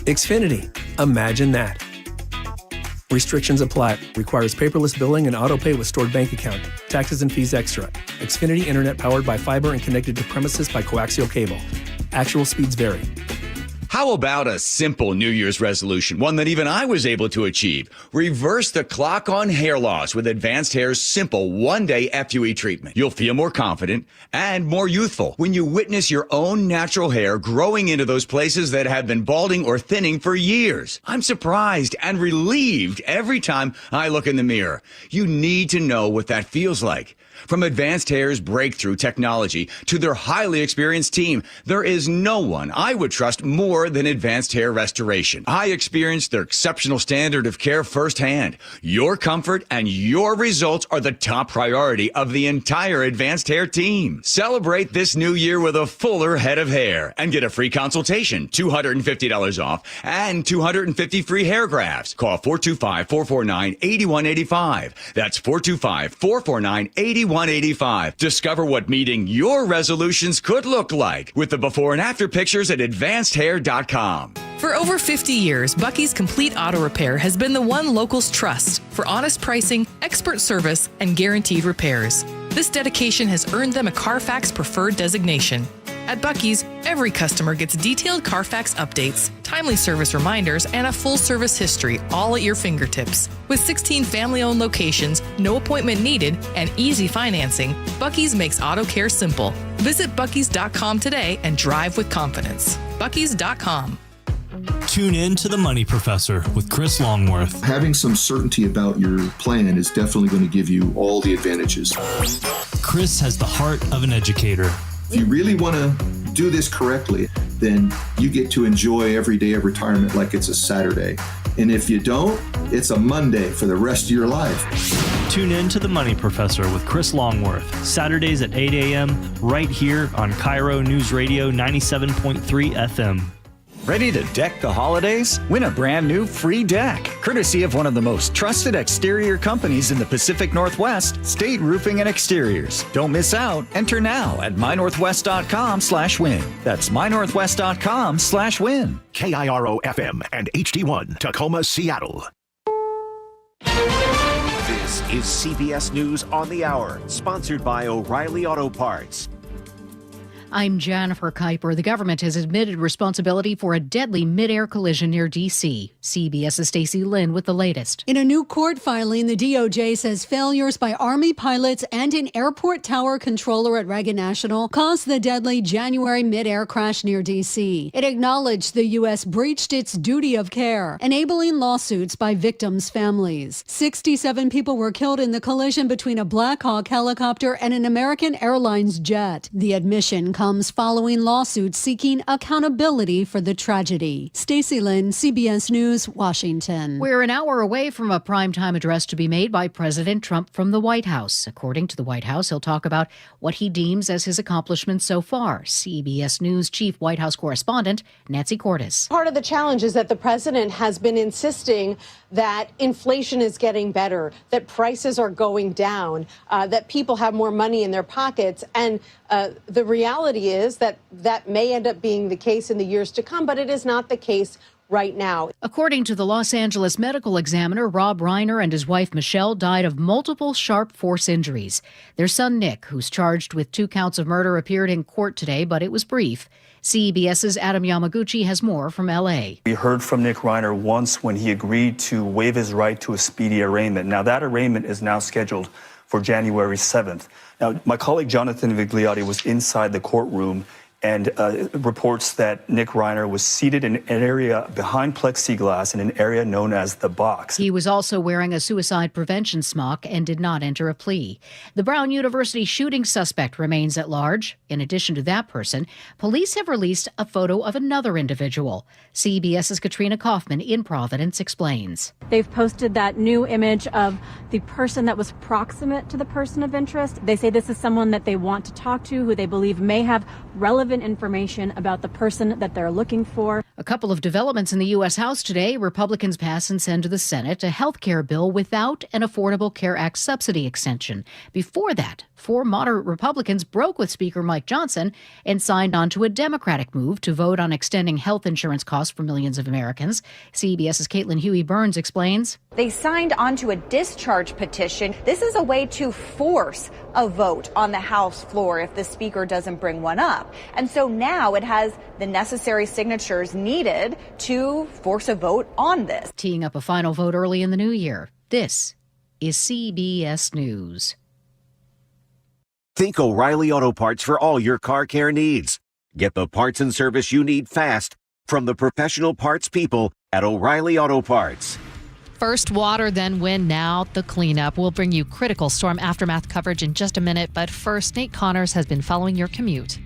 Xfinity. Imagine that. Restrictions apply. Requires paperless billing and autopay with stored bank account. Taxes and fees extra. Xfinity Internet powered by fiber and connected to premises by coaxial cable. Actual speeds vary. How about a simple New Year's resolution, one that even I was able to achieve? Reverse the clock on hair loss with Advanced Hair's simple one-day FUE treatment. You'll feel more confident and more youthful when you witness your own natural hair growing into those places that have been balding or thinning for years. I'm surprised and relieved every time I look in the mirror. You need to know what that feels like. From Advanced Hair's breakthrough technology to their highly experienced team, there is no one I would trust more than Advanced Hair Restoration. I experienced their exceptional standard of care firsthand. Your comfort and your results are the top priority of the entire Advanced Hair team. Celebrate this new year with a fuller head of hair and get a free consultation, $250 off, and 250 free hair grafts. Call 425-449-8185. That's 425-449-8185. Discover what meeting your resolutions could look like with the before and after pictures at advancedhair.com. For over 50 years, Bucky's Complete Auto Repair has been the one locals trust for honest pricing, expert service, and guaranteed repairs. This dedication has earned them a Carfax Preferred designation. At Bucky's, every customer gets detailed Carfax updates, timely service reminders, and a full service history, all at your fingertips. With 16 family-owned locations, no appointment needed, and easy financing, Bucky's makes auto care simple. Visit Bucky's.com today and drive with confidence. Bucky's.com. Tune in to The Money Professor with Chris Longworth. Having some certainty about your plan is definitely going to give you all the advantages. Chris has the heart of an educator. If you really want to do this correctly, then you get to enjoy every day of retirement like it's a Saturday. And if you don't, it's a Monday for the rest of your life. Tune in to The Money Professor with Chris Longworth, Saturdays at 8 a.m. right here on KIRO Newsradio 97.3 FM. Ready to deck the holidays? Win a brand new free deck, courtesy of one of the most trusted exterior companies in the Pacific Northwest, State Roofing and Exteriors. Don't miss out. Enter now at mynorthwest.com/win. That's mynorthwest.com/win. KIRO FM and HD1 Tacoma, Seattle. This is CBS News on the Hour, sponsored by O'Reilly Auto Parts. I'm Jennifer Kuiper. The government has admitted responsibility for a deadly mid-air collision near D.C. CBS's Stacey Lynn with the latest. In a new court filing, the DOJ says failures by Army pilots and an airport tower controller at Reagan National caused the deadly January mid-air crash near D.C. It acknowledged the U.S. breached its duty of care, enabling lawsuits by victims' families. 67 people were killed in the collision between a Black Hawk helicopter and an American Airlines jet. The admission comes following lawsuits seeking accountability for the tragedy. Stacey Lynn, CBS News, Washington. We're an hour away from a primetime address to be made by President Trump from the White House. According to the White House, he'll talk about what he deems as his accomplishments so far. CBS News Chief White House Correspondent Nancy Cordes. Part of the challenge is that the president has been insisting that inflation is getting better, that prices are going down, that people have more money in their pockets. And the reality possibility is that may end up being the case in the years to come, but it is not the case right now. According to the Los Angeles medical examiner, Rob Reiner and his wife Michelle died of multiple sharp force injuries. Their son Nick, who's charged with 2 counts of murder, appeared in court today, but it was brief. CBS's Adam Yamaguchi has more from L.A. We heard from Nick Reiner once when he agreed to waive his right to a speedy arraignment. Now, that arraignment is now scheduled for January 7th. Now, my colleague Jonathan Vigliotti was inside the courtroom and reports that Nick Reiner was seated in an area behind plexiglass in an area known as the box. He was also wearing a suicide prevention smock and did not enter a plea. The Brown University shooting suspect remains at large. In addition to that person, police have released a photo of another individual. CBS's Katrina Kaufman in Providence explains. They've posted that new image of the person that was proximate to the person of interest. They say this is someone that they want to talk to, who they believe may have relevant information about the person that they're looking for. A couple of developments in the U.S. House today. Republicans pass and send to the Senate a health care bill without an Affordable Care Act subsidy extension. Before that, 4 moderate Republicans broke with Speaker Mike Johnson and signed on to a Democratic move to vote on extending health insurance costs for millions of Americans. CBS's Caitlin Huey-Burns explains. They signed onto a discharge petition. This is a way to force a vote on the House floor if the Speaker doesn't bring one up. And so now it has the necessary signatures needed to force a vote on this. Teeing up a final vote early in the new year. This is CBS News. Think O'Reilly Auto Parts for all your car care needs. Get the parts and service you need fast from the professional parts people at O'Reilly Auto Parts. First water, then wind, now the cleanup. We'll bring you critical storm aftermath coverage in just a minute, but first, Nate Connors has been following your commute.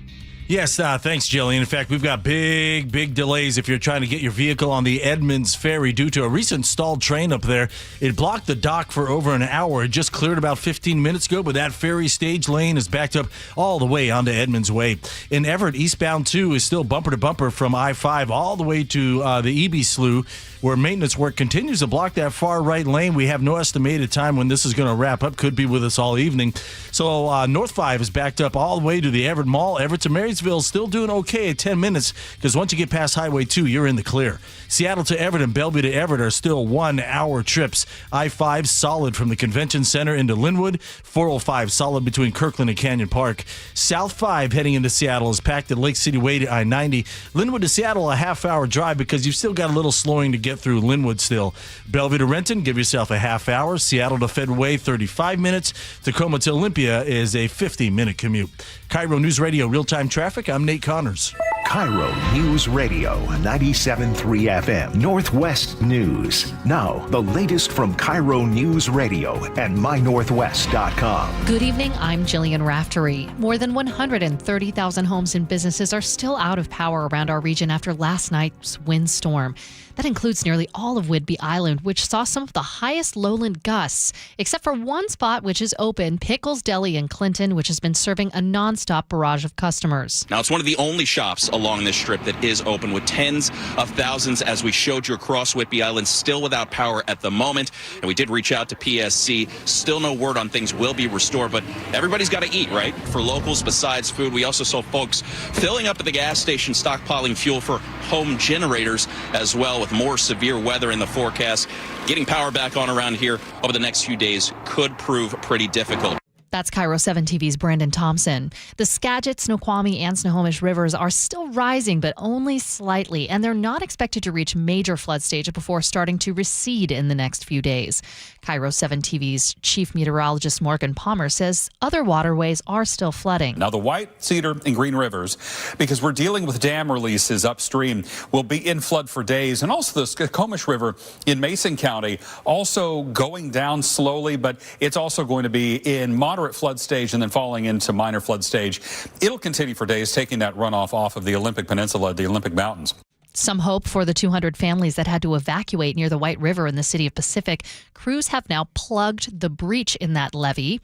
Yes, thanks, Jillian. In fact, we've got big delays if you're trying to get your vehicle on the Edmonds Ferry due to a recent stalled train up there. It blocked the dock for over an hour. It just cleared about 15 minutes ago, but that ferry stage lane is backed up all the way onto Edmonds Way. In Everett, eastbound 2 is still bumper to bumper from I-5 all the way to the EB Slough, where maintenance work continues to block that far right lane. We have no estimated time when this is going to wrap up. Could be with us all evening. So North 5 is backed up all the way to the Everett Mall. Everett to Marysville still doing okay at 10 minutes because once you get past Highway 2, you're in the clear. Seattle to Everett and Bellevue to Everett are still 1-hour trips. I-5 solid from the Convention Center into Linwood. 405 solid between Kirkland and Canyon Park. South 5 heading into Seattle is packed at Lake City Way to I-90. Linwood to Seattle, a half-hour drive because you've still got a little slowing to get through Linwood still. Bellevue to Renton, give yourself a half hour. Seattle to Fedway, 35 minutes. Tacoma to Olympia is a 50-minute commute. KIRO News Radio real-time traffic. I'm Nate Connors. KIRO News Radio 97.3 FM Northwest News. Now, the latest from KIRO News Radio and mynorthwest.com. Good evening, I'm Jillian Raftery. More than 130,000 homes and businesses are still out of power around our region after last night's windstorm. That includes nearly all of Whidbey Island, which saw some of the highest lowland gusts, except for one spot which is open, Pickles Deli in Clinton, which has been serving a nonstop barrage of customers. Now, it's one of the only shops along this strip that is open, with tens of thousands, as we showed you across Whidbey Island, still without power at the moment. And we did reach out to PSC. Still no word on things will be restored, but everybody's got to eat, right? For locals, besides food, we also saw folks filling up at the gas station, stockpiling fuel for home generators as well. With more severe weather in the forecast, getting power back on around here over the next few days could prove pretty difficult. That's KIRO 7 TV's Brandon Thompson. The Skagit, Snoqualmie, and Snohomish rivers are still rising, but only slightly, and they're not expected to reach major flood stage before starting to recede in the next few days. KIRO 7 TV's chief meteorologist Morgan Palmer says other waterways are still flooding. Now, the White, Cedar, and Green Rivers, because we're dealing with dam releases upstream, will be in flood for days. And also the Snoqualmie River in Mason County also going down slowly, but it's also going to be in moderate flood stage and then falling into minor flood stage. It'll continue for days, taking that runoff off of the Olympic Peninsula, the Olympic Mountains. Some hope for the 200 families that had to evacuate near the White River in the city of Pacific. Crews have now plugged the breach in that levee.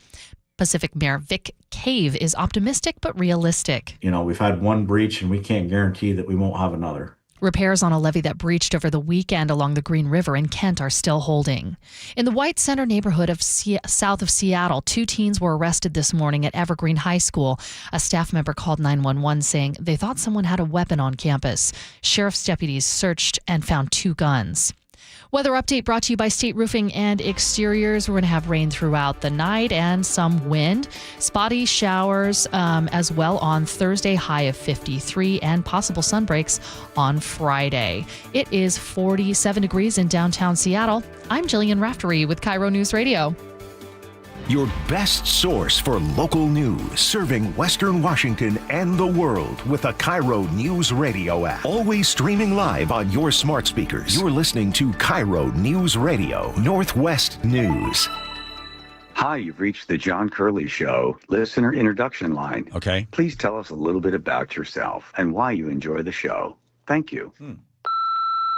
Pacific Mayor Vic Cave is optimistic but realistic. You know, we've had one breach and we can't guarantee that we won't have another. Repairs on a levee that breached over the weekend along the Green River in Kent are still holding. In the White Center neighborhood of south of Seattle, 2 teens were arrested this morning at Evergreen High School. A staff member called 911 saying they thought someone had a weapon on campus. Sheriff's deputies searched and found 2 guns. Weather update brought to you by State Roofing and Exteriors. We're going to have rain throughout the night and some wind. Spotty showers as well on Thursday, high of 53, and possible sun breaks on Friday. It is 47 degrees in downtown Seattle. I'm Jillian Raftery with KIRO News Radio. Your best source for local news, serving Western Washington and the world with a KIRO Newsradio app. Always streaming live on your smart speakers. You're listening to KIRO Newsradio, Northwest News. Hi, you've reached the John Curley Show listener introduction line. Okay. Please tell us a little bit about yourself and why you enjoy the show. Thank you.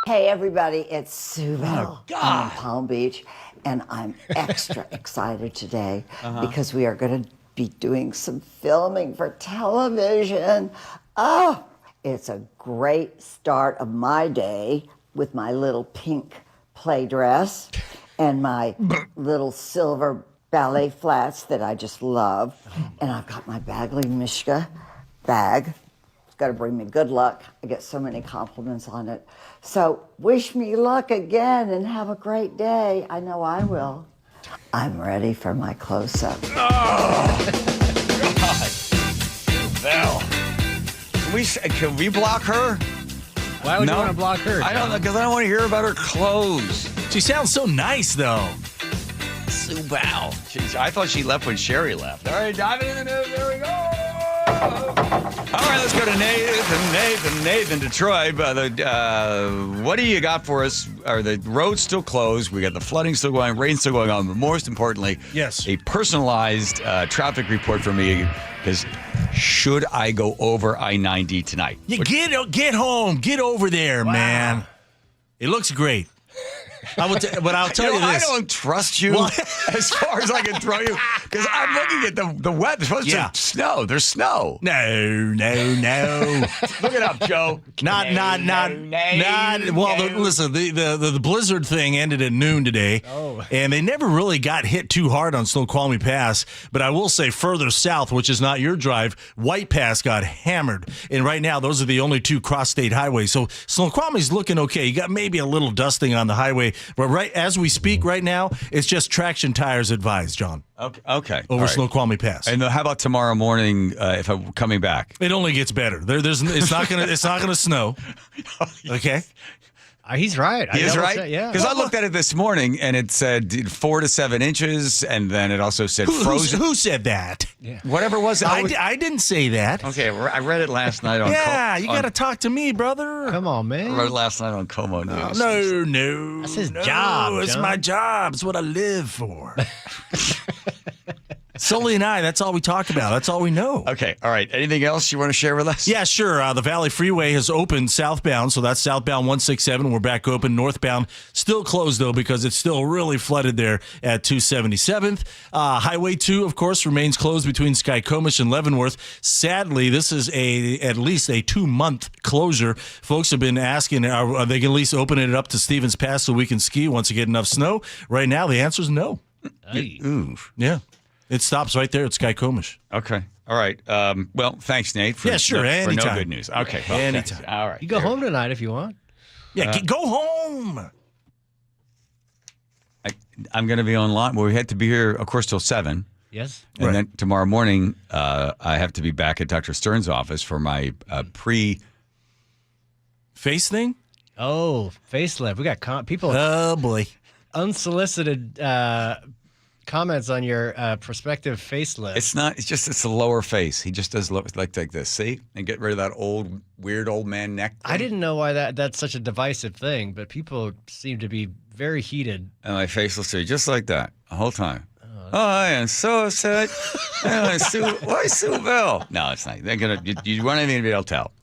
Hey, everybody, it's Sue Bell. I'm in Palm Beach, and I'm extra excited today because we are going to be doing some filming for television. Oh, it's a great start of my day with my little pink play dress and my little silver ballet flats that I just love. And I've got my Bagley Mishka bag. It's got to bring me good luck. I get so many compliments on it. So wish me luck again and have a great day. I know I will. I'm ready for my close-up. Oh, God. Val. Can we block her? Why would you want to block her? I don't know, because I don't want to hear about her clothes. She sounds so nice, though. Sue Val. I thought she left when Sherry left. All right, diving in the news. There we go. All right, let's go to Nathan, Detroit. What do you got for us? Are the roads still closed? We got the flooding still going, rain still going on, but most importantly, yes, a personalized traffic report for me. Because should I go over I-90 tonight? Get home, get over there, man. It looks great. But I'll tell you this. I don't trust you as far as I can throw you. Because I'm looking at the weather. It's supposed to snow. There's snow. No. Look it up, Joe. Not. Well, listen, the blizzard thing ended at noon today. Oh. And they never really got hit too hard on Snoqualmie Pass. But I will say further south, which is not your drive, White Pass got hammered. And right now, those are the only 2 cross-state highways. So Snoqualmie's looking okay. You got maybe a little dusting on the highway. But right as we speak right now, it's just traction tires advised, John. Okay. Over Snoqualmie Pass. And how about tomorrow morning if I'm coming back? It only gets better. It's not gonna snow. Okay. He's right. He is right? Yeah. Because I looked at it this morning, and it said 4 to 7 inches, and then it also said frozen. Who said that? Yeah. Whatever it was. I didn't say that. Okay, I read it last night on you got to talk to me, brother. Come on, man. I read it last night on Como News. No. That's his job, It's John. my job. It's what I live for. Sully and I, that's all we talk about. That's all we know. Okay, all right. Anything else you want to share with us? Yeah, sure. The Valley Freeway has opened southbound, so that's southbound 167. We're back open. Northbound still closed, though, because it's still really flooded there at 277th. Highway 2, of course, remains closed between Skycomish and Leavenworth. Sadly, this is at least a 2-month closure. Folks have been asking, are they going to at least open it up to Stevens Pass so we can ski once you get enough snow? Right now, the answer is no. Ooh. Yeah. It stops right there at Skycomish. Okay. All right. Well, thanks, Nate. For, sure. for Anytime. no good news. Okay. Well, anytime. Thanks. All right. You go home tonight if you want. Yeah, go home. I'm going to be online. Well, we had to be here, of course, till 7. Yes. And then tomorrow morning, I have to be back at Dr. Stern's office for my face thing? Oh, facelift. We got people. Oh, boy. Unsolicited comments on your prospective facelift. It's not. It's a lower face. He just does look like this. See, and get rid of that weird old man neck thing. I didn't know why that's such a divisive thing, but people seem to be very heated. And my face will stay just like that the whole time. I am so upset. Why Sue Bell? No, it's not. They're gonna. You want anything to tell?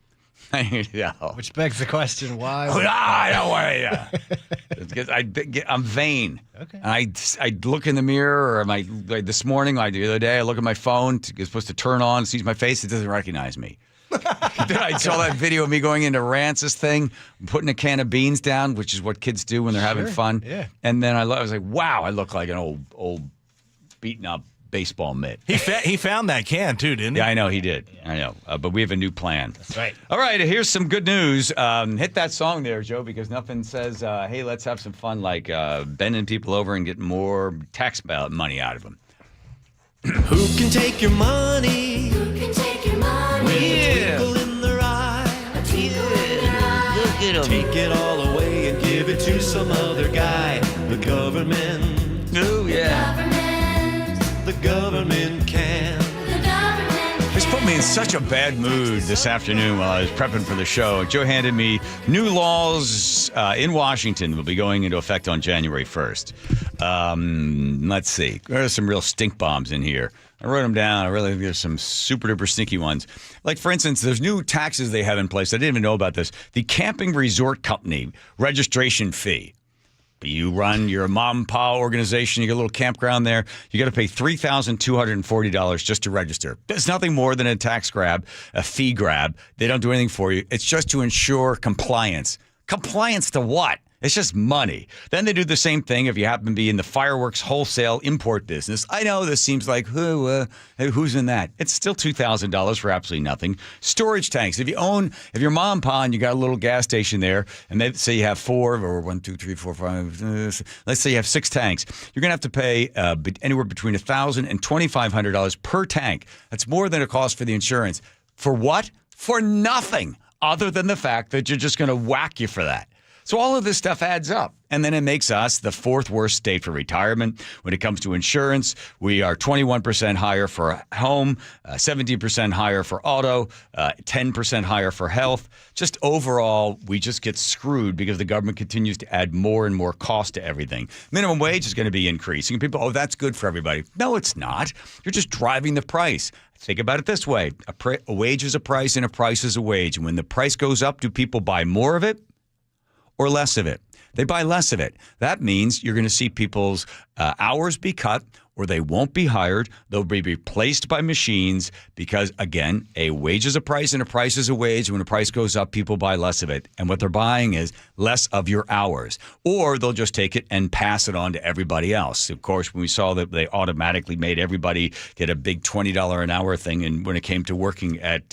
Yeah. Which begs the question, why? I don't want to. I'm vain. Okay. And I look in the mirror, or this morning, the other day, I look at my phone. It's supposed to turn on, sees my face. It doesn't recognize me. I saw that video of me going into Rance's thing, putting a can of beans down, which is what kids do when they're having fun. Yeah. And then I was like, wow, I look like an old beaten up baseball mitt. He found that can too, didn't he? Yeah, I know he did. I know. But we have a new plan. That's right. All right, here's some good news. Hit that song there, Joe, because nothing says, hey, let's have some fun like bending people over and getting more tax money out of them. Who can take your money? Who can take your money? Yeah. With a twinkle in their eye. A twinkle in their eye. Look at 'em. Take it all away and give it to some other guy. The government. Oh, yeah. The government can. This put me in such a bad mood this afternoon while I was prepping for the show. Joe handed me new laws in Washington will be going into effect on January 1st. Let's see. There's some real stink bombs in here. I wrote them down. I really think there's some super duper sneaky ones. Like, for instance, there's new taxes they have in place. I didn't even know about this. The camping resort company registration fee. You run your mom and pop organization, you get a little campground there, you got to pay $3,240 just to register. It's nothing more than a tax grab, a fee grab. They don't do anything for you. It's just to ensure compliance. Compliance to what? It's just money. Then they do the same thing if you happen to be in the fireworks wholesale import business. I know this seems like, who's in that? It's still $2,000 for absolutely nothing. Storage tanks. If you're mom and pa and you got a little gas station there, and they say you have 4 or 1, 2, 3, 4, 5, let's say you have 6 tanks, you're going to have to pay anywhere between $1,000 and $2,500 per tank. That's more than it costs for the insurance. For what? For nothing other than the fact that you're just going to whack you for that. So all of this stuff adds up, and then it makes us the 4th worst state for retirement. When it comes to insurance, we are 21% higher for home, 17% higher for auto, 10% higher for health. Just overall, we just get screwed because the government continues to add more and more cost to everything. Minimum wage is going to be increasing. People, that's good for everybody. No, it's not. You're just driving the price. Think about it this way. A wage is a price, and a price is a wage. And when the price goes up, do people buy more of it or less of it? They buy less of it. That means you're going to see people's hours be cut, or they won't be hired. They'll be replaced by machines because, again, a wage is a price and a price is a wage. When the price goes up, people buy less of it. And what they're buying is less of your hours. Or they'll just take it and pass it on to everybody else. Of course, when we saw that they automatically made everybody get a big $20 an hour thing, and when it came to working at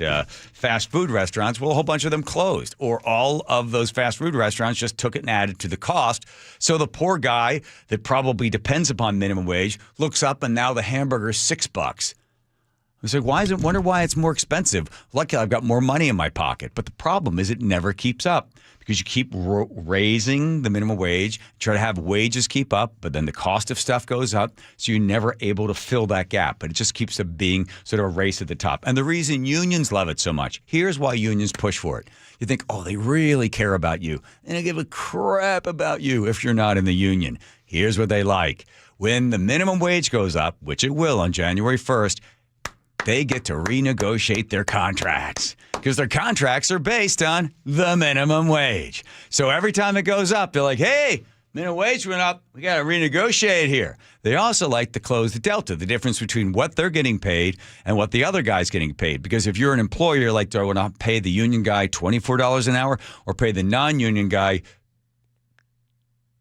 fast food restaurants, well, a whole bunch of them closed. Or all of those fast food restaurants just took it and added to the cost. So the poor guy that probably depends upon minimum wage looks up and now the hamburger is $6. It's like, wonder why it's more expensive. Luckily, I've got more money in my pocket. But the problem is it never keeps up because you keep raising the minimum wage, try to have wages keep up, but then the cost of stuff goes up, so you're never able to fill that gap. But it just keeps being sort of a race at the top. And the reason unions love it so much, here's why unions push for it. You think, oh, they really care about you. They don't give a crap about you if you're not in the union. Here's what they like. When the minimum wage goes up, which it will on January 1st, they get to renegotiate their contracts because their contracts are based on the minimum wage. So every time it goes up, they're like, hey, minimum wage went up. We got to renegotiate here. They also like to close the delta, the difference between what they're getting paid and what the other guy's getting paid. Because if you're an employer, like, do I want to pay the union guy $24 an hour or pay the non-union guy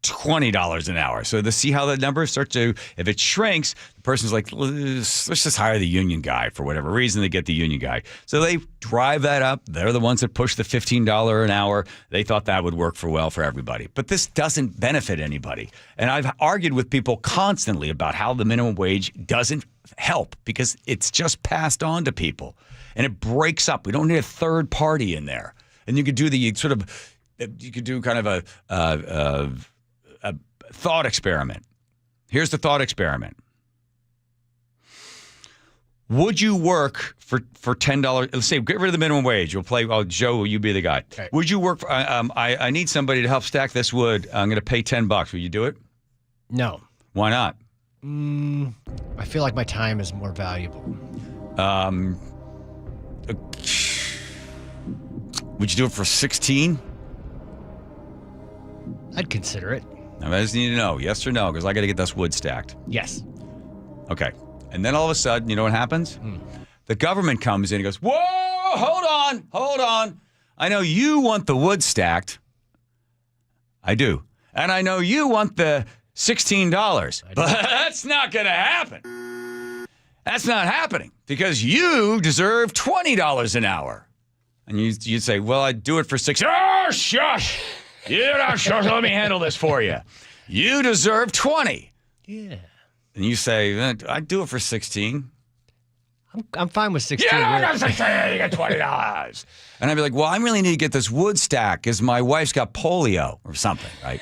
$20 an hour? So to see how the numbers start to, if it shrinks, the person's like, let's just hire the union guy for whatever reason. They get the union guy. So they drive that up. They're the ones that push the $15 an hour. They thought that would work for everybody. But this doesn't benefit anybody. And I've argued with people constantly about how the minimum wage doesn't help because it's just passed on to people. And it breaks up. We don't need a third party in there. And you could do kind of a thought experiment. Here's the thought experiment. Would you work for $10? Let's say get rid of the minimum wage. We'll play. Oh, Joe, you be the guy. Okay. Would you work? I need somebody to help stack this wood. I'm going to pay $10. Will you do it? No. Why not? I feel like my time is more valuable. Would you do it for 16? I'd consider it. I just need to know, yes or no, because I got to get this wood stacked. Yes. Okay. And then all of a sudden, you know what happens? The government comes in and goes, whoa, hold on. I know you want the wood stacked. I do. And I know you want the $16. But that's not going to happen. That's not happening because you deserve $20 an hour. And you'd say, well, I'd do it for $6. Oh, shush. Shush. Let me handle this for you. You deserve $20. Yeah. And you say, I'd do it for $16. I'm fine with 16. Yeah, I got 16. You got $20. And I'd be like, well, I really need to get this wood stack because my wife's got polio or something, right?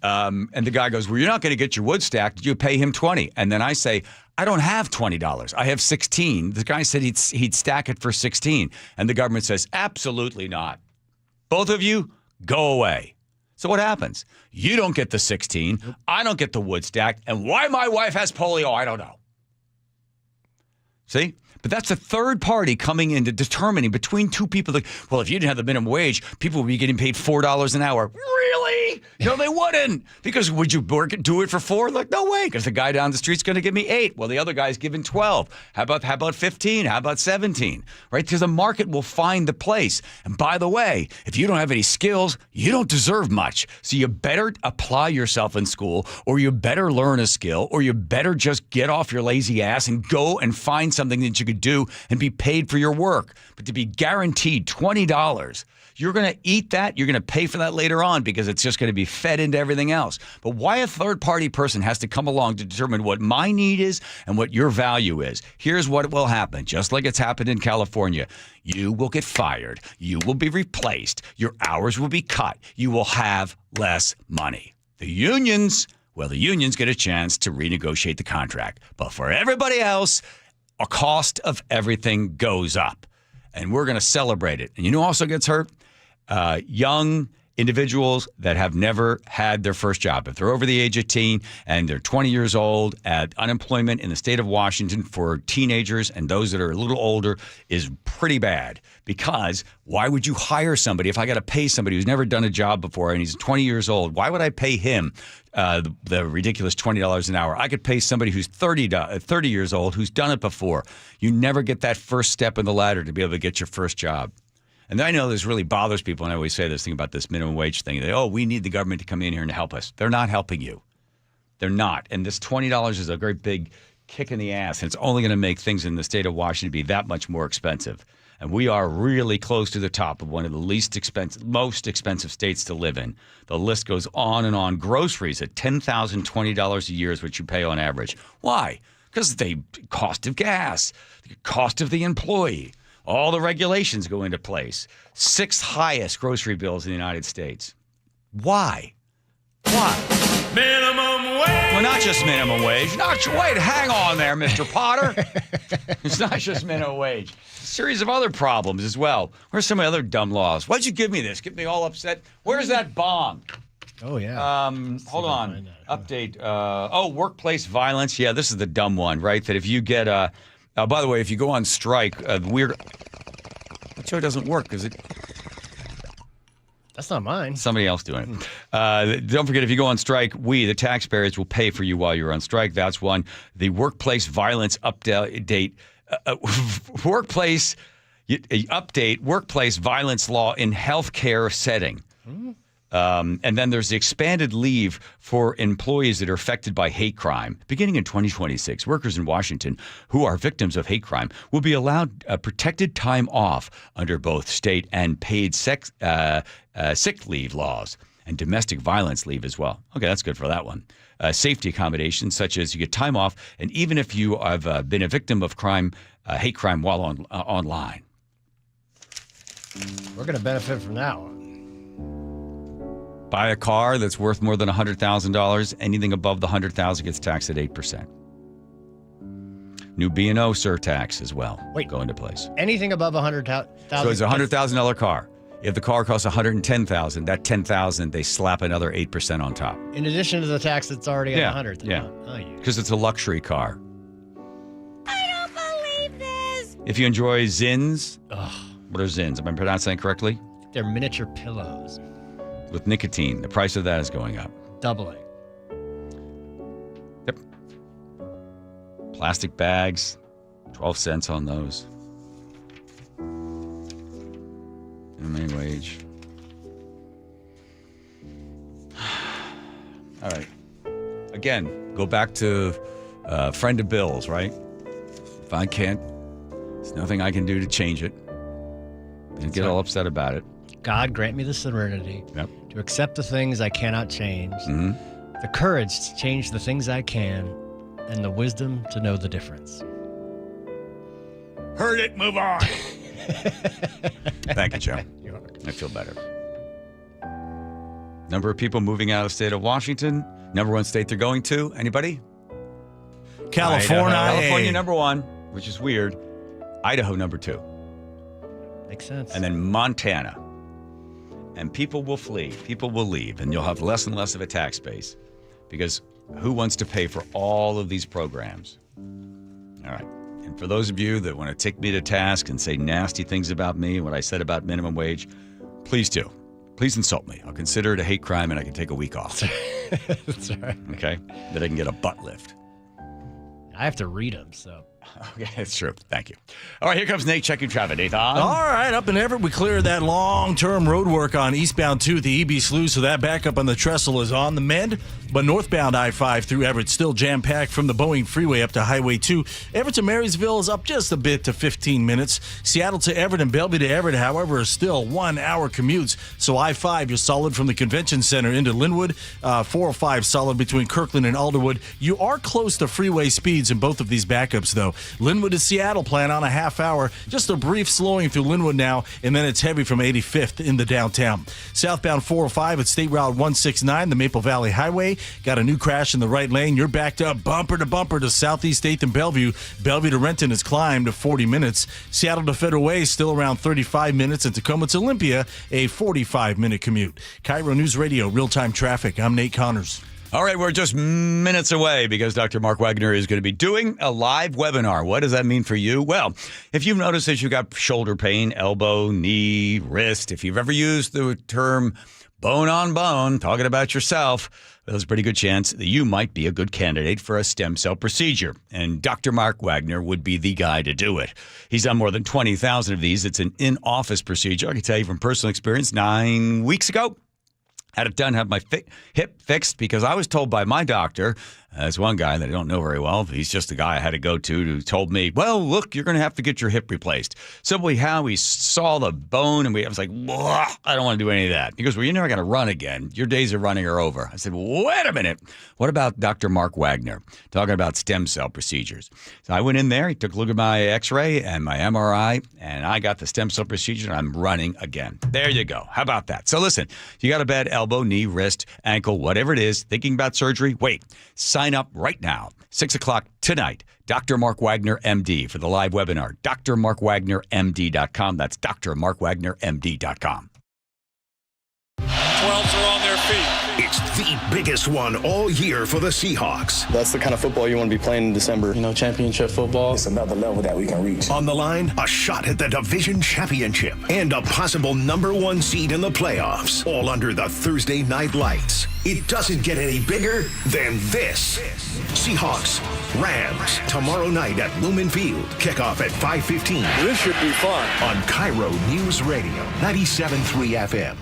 And the guy goes, well, you're not going to get your wood stacked. You pay him $20. And then I say, I don't have $20. I have 16. The guy said he'd stack it for 16. And the government says, absolutely not. Both of you, go away. So what happens? You don't get the 16. I don't get the wood stack. And why my wife has polio, I don't know. See? But that's a third party coming in to determining between two people. Like, well, if you didn't have the minimum wage, people would be getting paid $4 an hour. Really? No, they wouldn't. Because would you do it for $4? Like, no way. Because the guy down the street's going to give me $8. Well, the other guy's giving $12. How about 15? How about 17? Right? Because the market will find the place. And by the way, if you don't have any skills, you don't deserve much. So you better apply yourself in school, or you better learn a skill, or you better just get off your lazy ass and go and find something that you could do and be paid for your work. But to be guaranteed $20, you're going to eat that. You're going to pay for that later on because it's just going to be fed into everything else. But why a third-party person has to come along to determine what my need is and what your value is? Here's what will happen, just like it's happened in California. You will get fired. You will be replaced. Your hours will be cut. You will have less money. The unions get a chance to renegotiate the contract. But for everybody else, a cost of everything goes up. And we're going to celebrate it. And you know who also gets hurt? Young individuals that have never had their first job. If they're over the age of 18 and they're 20 years old, unemployment in the state of Washington for teenagers and those that are a little older is pretty bad. Because why would you hire somebody if I got to pay somebody who's never done a job before and he's 20 years old? Why would I pay him the ridiculous $20 an hour? I could pay somebody who's 30 years old who's done it before. You never get that first step in the ladder to be able to get your first job. And I know this really bothers people, and I always say this thing about this minimum wage thing. We need the government to come in here and help us. They're not helping you. They're not. And this $20 is a great big kick in the ass, and it's only going to make things in the state of Washington be that much more expensive. And we are really close to the top of one of the most expensive states to live in. The list goes on and on. Groceries at $10,020 a year is what you pay on average. Why? Because the cost of gas, the cost of the employee, all the regulations go into place. 6th highest grocery bills in the United States. Why? Minimum wage. Well, not just minimum wage. Wait, hang on there, Mr. Potter. It's not just minimum wage. A series of other problems as well. Where's some of the other dumb laws? Why'd you give me this? Get me all upset. Where's that bomb? Oh, yeah. Hold on. Update. Workplace violence. Yeah, this is the dumb one, right? That if you get by the way, if you go on strike, that show doesn't work because that's not mine. Somebody else doing it. Don't forget, if you go on strike, we, the taxpayers, will pay for you while you're on strike. That's one. The workplace violence update. Workplace violence law in healthcare setting. And then there's the expanded leave for employees that are affected by hate crime. Beginning in 2026, workers in Washington who are victims of hate crime will be allowed protected time off under both state and paid sick leave laws and domestic violence leave as well. Okay, that's good for that one. Safety accommodations such as you get time off, and even if you have been a victim of hate crime while online. We're going to benefit from that one. Buy a car that's worth more than $100,000. Anything above the $100,000 gets taxed at 8%. New B&O surtax as well. Go into place. Anything above $100,000. So it's a $100,000 car. If the car costs $110,000, that $10,000 they slap another 8% on top. In addition to the tax that's already at $100,000. Yeah. Because it's a luxury car. I don't believe this. If you enjoy Zins, what are Zins? Am I pronouncing that correctly? They're miniature pillows. With nicotine, the price of that is going up. Doubling. Yep. Plastic bags, 12 cents on those. Minimum wage. All right. Again, go back to friend of Bill's, right? If I can't, there's nothing I can do to change it. And get all upset about it. God grant me the serenity to accept the things I cannot change, the courage to change the things I can, and the wisdom to know the difference. Heard it, move on. Thank you, Joe. I feel better. Number of people moving out of the state of Washington. Number one state they're going to. Anybody? California. California, number one, which is weird. Idaho, number two. Makes sense. And then Montana. And people will flee. People will leave. And you'll have less and less of a tax base. Because who wants to pay for all of these programs? All right. And for those of you that want to take me to task and say nasty things about me and what I said about minimum wage, please do. Please insult me. I'll consider it a hate crime and I can take a week off. That's right. Okay? That I can get a butt lift. I have to read them, so. Okay, that's true. Thank you. All right, here comes Nate checking traffic. Nathan. All right, up in Everett, we cleared that long-term road work on eastbound 2 at the EB Sluice, so that backup on the trestle is on the mend. But northbound I-5 through Everett still jam-packed from the Boeing Freeway up to Highway 2. Everett to Marysville is up just a bit to 15 minutes. Seattle to Everett and Bellevue to Everett, however, are still 1-hour commutes. So I-5, you're solid from the Convention Center into Linwood. 405 solid between Kirkland and Alderwood. You are close to freeway speeds in both of these backups, though. Linwood to Seattle plan on a half hour. Just a brief slowing through Linwood now, and then it's heavy from 85th into downtown. Southbound 405 at State Route 169, the Maple Valley Highway. Got a new crash in the right lane. You're backed up bumper to Southeast 8th and Bellevue. Bellevue to Renton has climbed to 40 minutes. Seattle to Federal Way still around 35 minutes. And Tacoma to Olympia, a 45-minute commute. KIRO News Radio, real-time traffic. I'm Nate Connors. All right, we're just minutes away because Dr. Mark Wagner is going to be doing a live webinar. What does that mean for you? Well, if you've noticed that you've got shoulder pain, elbow, knee, wrist, if you've ever used the term bone on bone, talking about yourself, there's a pretty good chance that you might be a good candidate for a stem cell procedure. And Dr. Mark Wagner would be the guy to do it. He's done more than 20,000 of these. It's an in-office procedure. I can tell you from personal experience, 9 weeks ago, had it done, had my hip fixed because I was told by my doctor, there's one guy that I don't know very well. He's just the guy I had to go to who told me, well, look, you're going to have to get your hip replaced. Simply how we saw the bone, and I was like, I don't want to do any of that. He goes, well, you're never going to run again. Your days of running are over. I said, well, wait a minute. What about Dr. Mark Wagner talking about stem cell procedures? So I went in there. He took a look at my x-ray and my MRI, and I got the stem cell procedure, and I'm running again. There you go. How about that? So listen, you got a bad elbow, knee, wrist, ankle, whatever it is, thinking about surgery, wait. Sign up right now, 6 o'clock tonight. Dr. Mark Wagner, MD, for the live webinar. drmarkwagnermd.com. That's drmarkwagnermd.com. 12s are on their feet. It's the biggest one all year for the Seahawks. That's the kind of football you want to be playing in December. You know, championship football. It's another level that we can reach. On the line, a shot at the division championship and a possible #1 seed in the playoffs, all under the Thursday night lights. It doesn't get any bigger than this. Seahawks, Rams, tomorrow night at Lumen Field. Kickoff at 5:15. This should be fun. On KIRO News Radio, 97.3 FM.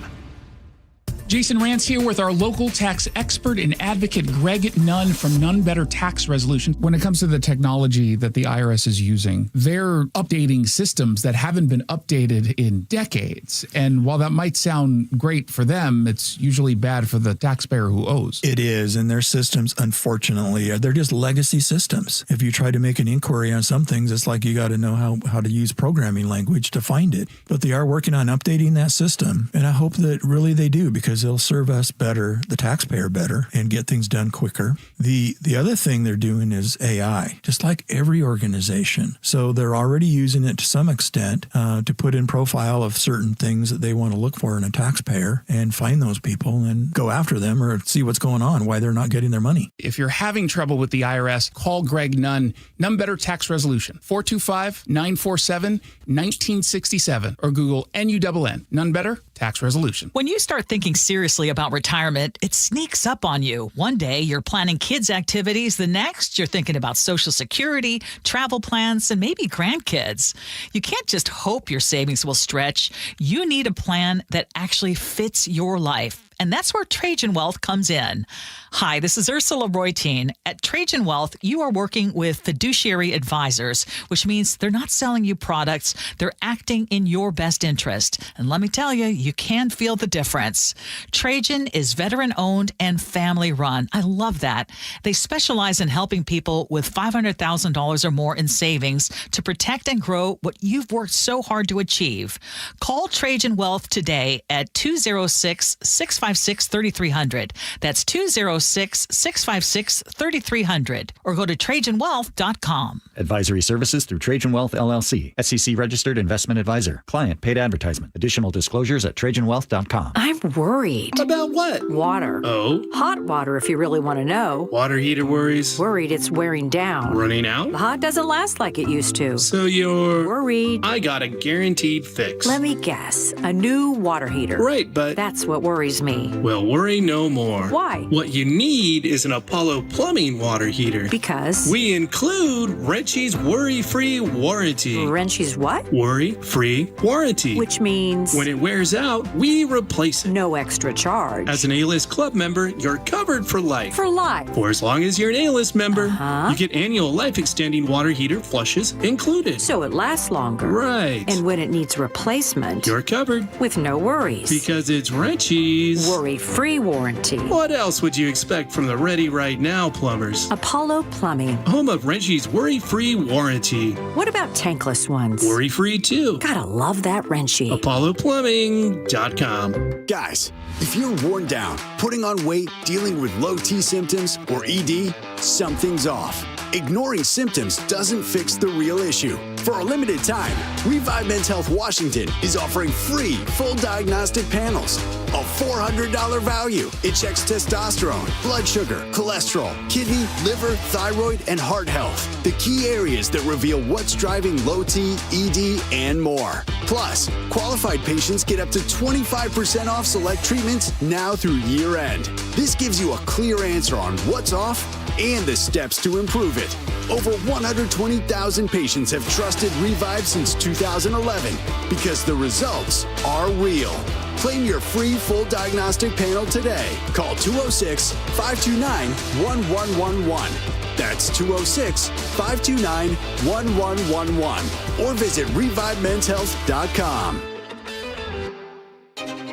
Jason Rance here with our local tax expert and advocate, Greg Nunn from None Better Tax Resolution. When it comes to the technology that the IRS is using, they're updating systems that haven't been updated in decades. And while that might sound great for them, it's usually bad for the taxpayer who owes. It is, and their systems, unfortunately, they're just legacy systems. If you try to make an inquiry on some things, it's like you got to know how to use programming language to find it. But they are working on updating that system, and I hope that really they do, because they'll serve us better, the taxpayer better, and get things done quicker. The other thing they're doing is AI, just like every organization. So they're already using it to some extent to put in profile of certain things that they want to look for in a taxpayer and find those people and go after them or see what's going on, why they're not getting their money. If you're having trouble with the IRS, call Greg Nunn, None Better Tax Resolution, 425-947-1967, or Google NUNN, None Better tax resolution. When you start thinking seriously about retirement, it sneaks up on you. One day, you're planning kids' activities. The next, you're thinking about Social Security, travel plans, and maybe grandkids. You can't just hope your savings will stretch. You need a plan that actually fits your life. And that's where Trajan Wealth comes in. Hi, this is Ursula Reutin. At Trajan Wealth, you are working with fiduciary advisors, which means they're not selling you products. They're acting in your best interest. And let me tell you, you can feel the difference. Trajan is veteran-owned and family-run. I love that. They specialize in helping people with $500,000 or more in savings to protect and grow what you've worked so hard to achieve. Call Trajan Wealth today at 206-656-3300. That's 206-656-3300. Or go to TrajanWealth.com. Advisory services through Trajan Wealth, LLC. SEC registered investment advisor. Client paid advertisement. Additional disclosures at TrajanWealth.com. I'm worried. About what? Water. Oh? Hot water, if you really want to know. Water heater worries? Worried it's wearing down. Running out? The hot doesn't last like it used to. So you're... worried. I got a guaranteed fix. Let me guess. A new water heater. Right, but... That's what worries me. Well, worry no more. Why? What you need is an Apollo Plumbing water heater. Because? We include Wrenchy's worry-free warranty. Wrenchy's what? Worry-free warranty. Which means? When it wears out, we replace it. No extra charge. As an A-List Club member, you're covered for life. For life? For as long as you're an A-List member, you get annual life-extending water heater flushes included. So it lasts longer. Right. And when it needs replacement, you're covered. With no worries. Because it's Wrenchy's worry-free warranty. What else would you expect from the Ready Right Now plumbers? Apollo Plumbing. Home of Wrenchy's worry-free warranty. What about tankless ones? Worry-free too. Gotta love that Wrenchy. ApolloPlumbing.com. Guys, if you're worn down, putting on weight, dealing with low T symptoms, or ED, something's off. Ignoring symptoms doesn't fix the real issue. For a limited time, Revive Men's Health Washington is offering free full diagnostic panels. A $400 value. It checks testosterone, blood sugar, cholesterol, kidney, liver, thyroid, and heart health. The key areas that reveal what's driving low T, ED, and more. Plus, qualified patients get up to 25% off select treatments now through year end. This gives you a clear answer on what's off and the steps to improve it. Over 120,000 patients have trusted Revive since 2011 because the results are real. Claim your free full diagnostic panel today. Call 206-529-1111. That's 206-529-1111. Or visit ReviveMen'sHealth.com.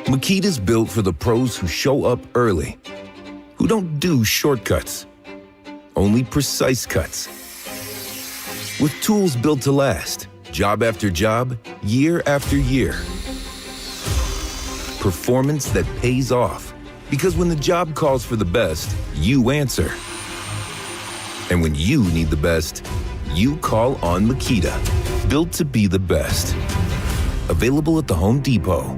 Makita's built for the pros who show up early, who don't do shortcuts, only precise cuts. With tools built to last, job after job, year after year. Performance that pays off, because when the job calls for the best, you answer. And when you need the best, you call on Makita. Built to be the best. Available at the Home Depot.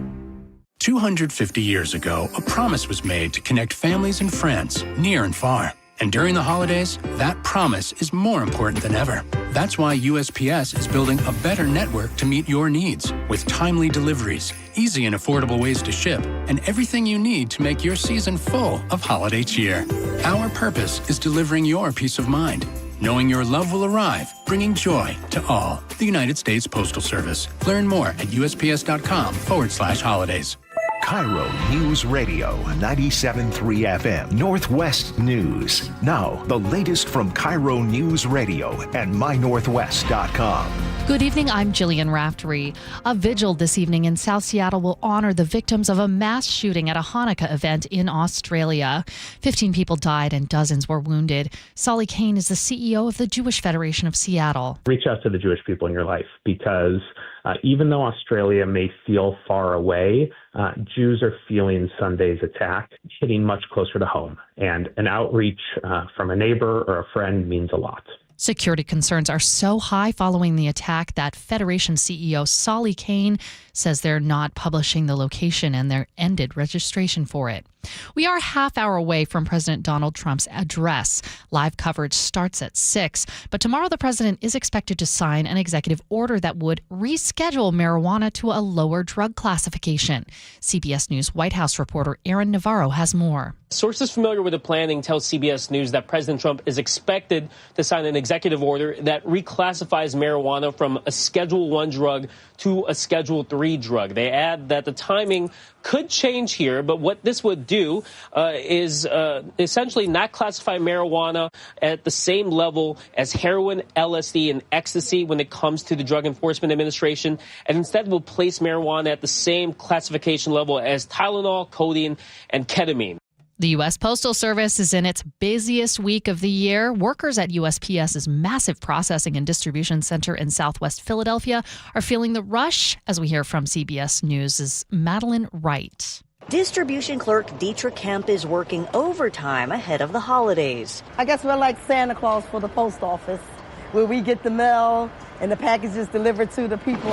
250 years ago, a promise was made to connect families and friends, near and far. And during the holidays, that promise is more important than ever. That's why USPS is building a better network to meet your needs, with timely deliveries, easy and affordable ways to ship, and everything you need to make your season full of holiday cheer. Our purpose is delivering your peace of mind, knowing your love will arrive, bringing joy to all. The United States Postal Service. Learn more at USPS.com/holidays. KIRO News Radio 97.3 FM Northwest News. Now, the latest from KIRO News Radio and mynorthwest.com. Good evening, I'm Jillian Raftery. A vigil this evening in South Seattle will honor the victims of a mass shooting at a Hanukkah event in Australia. 15 people died and dozens were wounded. Solly Kane is the CEO of the Jewish Federation of Seattle. Reach out to the Jewish people in your life because even though Australia may feel far away, Jews are feeling Sunday's attack hitting much closer to home. And an outreach from a neighbor or a friend means a lot. Security concerns are so high following the attack that Federation CEO Solly Kane says they're not publishing the location and they're ended registration for it. We are a half hour away from President Donald Trump's address. Live coverage starts at 6, but tomorrow the president is expected to sign an executive order that would reschedule marijuana to a lower drug classification. CBS News White House reporter Aaron Navarro has more. Sources familiar with the planning tell CBS News that President Trump is expected to sign an executive order that reclassifies marijuana from a Schedule 1 drug to a Schedule 3 drug. They add that the timing could change here, but what this would do is essentially not classify marijuana at the same level as heroin, LSD, and ecstasy when it comes to the Drug Enforcement Administration, and instead will place marijuana at the same classification level as Tylenol, codeine, and ketamine. The U.S. Postal Service is in its busiest week of the year. Workers at USPS's massive processing and distribution center in Southwest Philadelphia are feeling the rush, as we hear from CBS News' Madeline Wright. Distribution clerk Dietrich Kemp is working overtime ahead of the holidays. I guess we're like Santa Claus for the post office, where we get the mail and the packages delivered to the people.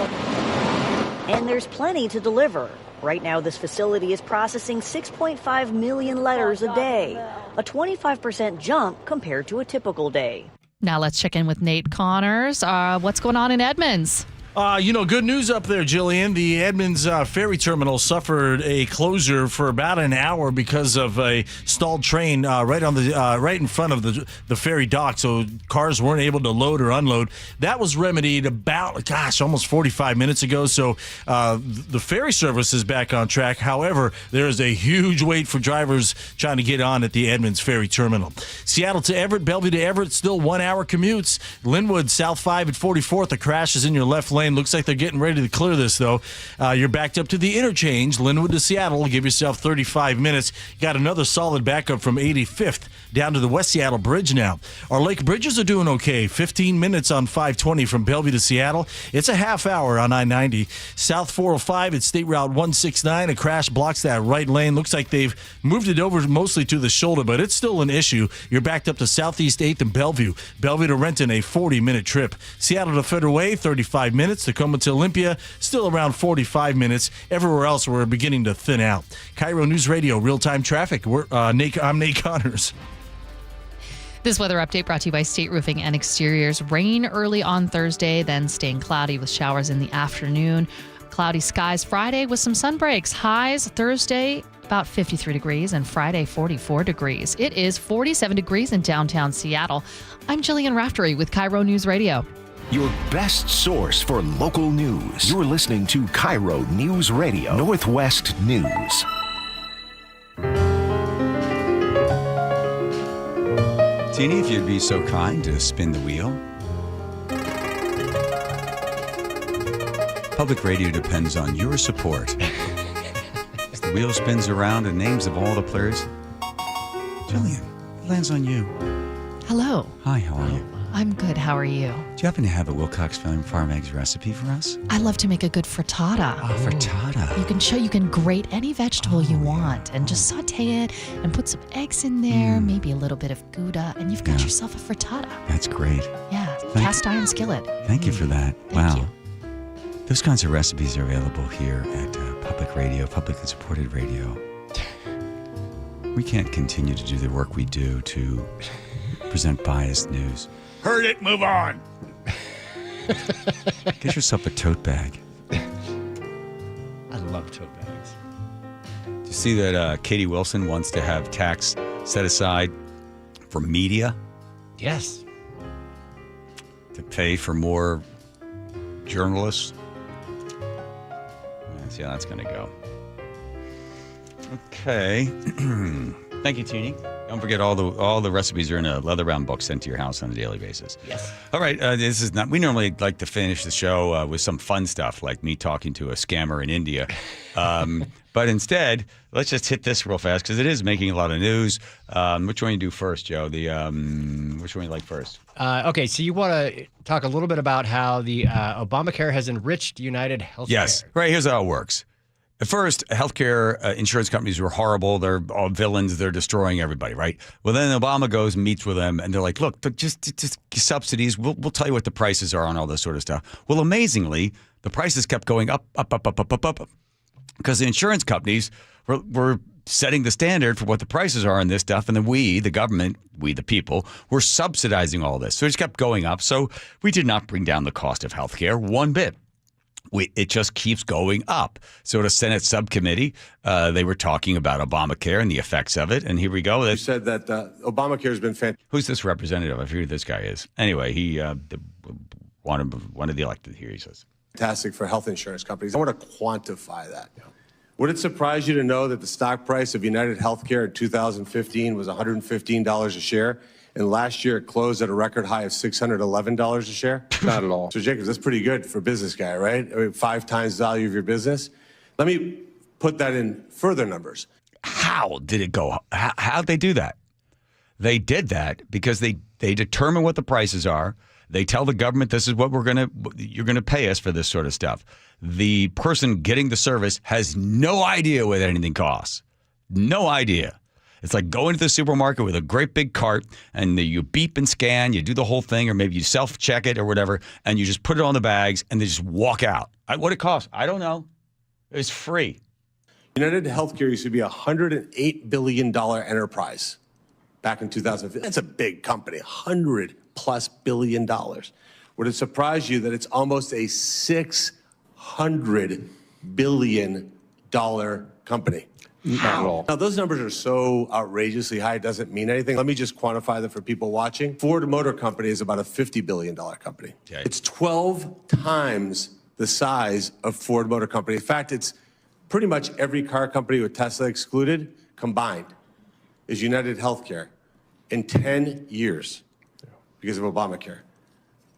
And there's plenty to deliver. Right now, this facility is processing 6.5 million letters a day, a 25% jump compared to a typical day. Now let's check in with Nate Connors. What's going on in Edmonds? Good news up there, Jillian. The Edmonds ferry terminal suffered a closure for about an hour because of a stalled train right in front of the ferry dock, so cars weren't able to load or unload. That was remedied about, almost 45 minutes ago, so the ferry service is back on track. However, there is a huge wait for drivers trying to get on at the Edmonds ferry terminal. Seattle to Everett, Bellevue to Everett, still 1 hour commutes. Linwood, South 5 at 44th. The crash is in your left lane. Looks like they're getting ready to clear this, though. You're backed up to the interchange, Linwood to Seattle. Give yourself 35 minutes. You got another solid backup from 85th down to the West Seattle Bridge now. Our lake bridges are doing okay. 15 minutes on 520 from Bellevue to Seattle. It's a half hour on I-90. South 405 at State Route 169. A crash blocks that right lane. Looks like they've moved it over mostly to the shoulder, but it's still an issue. You're backed up to Southeast 8th and Bellevue. Bellevue to Renton, a 40-minute trip. Seattle to Federal Way, 35 minutes. Tacoma to Olympia, still around 45 minutes. Everywhere else, we're beginning to thin out. KIRO News Radio, real-time traffic. I'm Nate Connors. This weather update brought to you by State Roofing and Exteriors. Rain early on Thursday, then staying cloudy with showers in the afternoon. Cloudy skies Friday with some sun breaks. Highs Thursday about 53 degrees and Friday 44 degrees. It is 47 degrees in downtown Seattle. I'm Jillian Raftery with KIRO News Radio. Your best source for local news. You're listening to KIRO News Radio, Northwest News. Teeny, if you'd be so kind to spin the wheel. Public radio depends on your support. As the wheel spins around and names of all the players, Jillian, it lands on you. Hello. Hi, how are you? I'm good. How are you? Do you happen to have a Wilcox Farm Eggs recipe for us? I love to make a good frittata. Oh, frittata. You can grate any vegetable you want and just saute it and put some eggs in there, maybe a little bit of Gouda, and you've got yourself a frittata. That's great. Yeah, cast iron skillet. Thank you for that. Thank you. Those kinds of recipes are available here at public radio, publicly supported radio. We can't continue to do the work we do to present biased news. Heard it, move on. Get yourself a tote bag. I love tote bags. Do you see that Katie Wilson wants to have tax set aside for media? Yes. To pay for more journalists? Let's see how that's going to go. Okay. Thank you, Teeny. Don't forget all the recipes are in a leather-bound book sent to your house on a daily basis. Yes. All right. This is not. We normally like to finish the show with some fun stuff, like me talking to a scammer in India. But instead, let's just hit this real fast because it is making a lot of news. Which one you do first, Joe? Which one you like first? Okay, so you want to talk a little bit about how the Obamacare has enriched United Healthcare. Yes. Right. Here's how it works. At first, healthcare insurance companies were horrible. They're all villains. They're destroying everybody, right? Well, then Obama goes and meets with them, and they're like, look, just subsidies. We'll tell you what the prices are on all this sort of stuff. Well, amazingly, the prices kept going up, because the insurance companies were setting the standard for what the prices are on this stuff, and then we, the government, we, the people, were subsidizing all this. So it just kept going up. So we did not bring down the cost of healthcare one bit. It just keeps going up. So at a Senate subcommittee, they were talking about Obamacare and the effects of it. And here we go. You said that Obamacare has been fantastic. Who's this representative? I forget who this guy is. Anyway, he one of the elected here, he says. Fantastic for health insurance companies. I want to quantify that. Would it surprise you to know that the stock price of United Healthcare in 2015 was $115 a share? And last year, it closed at a record high of $611 a share? Not at all. So, Jacobs, that's pretty good for a business guy, right? I mean, 5 times the value of your business. Let me put that in further numbers. How did it go? How'd they do that? They did that because they determine what the prices are. They tell the government this is what you're gonna pay us for this sort of stuff. The person getting the service has no idea what anything costs. No idea. It's like going to the supermarket with a great big cart, and you beep and scan, you do the whole thing, or maybe you self-check it or whatever, and you just put it on the bags, and they just walk out. What it costs, I don't know. It's free. United Healthcare used to be a $108 billion enterprise back in 2015. That's a big company, $100+ billion. Would it surprise you that it's almost a $600 billion company? Not at all. Now, those numbers are so outrageously high, it doesn't mean anything. Let me just quantify them for people watching. Ford Motor Company is about a $50 billion company. Okay. It's 12 times the size of Ford Motor Company. In fact, it's pretty much every car company with Tesla excluded combined is United Healthcare in 10 years because of Obamacare.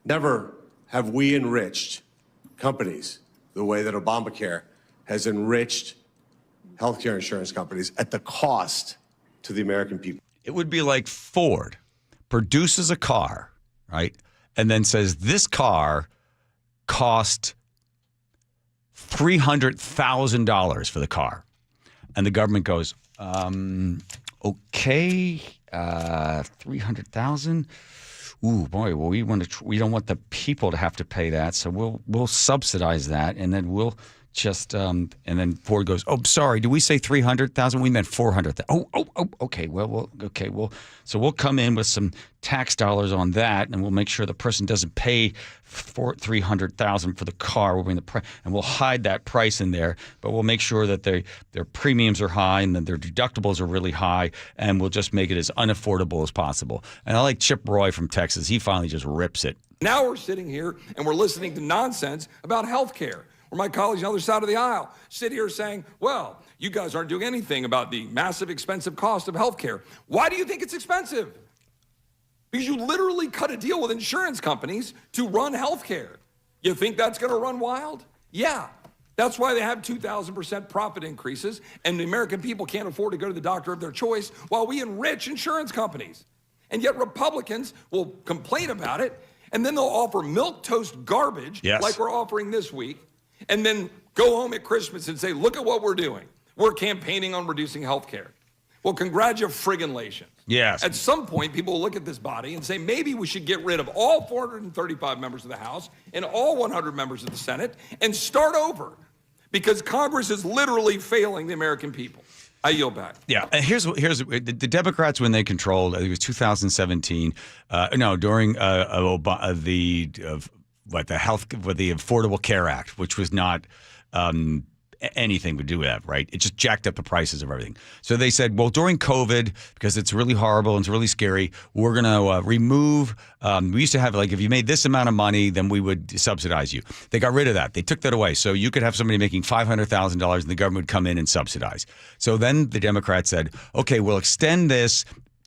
Never have we enriched companies the way that Obamacare has enriched healthcare insurance companies at the cost to the American people. It would be like Ford produces a car, right? And then says this car cost $300,000 for the car. And the government goes, okay, 300,000. Ooh, boy, well, we don't want the people to have to pay that, so we'll subsidize that, and then we'll just and then Ford goes, oh, sorry, did we say 300,000? We meant 400,000. Oh, okay. So we'll come in with some tax dollars on that, and we'll make sure the person doesn't pay for 300,000 for the car. We'll bring the price, and we'll hide that price in there, but we'll make sure that their premiums are high and that their deductibles are really high, and we'll just make it as unaffordable as possible. And I like Chip Roy from Texas. He finally just rips it. Now we're sitting here and we're listening to nonsense about health care. Or my colleagues on the other side of the aisle sit here saying, well, you guys aren't doing anything about the massive expensive cost of healthcare. Why do you think it's expensive? Because you literally cut a deal with insurance companies to run healthcare. You think that's going to run wild? Yeah. That's why they have 2,000% profit increases, and the American people can't afford to go to the doctor of their choice while we enrich insurance companies. And yet Republicans will complain about it, and then they'll offer milquetoast garbage like we're offering this week, and then go home at Christmas and say, look at what we're doing. We're campaigning on reducing health care. Well, congratulations. Yes. At some point, people will look at this body and say, maybe we should get rid of all 435 members of the House and all 100 members of the Senate and start over, because Congress is literally failing the American people. I yield back. Yeah, and here's the Democrats, when they controlled, I think it was 2017. During the Affordable Care Act, which was not anything to do with that, right? It just jacked up the prices of everything. So they said, well, during COVID, because it's really horrible and it's really scary, we're going to remove, we used to have, like, if you made this amount of money, then we would subsidize you. They got rid of that. They took that away. So you could have somebody making $500,000 and the government would come in and subsidize. So then the Democrats said, okay, we'll extend this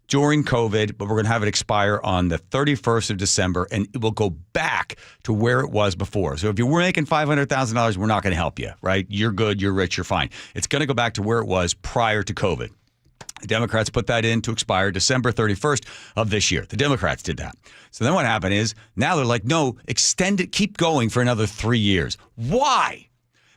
during COVID, but we're going to have it expire on the 31st of December, and it will go back to where it was before. So if you were making $500,000, we're not going to help you, right? You're good, you're rich, you're fine. It's going to go back to where it was prior to COVID. The Democrats put that in to expire December 31st of this year. The Democrats did that. So then what happened is, now they're like, no, extend it, keep going for another 3 years. Why?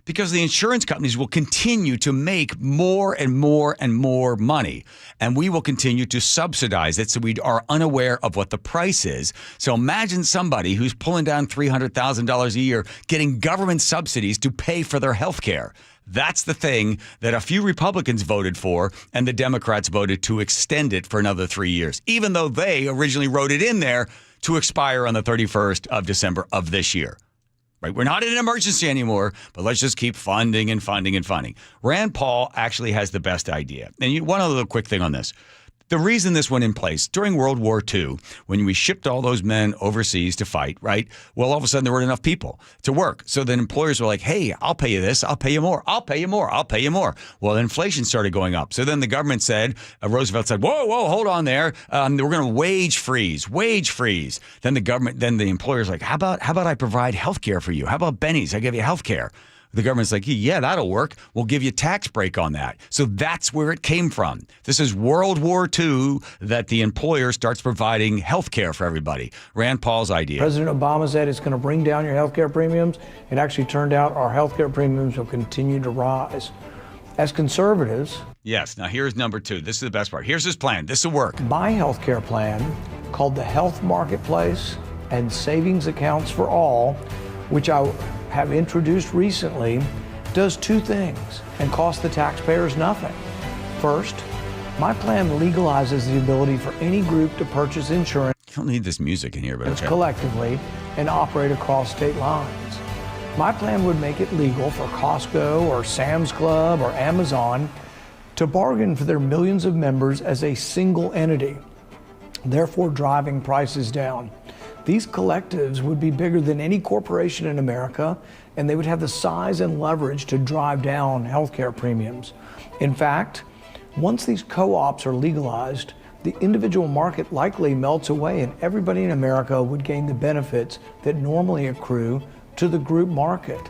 because the insurance companies will continue to make more and more and more money, and we will continue to subsidize it so we are unaware of what the price is. So imagine somebody who's pulling down $300,000 a year getting government subsidies to pay for their health care. That's the thing that a few Republicans voted for, and the Democrats voted to extend it for another 3 years, even though they originally wrote it in there to expire on the 31st of December of this year. Right? We're not in an emergency anymore, but let's just keep funding and funding and funding. Rand Paul actually has the best idea. And one other quick thing on this. The reason this went in place during World War II, when we shipped all those men overseas to fight, right? Well, all of a sudden there weren't enough people to work. So then employers were like, hey, I'll pay you this. I'll pay you more. I'll pay you more. I'll pay you more. Well, inflation started going up. So then the government said, Roosevelt said, whoa, hold on there. We're going to wage freeze. Then the employer's like, how about I provide health care for you? How about Benny's? I give you health care. The government's like, yeah, that'll work. We'll give you a tax break on that. So that's where it came from. This is World War II that the employer starts providing health care for everybody. Rand Paul's idea. President Obama said it's going to bring down your health care premiums. It actually turned out our health care premiums will continue to rise. As conservatives... Yes, now here's number 2. This is the best part. Here's his plan. This will work. My health care plan, called the Health Marketplace and Savings Accounts for All, which I have introduced recently, does 2 things and costs the taxpayers nothing. First, my plan legalizes the ability for any group to purchase insurance. You don't need this music in here, but okay. Collectively and operate across state lines. My plan would make it legal for Costco or Sam's Club or Amazon to bargain for their millions of members as a single entity, therefore driving prices down. These collectives would be bigger than any corporation in America, and they would have the size and leverage to drive down healthcare premiums. In fact, once these co-ops are legalized, the individual market likely melts away and everybody in America would gain the benefits that normally accrue to the group market.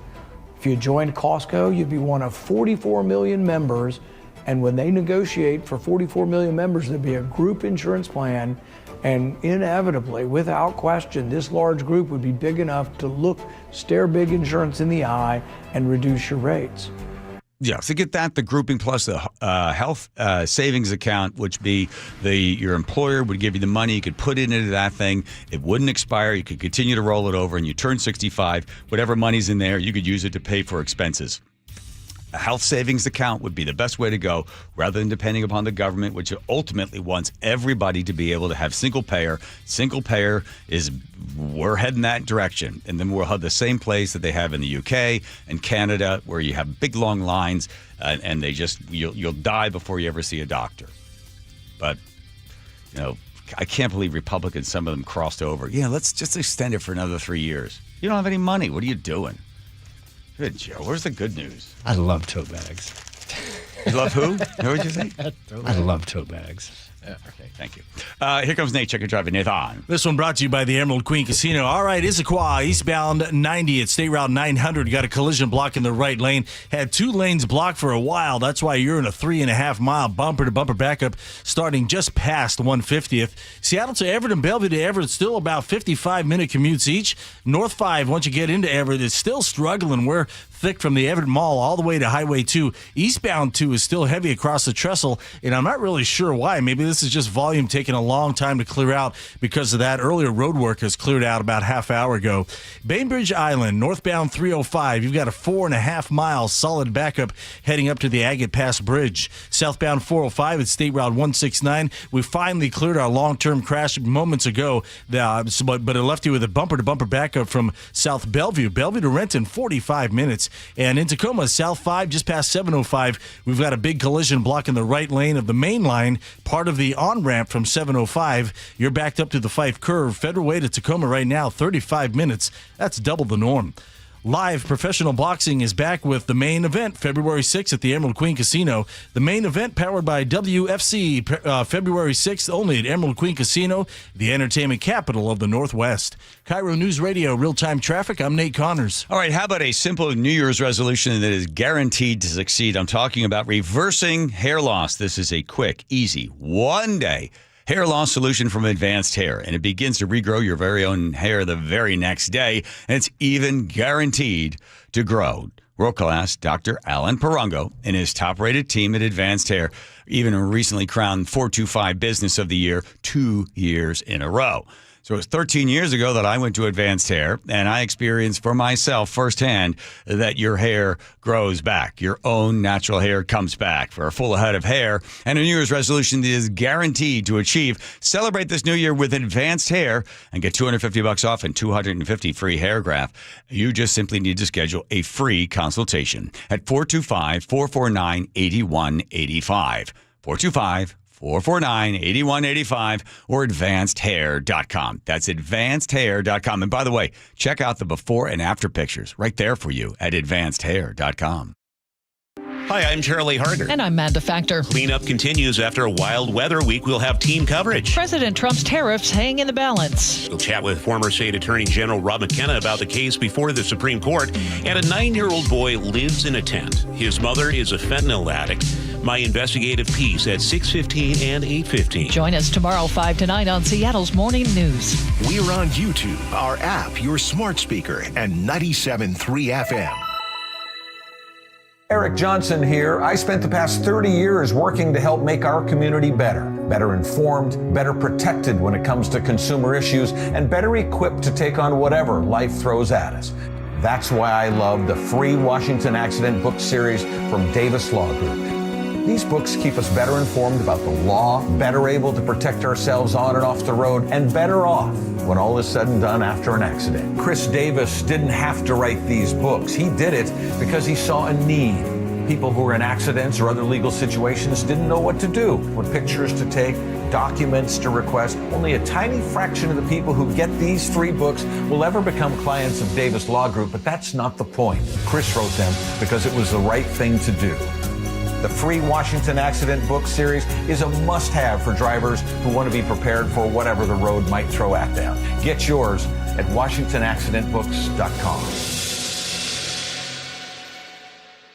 If you joined Costco, you'd be one of 44 million members, and when they negotiate for 44 million members, there'd be a group insurance plan. And inevitably, without question, this large group would be big enough to stare big insurance in the eye and reduce your rates. Yeah, so get that, the grouping plus the health savings account, which be your employer would give you the money. You could put it into that thing. It wouldn't expire. You could continue to roll it over, and you turn 65. Whatever money's in there, you could use it to pay for expenses. A health savings account would be the best way to go rather than depending upon the government, which ultimately wants everybody to be able to have single payer. Single payer we're heading that direction. And then we'll have the same place that they have in the UK and Canada where you have big long lines and you'll die before you ever see a doctor. But, I can't believe Republicans, some of them crossed over. Yeah, let's just extend it for another 3 years. You don't have any money. What are you doing? Good, Joe. Where's the good news? I love tote bags. You love who? What would you say? I love tote bags. Yeah, okay, thank you. Here comes Nate. Check your traffic, Nathan. This one brought to you by the Emerald Queen Casino. All right, Issaquah, eastbound 90 at State Route 900. Got a collision block in the right lane. Had 2 lanes blocked for a while. That's why you're in a 3.5-mile bumper-to-bumper backup starting just past 150th. Seattle to Everett and Bellevue to Everett, still about 55-minute commutes each. North 5, once you get into Everett, is still struggling. We're thick from the Everett Mall all the way to Highway 2. Eastbound 2 is still heavy across the trestle, and I'm not really sure why. Maybe this is just volume taking a long time to clear out because of that. Earlier road work has cleared out about half hour ago. Bainbridge Island, northbound 305. You've got a 4.5-mile solid backup heading up to the Agate Pass Bridge. Southbound 405 at State Route 169. We finally cleared our long-term crash moments ago, but it left you with a bumper-to-bumper backup from South Bellevue. Bellevue to Renton, 45 minutes. And in Tacoma, South 5, just past 705, we've got a big collision block in the right lane of the main line, part of the on-ramp from 705. You're backed up to the Fife Curve. Federal Way to Tacoma right now, 35 minutes. That's double the norm. Live professional boxing is back with the main event February 6th at the Emerald Queen Casino. The main event powered by WFC February 6th only at Emerald Queen Casino, the entertainment capital of the Northwest. KIRO Newsradio real-time traffic. I'm Nate Connors. All right, how about a simple New Year's resolution that is guaranteed to succeed? I'm talking about reversing hair loss. This is a quick, easy, one-day hair loss solution from Advanced Hair, and it begins to regrow your very own hair the very next day, and it's even guaranteed to grow. World-class Dr. Alan Parango and his top-rated team at Advanced Hair even recently crowned 425 Business of the Year 2 years in a row. So it was 13 years ago that I went to Advanced Hair, and I experienced for myself firsthand that your hair grows back. Your own natural hair comes back for a full head of hair, and a New Year's resolution is guaranteed to achieve. Celebrate this new year with Advanced Hair and get $250 off and $250 free hair graft. You just simply need to schedule a free consultation at 425-449-8185. 425-449-8185 or advancedhair.com. That's advancedhair.com. And by the way, check out the before and after pictures right there for you at advancedhair.com. Hi, I'm Charlie Harder. And I'm Amanda Factor. Cleanup continues after a wild weather week. We'll have team coverage. President Trump's tariffs hang in the balance. We'll chat with former state attorney general Rob McKenna about the case before the Supreme Court. And a 9-year-old boy lives in a tent. His mother is a fentanyl addict. My investigative piece at 6:15 and 8:15. Join us tomorrow 5 to 9 on Seattle's Morning News. We're on YouTube, our app, your smart speaker, and 97.3 FM. Eric Johnson here. I spent the past 30 years working to help make our community better informed, better protected when it comes to consumer issues, and better equipped to take on whatever life throws at us. That's why I love the free Washington Accident book series from Davis Law Group. These books keep us better informed about the law, better able to protect ourselves on and off the road, and better off when all is said and done after an accident. Chris Davis didn't have to write these books. He did it because he saw a need. People who were in accidents or other legal situations didn't know what to do, what pictures to take, documents to request. Only a tiny fraction of the people who get these 3 books will ever become clients of Davis Law Group, but that's not the point. Chris wrote them because it was the right thing to do. The free Washington Accident book series is a must-have for drivers who want to be prepared for whatever the road might throw at them. Get yours at WashingtonAccidentBooks.com.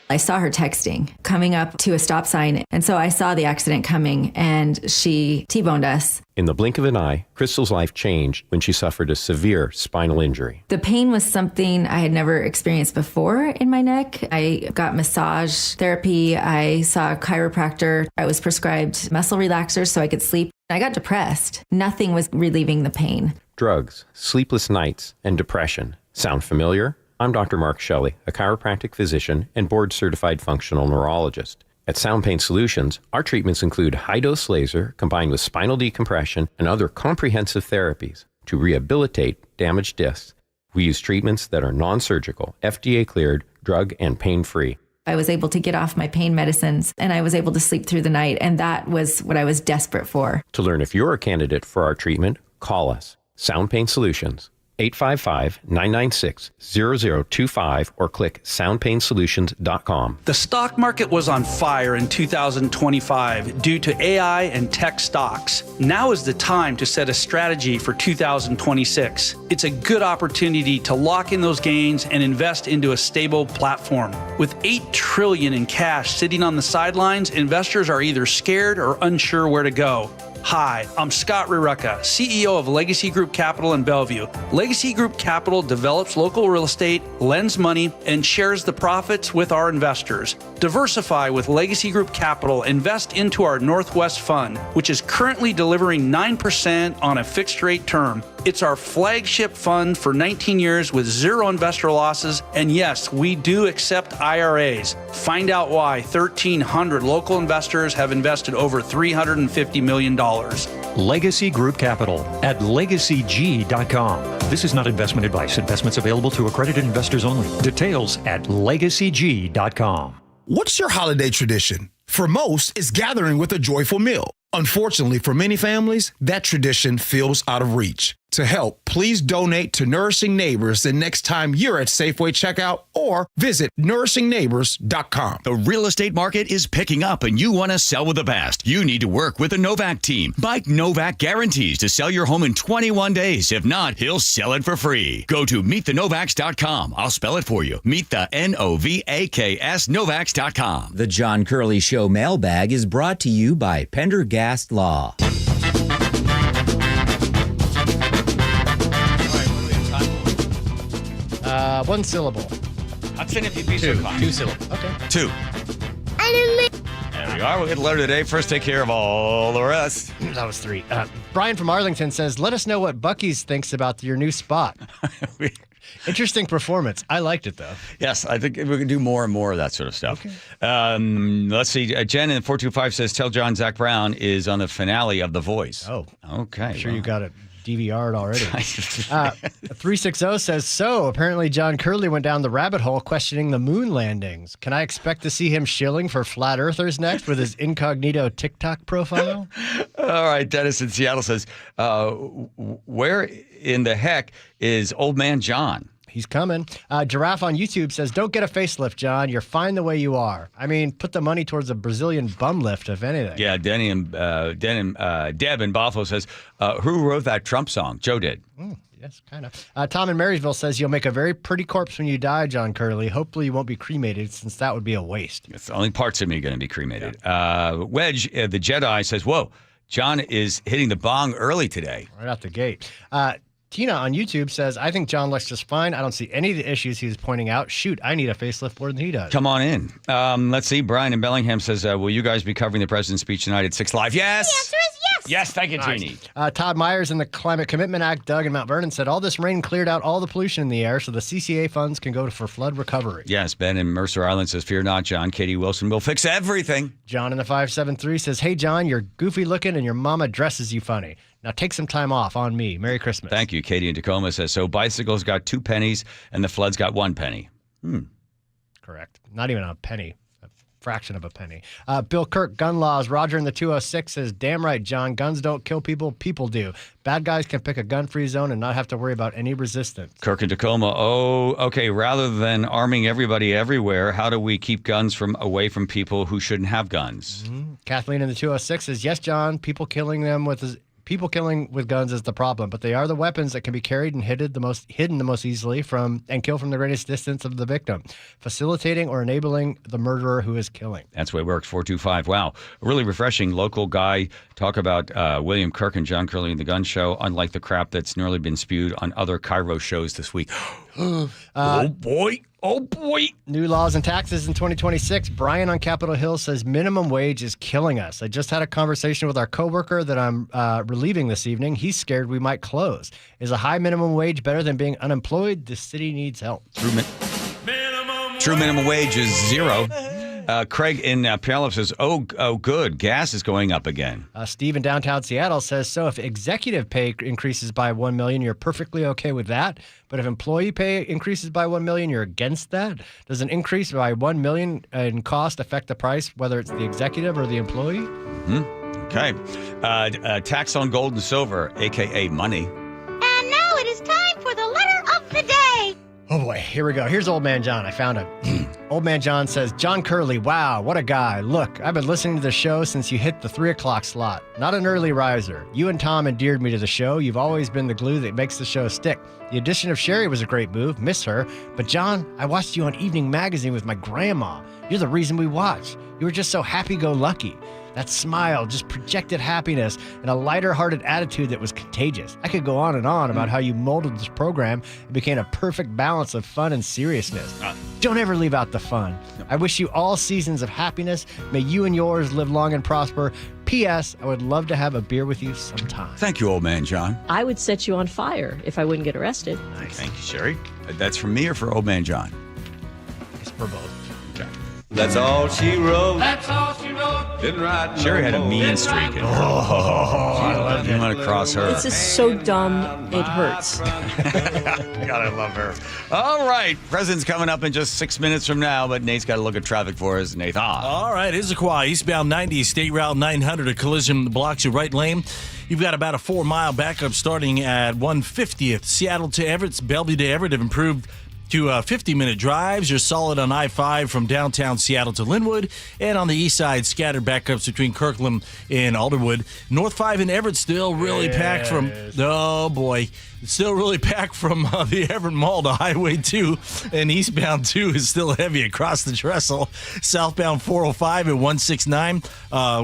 I saw her texting, coming up to a stop sign, and so I saw the accident coming, and she T-boned us. In the blink of an eye, Crystal's life changed when she suffered a severe spinal injury. The pain was something I had never experienced before in my neck. I got massage therapy. I saw a chiropractor. I was prescribed muscle relaxers so I could sleep. I got depressed. Nothing was relieving the pain. Drugs, sleepless nights, and depression. Sound familiar? I'm Dr. Mark Shelley, a chiropractic physician and board-certified functional neurologist. At Sound Pain Solutions, our treatments include high-dose laser combined with spinal decompression and other comprehensive therapies to rehabilitate damaged discs. We use treatments that are non-surgical, FDA-cleared, drug and pain-free. I was able to get off my pain medicines, and I was able to sleep through the night, and that was what I was desperate for. To learn if you're a candidate for our treatment, call us. Sound Pain Solutions. 855-996-0025 or click soundpainsolutions.com. The stock market was on fire in 2025 due to AI and tech stocks. Now is the time to set a strategy for 2026. It's a good opportunity to lock in those gains and invest into a stable platform. With $8 trillion in cash sitting on the sidelines, investors are either scared or unsure where to go. Hi, I'm Scott Rurecka, CEO of Legacy Group Capital in Bellevue. Legacy Group Capital develops local real estate, lends money, and shares the profits with our investors. Diversify with Legacy Group Capital. Invest into our Northwest Fund, which is currently delivering 9% on a fixed rate term. It's our flagship fund for 19 years with 0 investor losses. And yes, we do accept IRAs. Find out why 1,300 local investors have invested over $350 million. Legacy Group Capital at legacyg.com. This is not investment advice. Investments available to accredited investors only. Details at legacyg.com. What's your holiday tradition? For most, it's gathering with a joyful meal. Unfortunately, for many families, that tradition feels out of reach. To help, please donate to Nourishing Neighbors the next time you're at Safeway checkout or visit nourishingneighbors.com. The real estate market is picking up and you want to sell with the best. You need to work with the Novak team. Mike Novak guarantees to sell your home in 21 days. If not, he'll sell it for free. Go to meetthenovaks.com. I'll spell it for you. Meet the Novaks Novaks.com. The John Curley Show mailbag is brought to you by Pendergast Law. One syllable. Watson, if you'd be so kind. 2 syllables. Okay. 2. There we are. We'll hit a letter today. First, take care of all the rest. That was 3. Brian from Arlington says, let us know what Buc-ee's thinks about your new spot. Interesting performance. I liked it, though. Yes, I think we can do more and more of that sort of stuff. Okay. Let's see. Jen in 425 says, tell John Zach Brown is on the finale of The Voice. Oh. Okay. I'm sure you got it DVR'd already. 360 says, so apparently John Curley went down the rabbit hole questioning the moon landings. Can I expect to see him shilling for flat earthers next with his incognito TikTok profile? All right. Dennis in Seattle says, where in the heck is old man John? He's coming. Giraffe on YouTube says, don't get a facelift, John. You're fine the way you are. I mean, put the money towards a Brazilian bum lift, if anything. Yeah, Deb in Buffalo says, who wrote that Trump song? Joe did. Yes, kind of. Tom in Marysville says, you'll make a very pretty corpse when you die, John Curley. Hopefully you won't be cremated, since that would be a waste. It's only parts of me going to be cremated. Yeah. Wedge, the Jedi, says, whoa, John is hitting the bong early today. Right out the gate. Tina on YouTube says, I think John looks just fine. I don't see any of the issues he was pointing out. Shoot, I need a facelift more than he does. Come on in. Let's see. Brian in Bellingham says, will you guys be covering the president's speech tonight at 6 Live? Yes. The answer is yes. Yes, thank you, Nice. Jeannie. Todd Myers in the Climate Commitment Act, Doug in Mount Vernon said, all this rain cleared out all the pollution in the air so the CCA funds can go for flood recovery. Yes, Ben in Mercer Island says, fear not, John. Katie Wilson will fix everything. John in the 573 says, hey, John, you're goofy looking and your mama dresses you funny. Now take some time off on me. Merry Christmas. Thank you. Katie in Tacoma says, so bicycles got 2 pennies and the floods got 1 penny. Correct. Not even a penny. A fraction of a penny. Bill Kirk, gun laws. Roger in the 206 says, damn right, John. Guns don't kill people. People do. Bad guys can pick a gun-free zone and not have to worry about any resistance. Kirk in Tacoma. Oh, okay. Rather than arming everybody everywhere, how do we keep guns away from people who shouldn't have guns? Mm-hmm. Kathleen in the 206 says, yes, John. People killing with guns is the problem, but they are the weapons that can be carried and hidden the most easily and kill from the greatest distance of the victim, facilitating or enabling the murderer who is killing. That's the way it works. 425. Wow. A really refreshing local guy. Talk about William Kirk and John Curley in the Gun Show, unlike the crap that's nearly been spewed on other KIRO shows this week. Oh, boy. Oh, boy. New laws and taxes in 2026. Brian on Capitol Hill says minimum wage is killing us. I just had a conversation with our coworker that I'm relieving this evening. He's scared we might close. Is a high minimum wage better than being unemployed? The city needs help. True minimum wage is 0. Craig in Puyallup says, oh, good. Gas is going up again. Steve in downtown Seattle says, so if executive pay increases by $1 million, you're perfectly okay with that. But if employee pay increases by $1 million, you're against that. Does an increase by $1 million in cost affect the price, whether it's the executive or the employee? Mm-hmm. Okay. Tax on gold and silver, a.k.a. money. And now it is time for the letter of the day. Oh, boy. Here we go. Here's Old Man John. I found him. Old Man John says, John Curley, wow, what a guy. Look, I've been listening to the show since you hit the 3 o'clock slot. Not an early riser. You and Tom endeared me to the show. You've always been the glue that makes the show stick. The addition of Sherry was a great move. Miss her. But, John, I watched you on Evening Magazine with my grandma. You're the reason we watch. You were just so happy-go-lucky. That smile just projected happiness and a lighter-hearted attitude that was contagious. I could go on and on about how you molded this program and became a perfect balance of fun and seriousness. Don't ever leave out the fun. I wish you all seasons of happiness. May you and yours live long and prosper. P.S. I would love to have a beer with you sometime. Thank you, Old Man John. I would set you on fire if I wouldn't get arrested. Nice. Thank you, Sherry. That's for me or for Old Man John? It's for both. Okay. That's all she wrote. That's all she wrote. Didn't write Sherry no had a more. mean streak in her. I love you. Want to cross her. This is so dumb, it hurts. God, I love her. All right. President's coming up in just 6 minutes from now, but Nate's got to look at traffic for us. Nathan. All right. Issaquah, eastbound 90, State Route 900, a collision blocks your right lane. You've got about a 4-mile backup starting at 150th. Seattle to Everett, Bellevue to Everett have improved to 50-minute drives. You're solid on I-5 from downtown Seattle to Linwood. And on the east side, scattered backups between Kirkland and Alderwood. North 5 in Everett still really packed from... Oh, boy. Still really packed from the Everett Mall to Highway 2. And eastbound 2 is still heavy across the trestle. Southbound 405 at 169.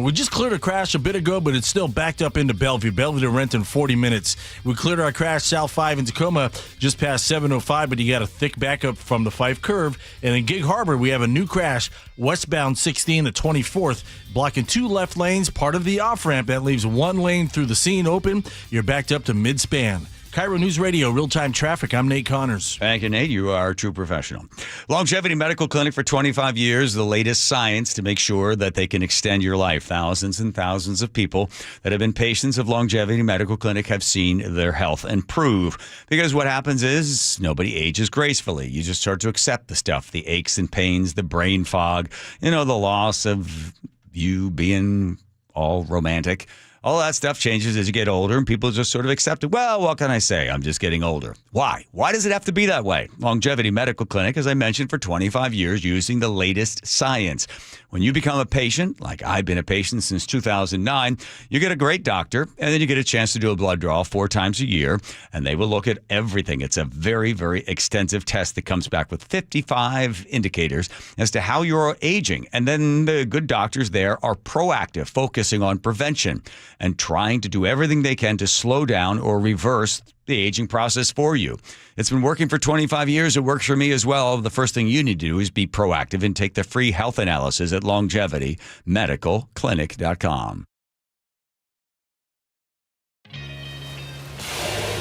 We just cleared a crash a bit ago, but it's still backed up into Bellevue. Bellevue to Renton, 40 minutes. We cleared our crash South 5 in Tacoma just past 705, but you got a thick backup from the Fife Curve. And in Gig Harbor, we have a new crash, westbound 16 to 24th, blocking 2 left lanes, part of the off-ramp. That leaves 1 lane through the scene open. You're backed up to mid-span. KIRO News Radio, real-time traffic. I'm Nate Connors. Thank you, Nate. You are a true professional. Longevity Medical Clinic for 25 years, the latest science to make sure that they can extend your life. Thousands and thousands of people that have been patients of Longevity Medical Clinic have seen their health improve. Because what happens is nobody ages gracefully. You just start to accept the stuff, the aches and pains, the brain fog, the loss of you being all romantic. All that stuff changes as you get older, and people just sort of accept it. Well, what can I say? I'm just getting older. Why? Why does it have to be that way? Longevity Medical Clinic, as I mentioned, for 25 years, using the latest science. When you become a patient, like I've been a patient since 2009, you get a great doctor, and then you get a chance to do a blood draw 4 times a year, and they will look at everything. It's a very, very extensive test that comes back with 55 indicators as to how you're aging. And then the good doctors there are proactive, focusing on prevention and trying to do everything they can to slow down or reverse the aging process for you. It's been working for 25 years. It works for me as well. The first thing you need to do is be proactive and take the free health analysis at longevitymedicalclinic.com.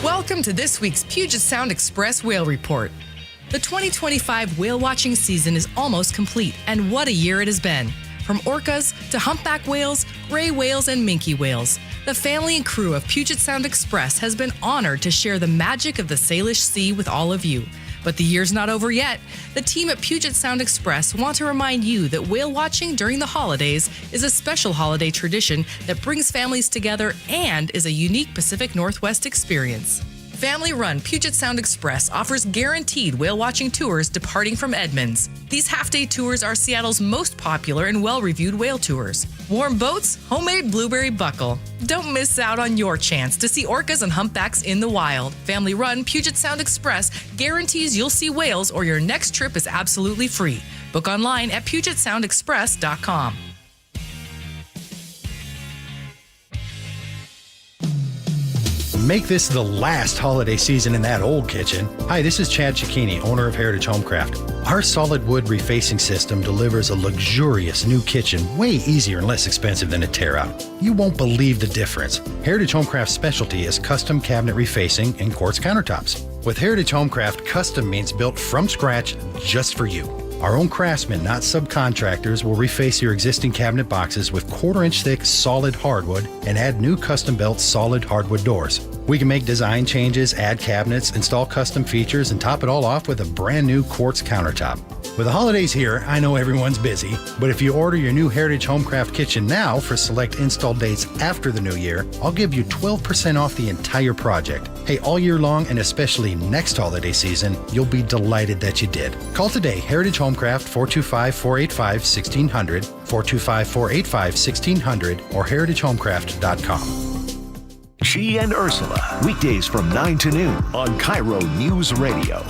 Welcome to this week's Puget Sound Express Whale Report. The 2025 whale watching season is almost complete, and what a year it has been. From orcas to humpback whales, gray whales, and minke whales, the family and crew of Puget Sound Express has been honored to share the magic of the Salish Sea with all of you. But the year's not over yet. The team at Puget Sound Express want to remind you that whale watching during the holidays is a special holiday tradition that brings families together and is a unique Pacific Northwest experience. Family-run Puget Sound Express offers guaranteed whale-watching tours departing from Edmonds. These half-day tours are Seattle's most popular and well-reviewed whale tours. Warm boats, homemade blueberry buckle. Don't miss out on your chance to see orcas and humpbacks in the wild. Family-run Puget Sound Express guarantees you'll see whales or your next trip is absolutely free. Book online at PugetSoundExpress.com. Make this the last holiday season in that old kitchen. Hi, this is Chad Cicchini, owner of Heritage Homecraft. Our solid wood refacing system delivers a luxurious new kitchen way easier and less expensive than a tear out. You won't believe the difference. Heritage Homecraft's specialty is custom cabinet refacing and quartz countertops. With Heritage Homecraft, custom means built from scratch just for you. Our own craftsmen, not subcontractors, will reface your existing cabinet boxes with 1/4-inch thick solid hardwood and add new custom-built solid hardwood doors. We can make design changes, add cabinets, install custom features, and top it all off with a brand new quartz countertop. With the holidays here, I know everyone's busy, but if you order your new Heritage Homecraft kitchen now for select install dates after the new year, I'll give you 12% off the entire project. Hey, all year long and especially next holiday season, you'll be delighted that you did. Call today, Heritage Homecraft, 425-485-1600, 425-485-1600, or heritagehomecraft.com. She and Ursula, weekdays from 9 to noon on KIRO News Radio.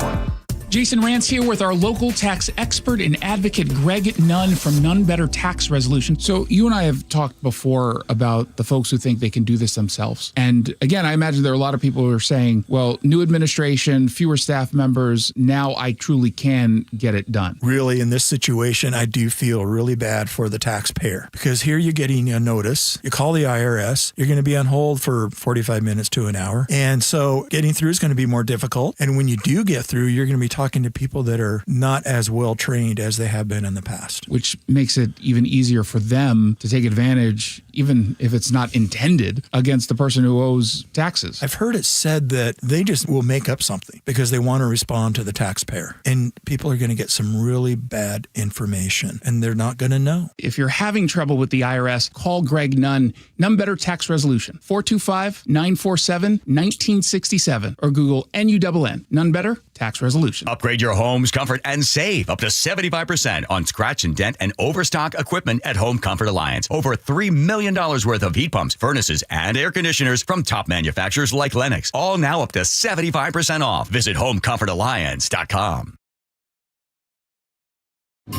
Jason Rance here with our local tax expert and advocate, Greg Nunn from None Better Tax Resolution. So you and I have talked before about the folks who think they can do this themselves. And again, I imagine there are a lot of people who are saying, well, new administration, fewer staff members, now I truly can get it done. Really, in this situation, I do feel really bad for the taxpayer because here you're getting a notice. You call the IRS, you're going to be on hold for 45 minutes to an hour. And so getting through is going to be more difficult. And when you do get through, you're going to be talking to people that are not as well trained as they have been in the past. Which makes it even easier for them to take advantage, even if it's not intended, against the person who owes taxes. I've heard it said that they just will make up something because they want to respond to the taxpayer. And people are going to get some really bad information and they're not going to know. If you're having trouble with the IRS, call Greg Nunn, None Better Tax Resolution, 425-947-1967, or Google NUNN, None Better Tax Resolution. Upgrade your home's comfort and save up to 75% on scratch and dent and overstock equipment at Home Comfort Alliance. Over $3 million worth of heat pumps, furnaces, and air conditioners from top manufacturers like Lennox. All now up to 75% off. Visit HomeComfortAlliance.com.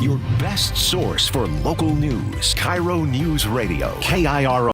Your best source for local news, KIRO News Radio, KIRO.